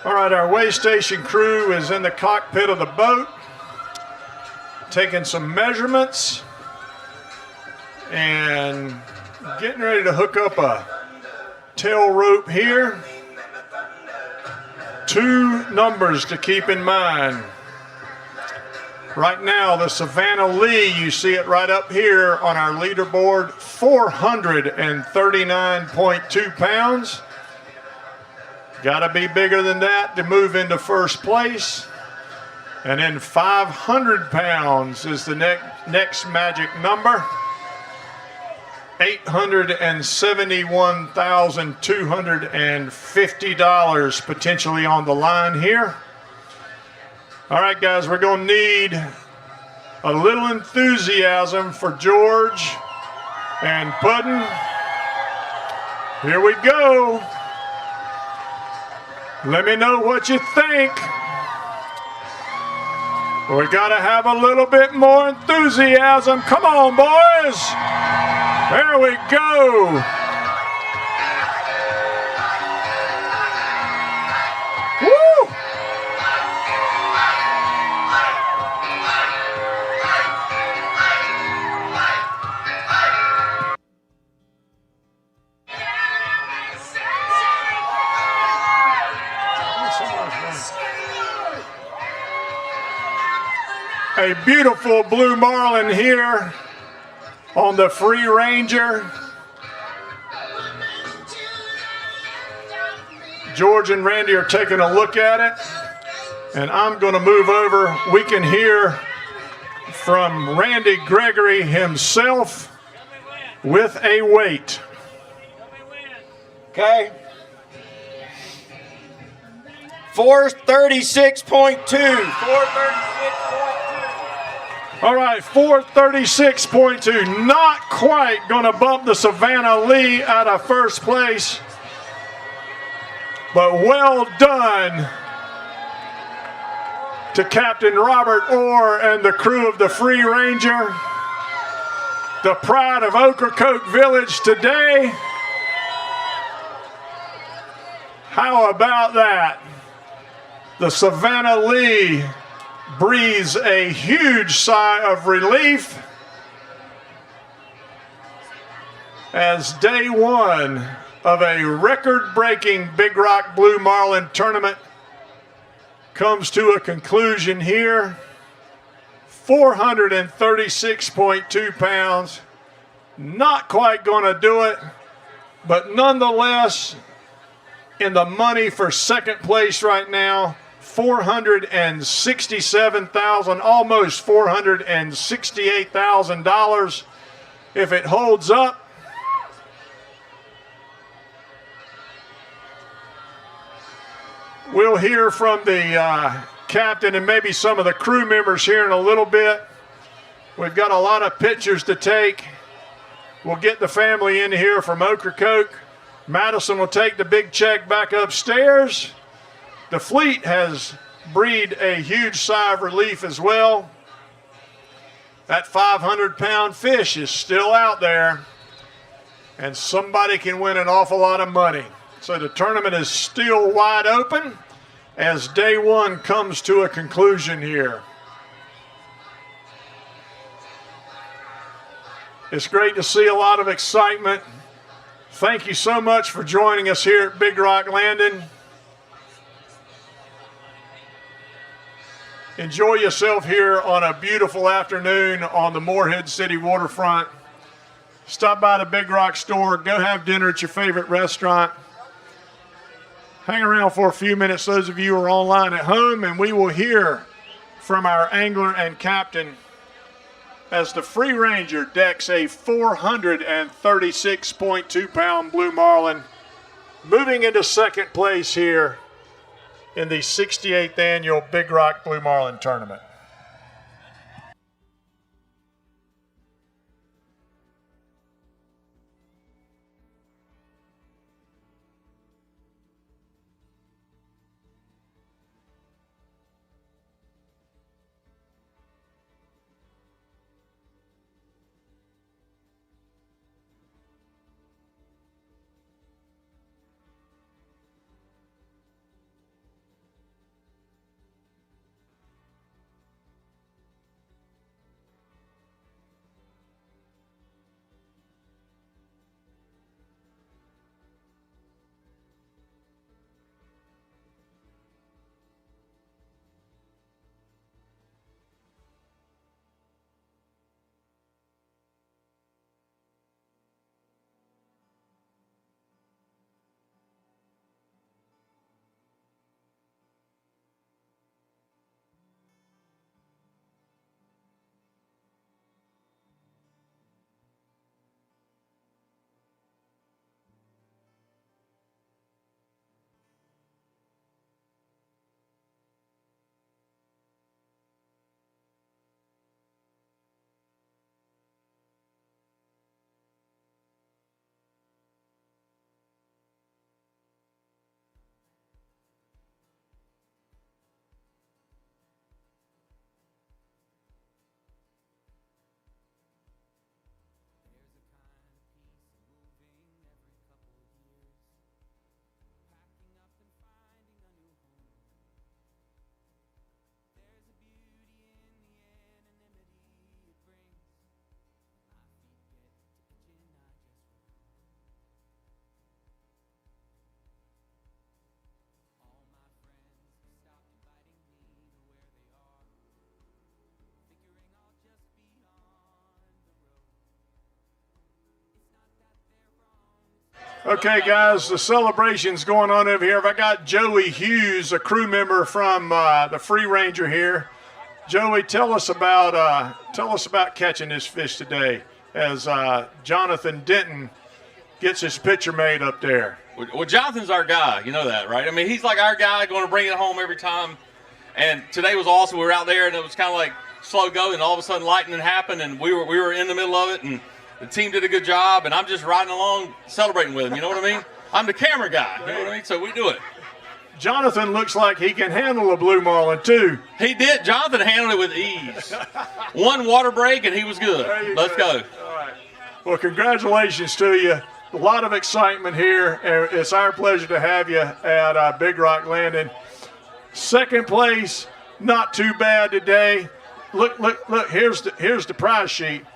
All right, our weigh station crew is in the cockpit of the boat, taking some measurements and getting ready to hook up a tail rope here. Two numbers to keep in mind. Right now, the Savannah Lee, you see it right up here on our leaderboard, 439.2 pounds. Got to be bigger than that to move into first place. And then 500 pounds is the next magic number. $871,250 potentially on the line here. All right, guys, we're going to need a little enthusiasm for George and Puddin'. Here we go. Let me know what you think. We got to have a little bit more enthusiasm. Come on, boys. There we go. Woo! A beautiful blue marlin here on the Free Ranger. George and Randy are taking a look at it, and I'm going to move over. We can hear from Randy Gregory himself with a weight. Okay. 436.2. All right, 436.2. Not quite going to bump the Savannah Lee out of first place, but well done to Captain Robert Orr and the crew of the Free Ranger, the pride of Ocracoke Village today. How about that? The Savannah Lee breathes a huge sigh of relief as day one of a record-breaking Big Rock Blue Marlin tournament comes to a conclusion here. 436.2 pounds. Not quite going to do it, but nonetheless, in the money for second place right now, $467,000, almost $468,000. If it holds up, we'll hear from the captain and maybe some of the crew members here in a little bit. We've got a lot of pictures to take. We'll get the family in here from Ocracoke. Madison will take the big check back upstairs. The fleet has breathed a huge sigh of relief as well. That 500-pound fish is still out there, and somebody can win an awful lot of money. So the tournament is still wide open as day one comes to a conclusion here. It's great to see a lot of excitement. Thank you so much for joining us here at Big Rock Landing. Enjoy yourself here on a beautiful afternoon on the Morehead City waterfront. Stop by the Big Rock store, go have dinner at your favorite restaurant. Hang around for a few minutes, those of you who are online at home, and we will hear from our angler and captain as the Free Ranger decks a 436.2-pound blue marlin, moving into second place here in the 68th annual Big Rock Blue Marlin Tournament. Okay, guys, the celebration's going on over here. I got Joey Hughes, a crew member from the Free Ranger here. Joey, tell us about catching this fish today as Jonathan Denton gets his picture made up there. Well, Jonathan's our guy. You know that, right? I mean, he's like our guy, going to bring it home every time. And today was awesome. We were out there, and it was kind of like slow go, and all of a sudden lightning happened, and we were in the middle of it, and the team did a good job, and I'm just riding along celebrating with him. You know what I mean? I'm the camera guy. You know what I mean? So we do it. Jonathan looks like he can handle a blue marlin, too. He did. Jonathan handled it with ease. One water break, and he was good. Let's go. All right. Well, congratulations to you. A lot of excitement here, and it's our pleasure to have you at Big Rock Landing. Second place, not too bad today. Look! Here's the prize sheet.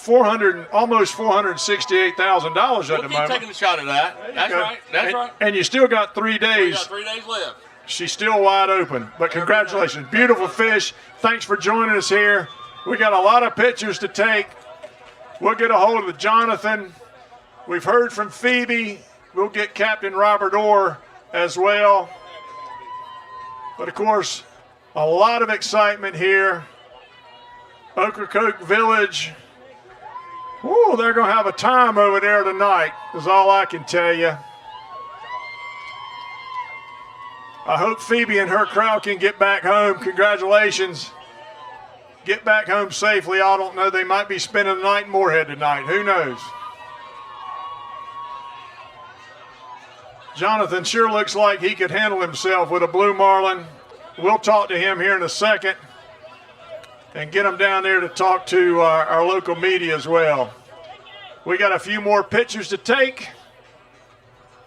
Almost $468,000 at the moment. We'll keep taking a shot at that. That's right. That's right. And you still got 3 days. We got 3 days left. She's still wide open. But congratulations. Beautiful fish. Thanks for joining us here. We got a lot of pictures to take. We'll get a hold of Jonathan. We've heard from Phoebe. We'll get Captain Robert Orr as well. But of course, a lot of excitement here. Ocracoke Village. Woo, they're going to have a time over there tonight, is all I can tell you. I hope Phoebe and her crowd can get back home. Congratulations. Get back home safely. I don't know. They might be spending the night in Moorhead tonight. Who knows? Jonathan sure looks like he could handle himself with a blue marlin. We'll talk to him here in a second and get him down there to talk to our local media as well. We got a few more pictures to take,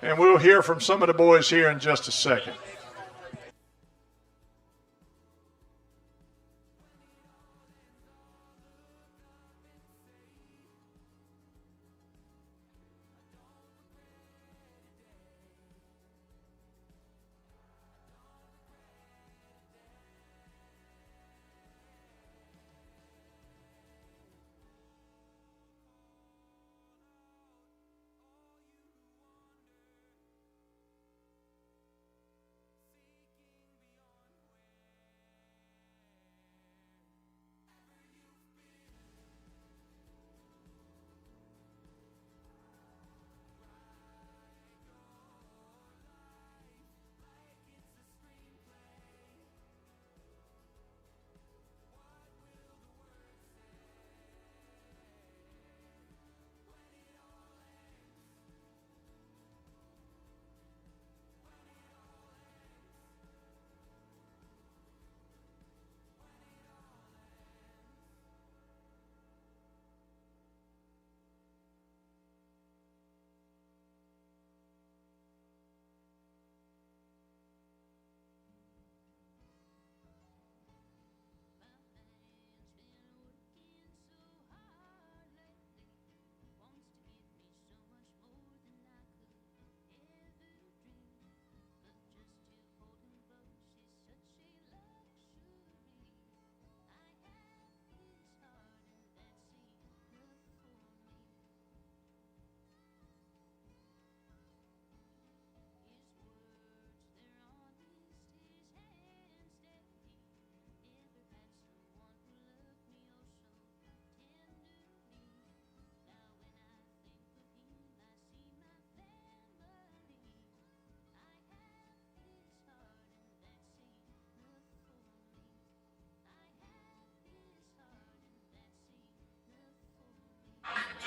and we'll hear from some of the boys here in just a second.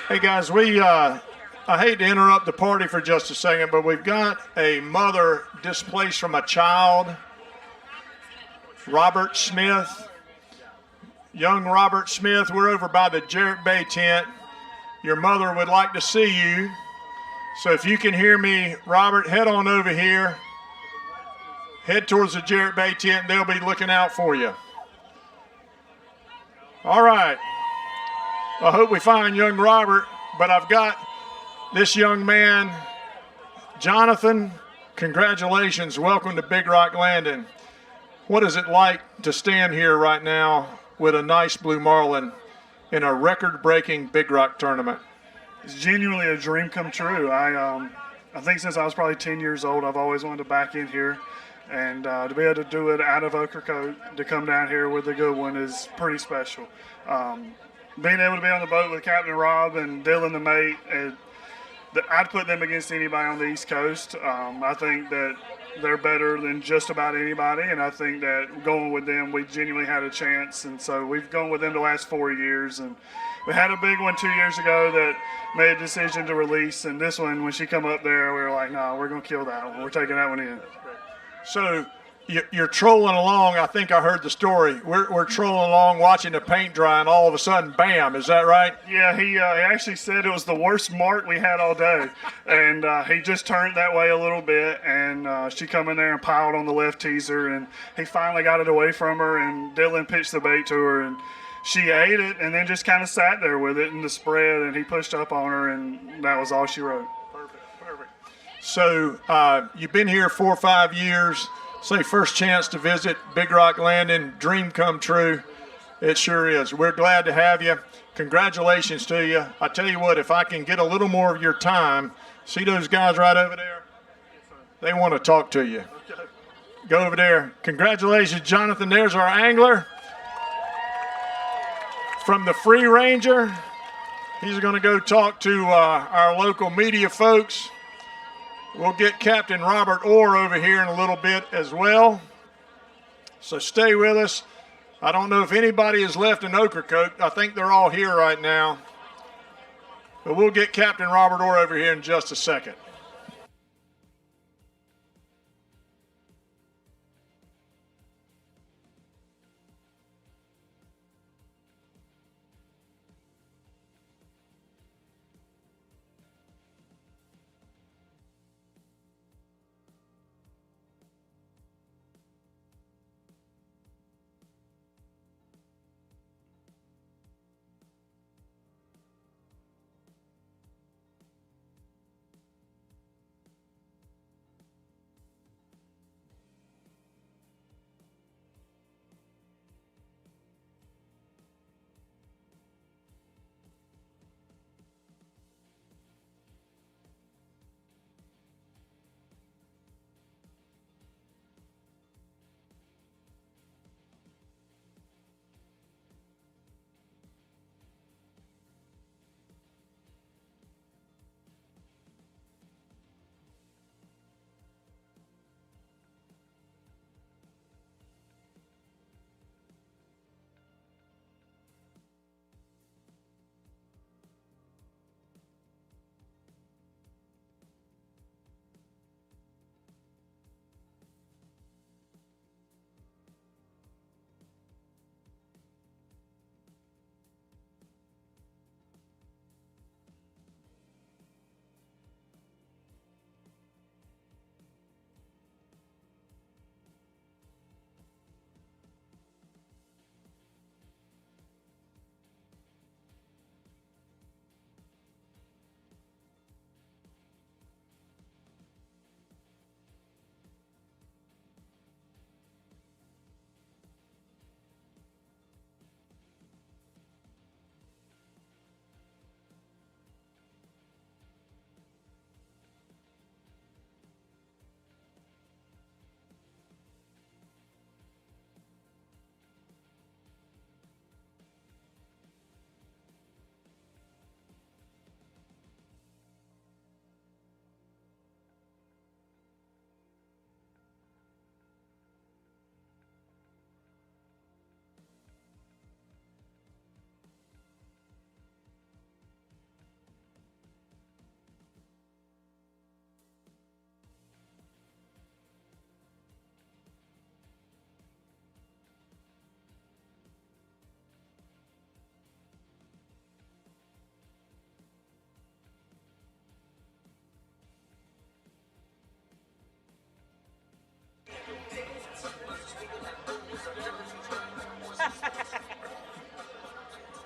Hey guys, I hate to interrupt the party for just a second, but we've got a mother displaced from a child, Robert Smith. Young Robert Smith, we're over by the Jarrett Bay tent. Your mother would like to see you. So if you can hear me, Robert, head on over here. Head towards the Jarrett Bay tent, and they'll be looking out for you. All right. I hope we find young Robert, but I've got this young man, Jonathan. Congratulations. Welcome to Big Rock Landing. What is it like to stand here right now with a nice blue marlin in a record-breaking Big Rock tournament? It's genuinely a dream come true. I think since I was probably 10 years old, I've always wanted to back in here. And to be able to do it out of Ocracoke, to come down here with a good one is pretty special. Being able to be on the boat with Captain Rob and Dylan the mate, I'd put them against anybody on the East Coast. I think that they're better than just about anybody, and I think that going with them, we genuinely had a chance. And so we've gone with them the last 4 years, and we had a big one 2 years ago that made a decision to release, and this one, when she come up there, we were like, no, we're going to kill that one. We're taking that one in. So you're trolling along. I think I heard the story. We're trolling along, watching the paint dry, and all of a sudden, bam! Is that right? Yeah, he actually said it was the worst mark we had all day, and he just turned that way a little bit, and she come in there and piled on the left teaser, and he finally got it away from her, and Dylan pitched the bait to her, and she ate it, and then just kind of sat there with it in the spread, and he pushed up on her, and that was all she wrote. Perfect. So you've been here 4 or 5 years. Say first chance to visit Big Rock Landing, dream come true. It sure is. We're glad to have you. Congratulations to you. I tell you what, if I can get a little more of your time, see those guys right over there? They want to talk to you. Go over there. Congratulations, Jonathan. There's our angler from the Free Ranger. He's going to go talk to our local media folks. We'll get Captain Robert Orr over here in a little bit as well. So stay with us. I don't know if anybody has left in Ocracoke. I think they're all here right now. But we'll get Captain Robert Orr over here in just a second.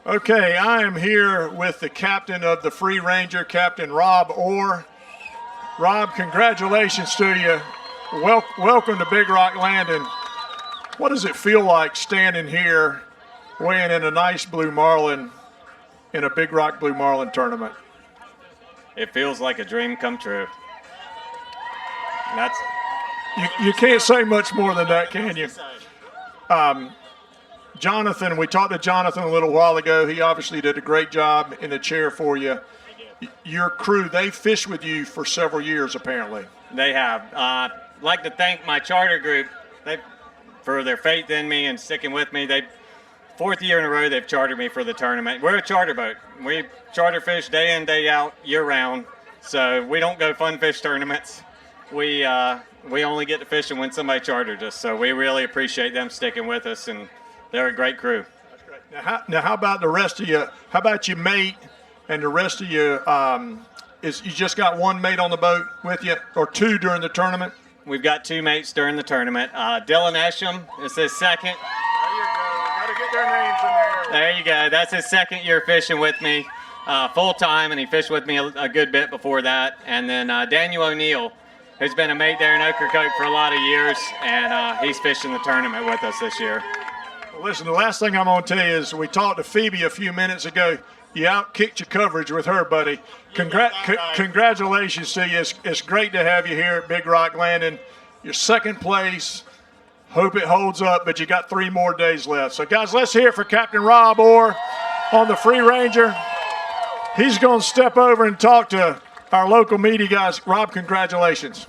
Okay, I am here with the captain of the Free Ranger, Captain Rob Orr. Rob, congratulations to you. Welcome to Big Rock Landing. What does it feel like standing here, weighing in a nice blue marlin in a Big Rock Blue Marlin tournament? It feels like a dream come true. That's You can't say much more than that, can you? Jonathan, we talked to Jonathan a little while ago. He obviously did a great job in the chair for you. Your crew, they fished with you for several years, apparently. they have. I'd like to thank my charter group for their faith in me and sticking with me. Fourth year in a row they've chartered me for the tournament. We're a charter boat. We charter fish day in, day out, year round. So we don't go fun fish tournaments. We only get to fishing when somebody chartered us. So we really appreciate them sticking with us, and they're a great crew. That's great. Now how about the rest of you? How about your mate and the rest of you? You just got one mate on the boat with you, or two during the tournament? We've got two mates during the tournament. Dylan Esham is his second. There you go. Got to get their names in there. There you go. That's his second year fishing with me full time, and he fished with me a good bit before that. And then Daniel O'Neill, who's been a mate there in Ocracoke for a lot of years, and he's fishing the tournament with us this year. Well, listen, the last thing I'm going to tell you is we talked to Phoebe a few minutes ago. You outkicked your coverage with her, buddy. Congratulations to you. It's great to have you here at Big Rock Landing. You're second place. Hope it holds up, but you got 3 more days left. So, guys, let's hear it for Captain Rob Orr on the Free Ranger. He's going to step over and talk to our local media guys. Rob, congratulations.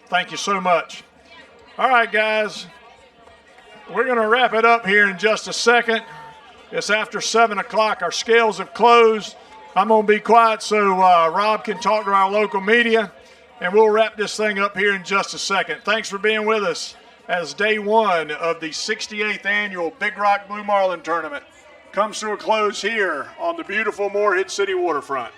Thank you so much. All right, guys. We're going to wrap it up here in just a second. It's after 7 o'clock. Our scales have closed. I'm going to be quiet so Rob can talk to our local media, and we'll wrap this thing up here in just a second. Thanks for being with us as day 1 of the 68th annual Big Rock Blue Marlin Tournament comes to a close here on the beautiful Morehead City waterfront.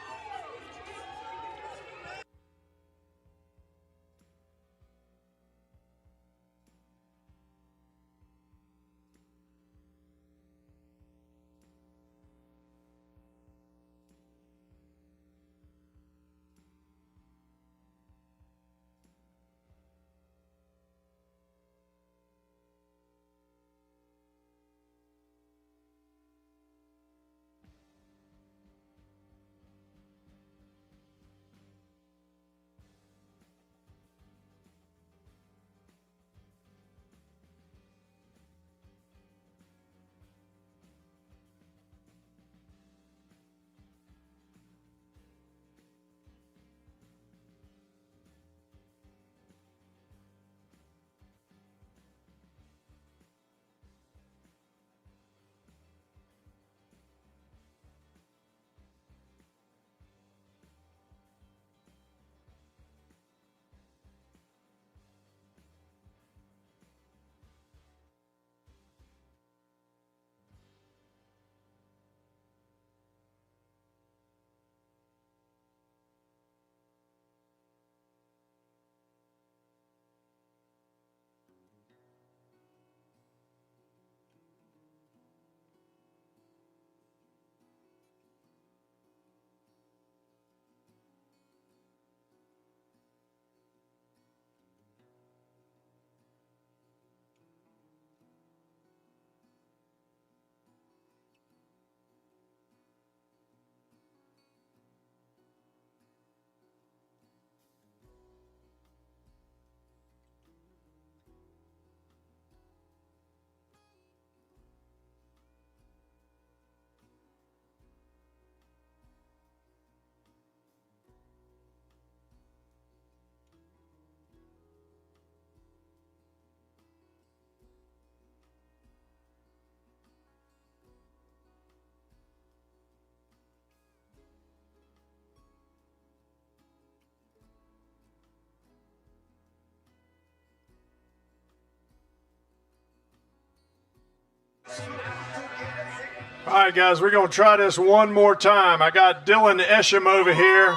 All right, guys, we're going to try this one more time. I got Dylan Esham over here.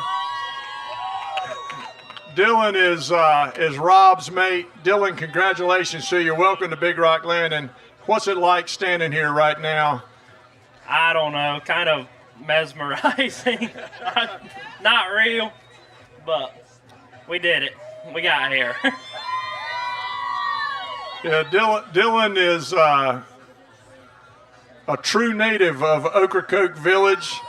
Dylan is Rob's mate. Dylan, congratulations to you. Welcome to Big Rock Landing. What's it like standing here right now? I don't know, kind of mesmerizing. Not real, but we did it. We got here. Yeah, Dylan is a true native of Ocracoke Village.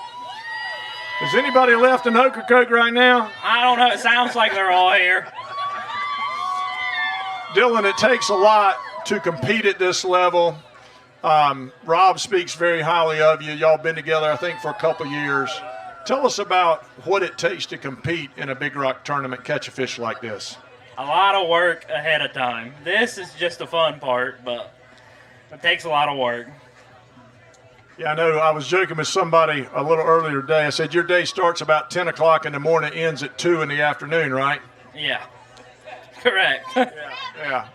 Is anybody left in Ocracoke right now? I don't know. It sounds like they're all here. Dylan, it takes a lot to compete at this level. Rob speaks very highly of you. Y'all been together, I think, for a couple years. Tell us about what it takes to compete in a Big Rock tournament, catch a fish like this. A lot of work ahead of time. This is just the fun part, but it takes a lot of work. Yeah, I know. I was joking with somebody a little earlier today. I said, your day starts about 10 o'clock in the morning, ends at 2 in the afternoon, right? Yeah, correct. Yeah.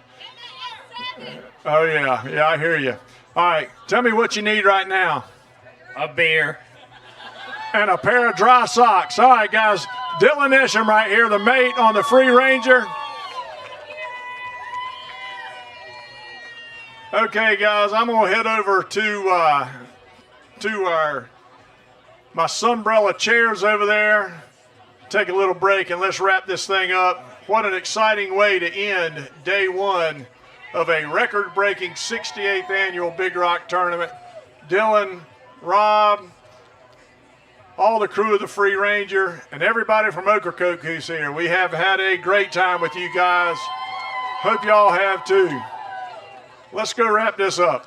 Oh, yeah. Yeah, I hear you. All right, tell me what you need right now. A beer. And a pair of dry socks. All right, guys. Dylan Isham right here, the mate on the Free Ranger. Okay, guys, I'm going to head over to my Sunbrella chairs over there. Take a little break and let's wrap this thing up. What an exciting way to end day one of a record-breaking 68th annual Big Rock tournament. Dylan, Rob, all the crew of the Free Ranger, and everybody from Ocracoke who's here. We have had a great time with you guys. Hope y'all have too. Let's go wrap this up.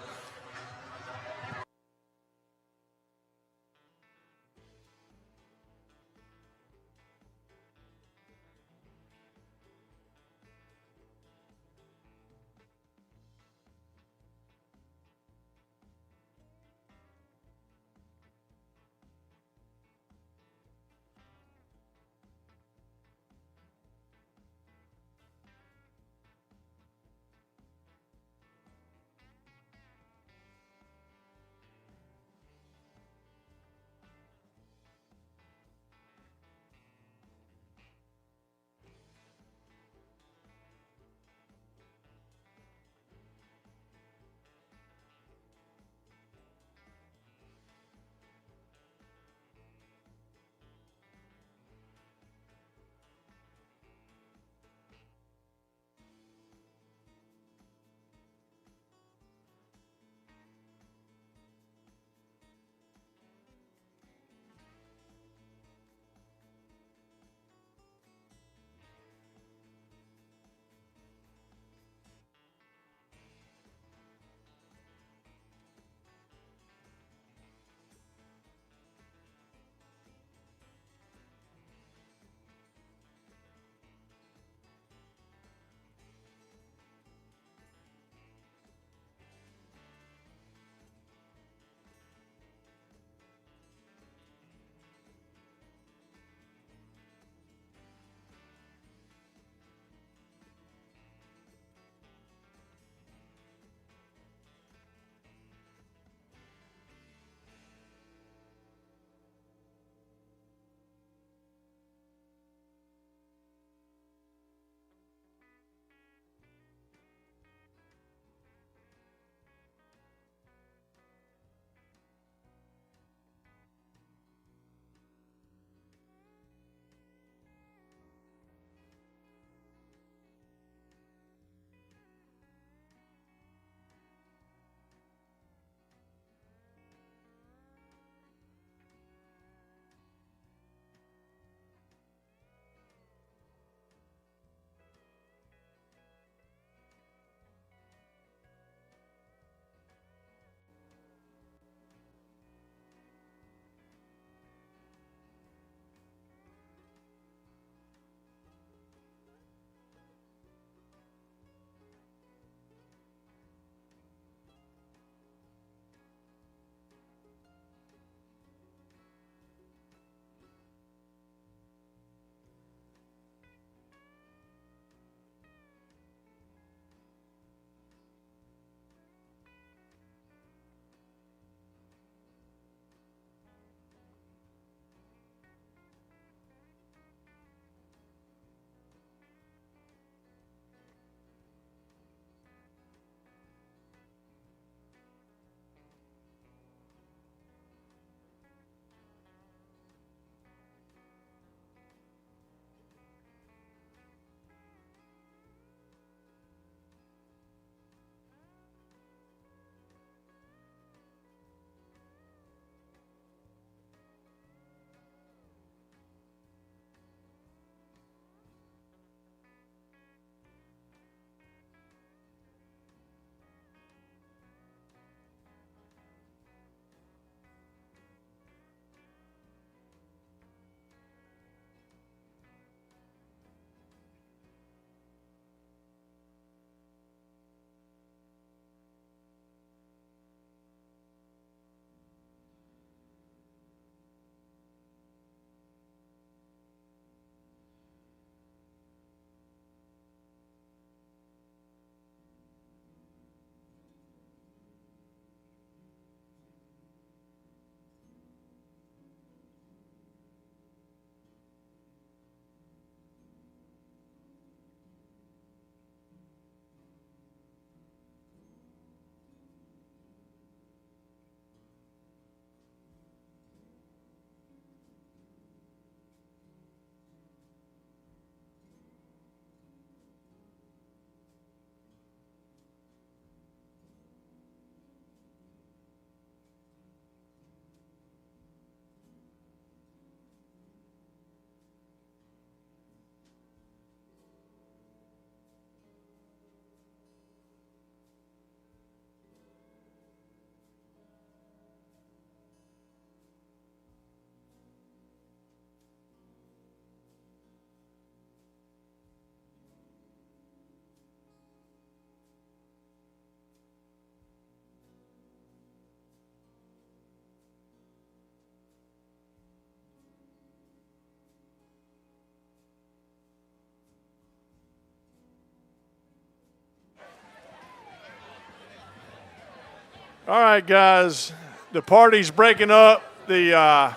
All right, guys, the party's breaking up. I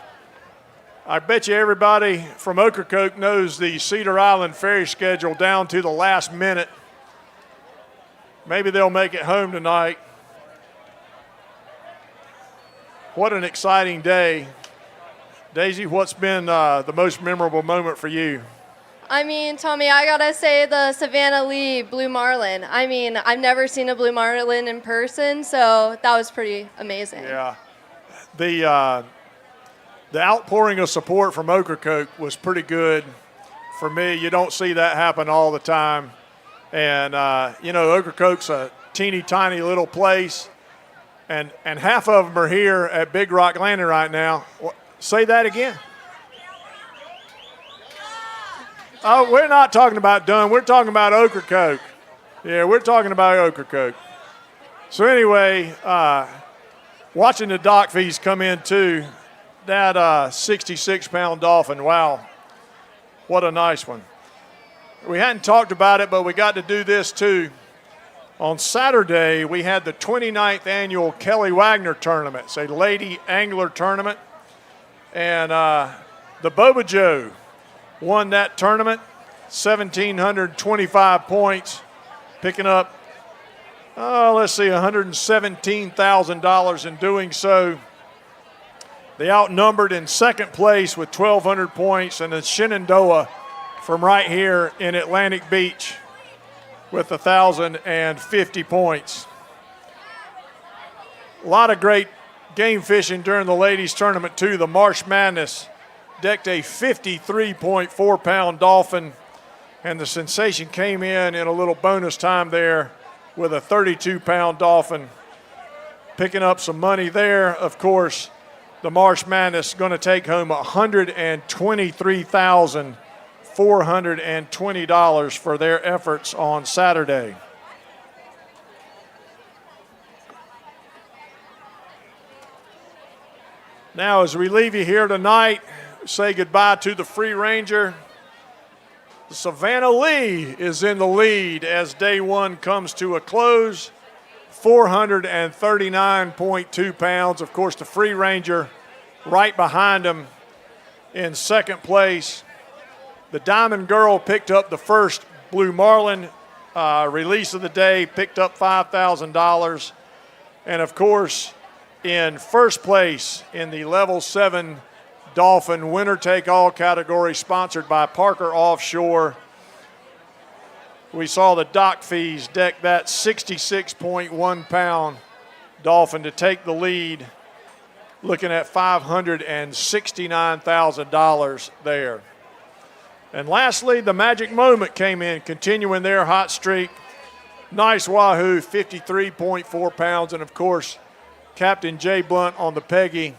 bet you everybody from Ocracoke knows the Cedar Island ferry schedule down to the last minute. Maybe they'll make it home tonight. What an exciting day. Daisy, what's been the most memorable moment for you? I mean, Tommy, I gotta say the Savannah Lee Blue Marlin. I mean, I've never seen a Blue Marlin in person, so that was pretty amazing. Yeah. The outpouring of support from Ocracoke was pretty good for me. You don't see that happen all the time. And, Ocracoke's a teeny tiny little place, and half of them are here at Big Rock Landing right now. Say that again. Oh, we're not talking about Dunn. We're talking about Ocracoke. Yeah, we're talking about Ocracoke. So anyway, watching the dock fees come in too, that 66-pound dolphin, wow, what a nice one. We hadn't talked about it, but we got to do this too. On Saturday, we had the 29th annual Kelly Wagner tournament. It's a lady angler tournament. And the Boba Joe won that tournament, 1,725 points, picking up, $117,000 in doing so. They outnumbered in second place with 1,200 points, and the Shenandoah from right here in Atlantic Beach with 1,050 points. A lot of great game fishing during the ladies tournament too. The Marsh Madness decked a 53.4-pound dolphin, and the sensation came in a little bonus time there with a 32-pound dolphin, picking up some money there. Of course, the Marsh Madness going to take home $123,420 for their efforts on Saturday. Now, as we leave you here tonight, say goodbye to the Free Ranger. Savannah Lee is in the lead as day one comes to a close, 439.2 pounds. Of course, the Free Ranger right behind him in second place. The Diamond Girl picked up the first Blue Marlin release of the day, picked up $5,000. And of course, in first place in the Level 7 Dolphin winner take all category sponsored by Parker Offshore, we saw the dock fees deck that 66.1 pound dolphin to take the lead, looking at $569,000 there. And lastly, the Magic Moment came in, continuing their hot streak. Nice wahoo, 53.4 pounds, and of course, Captain Jay Blunt on the Peggy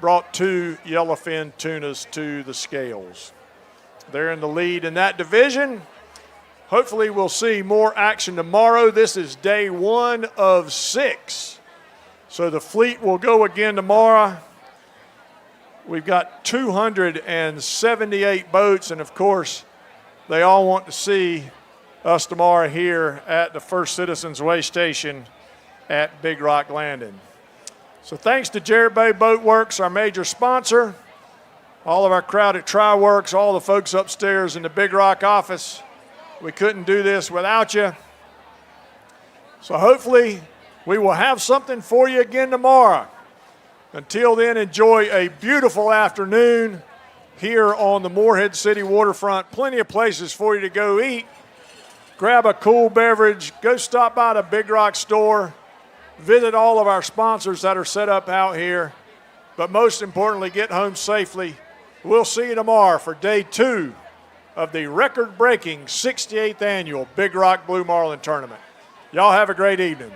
brought 2 yellowfin tunas to the scales. They're in the lead in that division. Hopefully we'll see more action tomorrow. This is day 1 of 6. So the fleet will go again tomorrow. We've got 278 boats, and of course, they all want to see us tomorrow here at the First Citizens Way Station at Big Rock Landing. So thanks to Jared Bay Boat Works, our major sponsor, all of our crowd at Tri-Works, all the folks upstairs in the Big Rock office. We couldn't do this without you. So hopefully we will have something for you again tomorrow. Until then, enjoy a beautiful afternoon here on the Morehead City waterfront. Plenty of places for you to go eat. Grab a cool beverage. Go stop by the Big Rock store. Visit all of our sponsors that are set up out here. But most importantly, get home safely. We'll see you tomorrow for day 2 of the record-breaking 68th annual Big Rock Blue Marlin Tournament. Y'all have a great evening.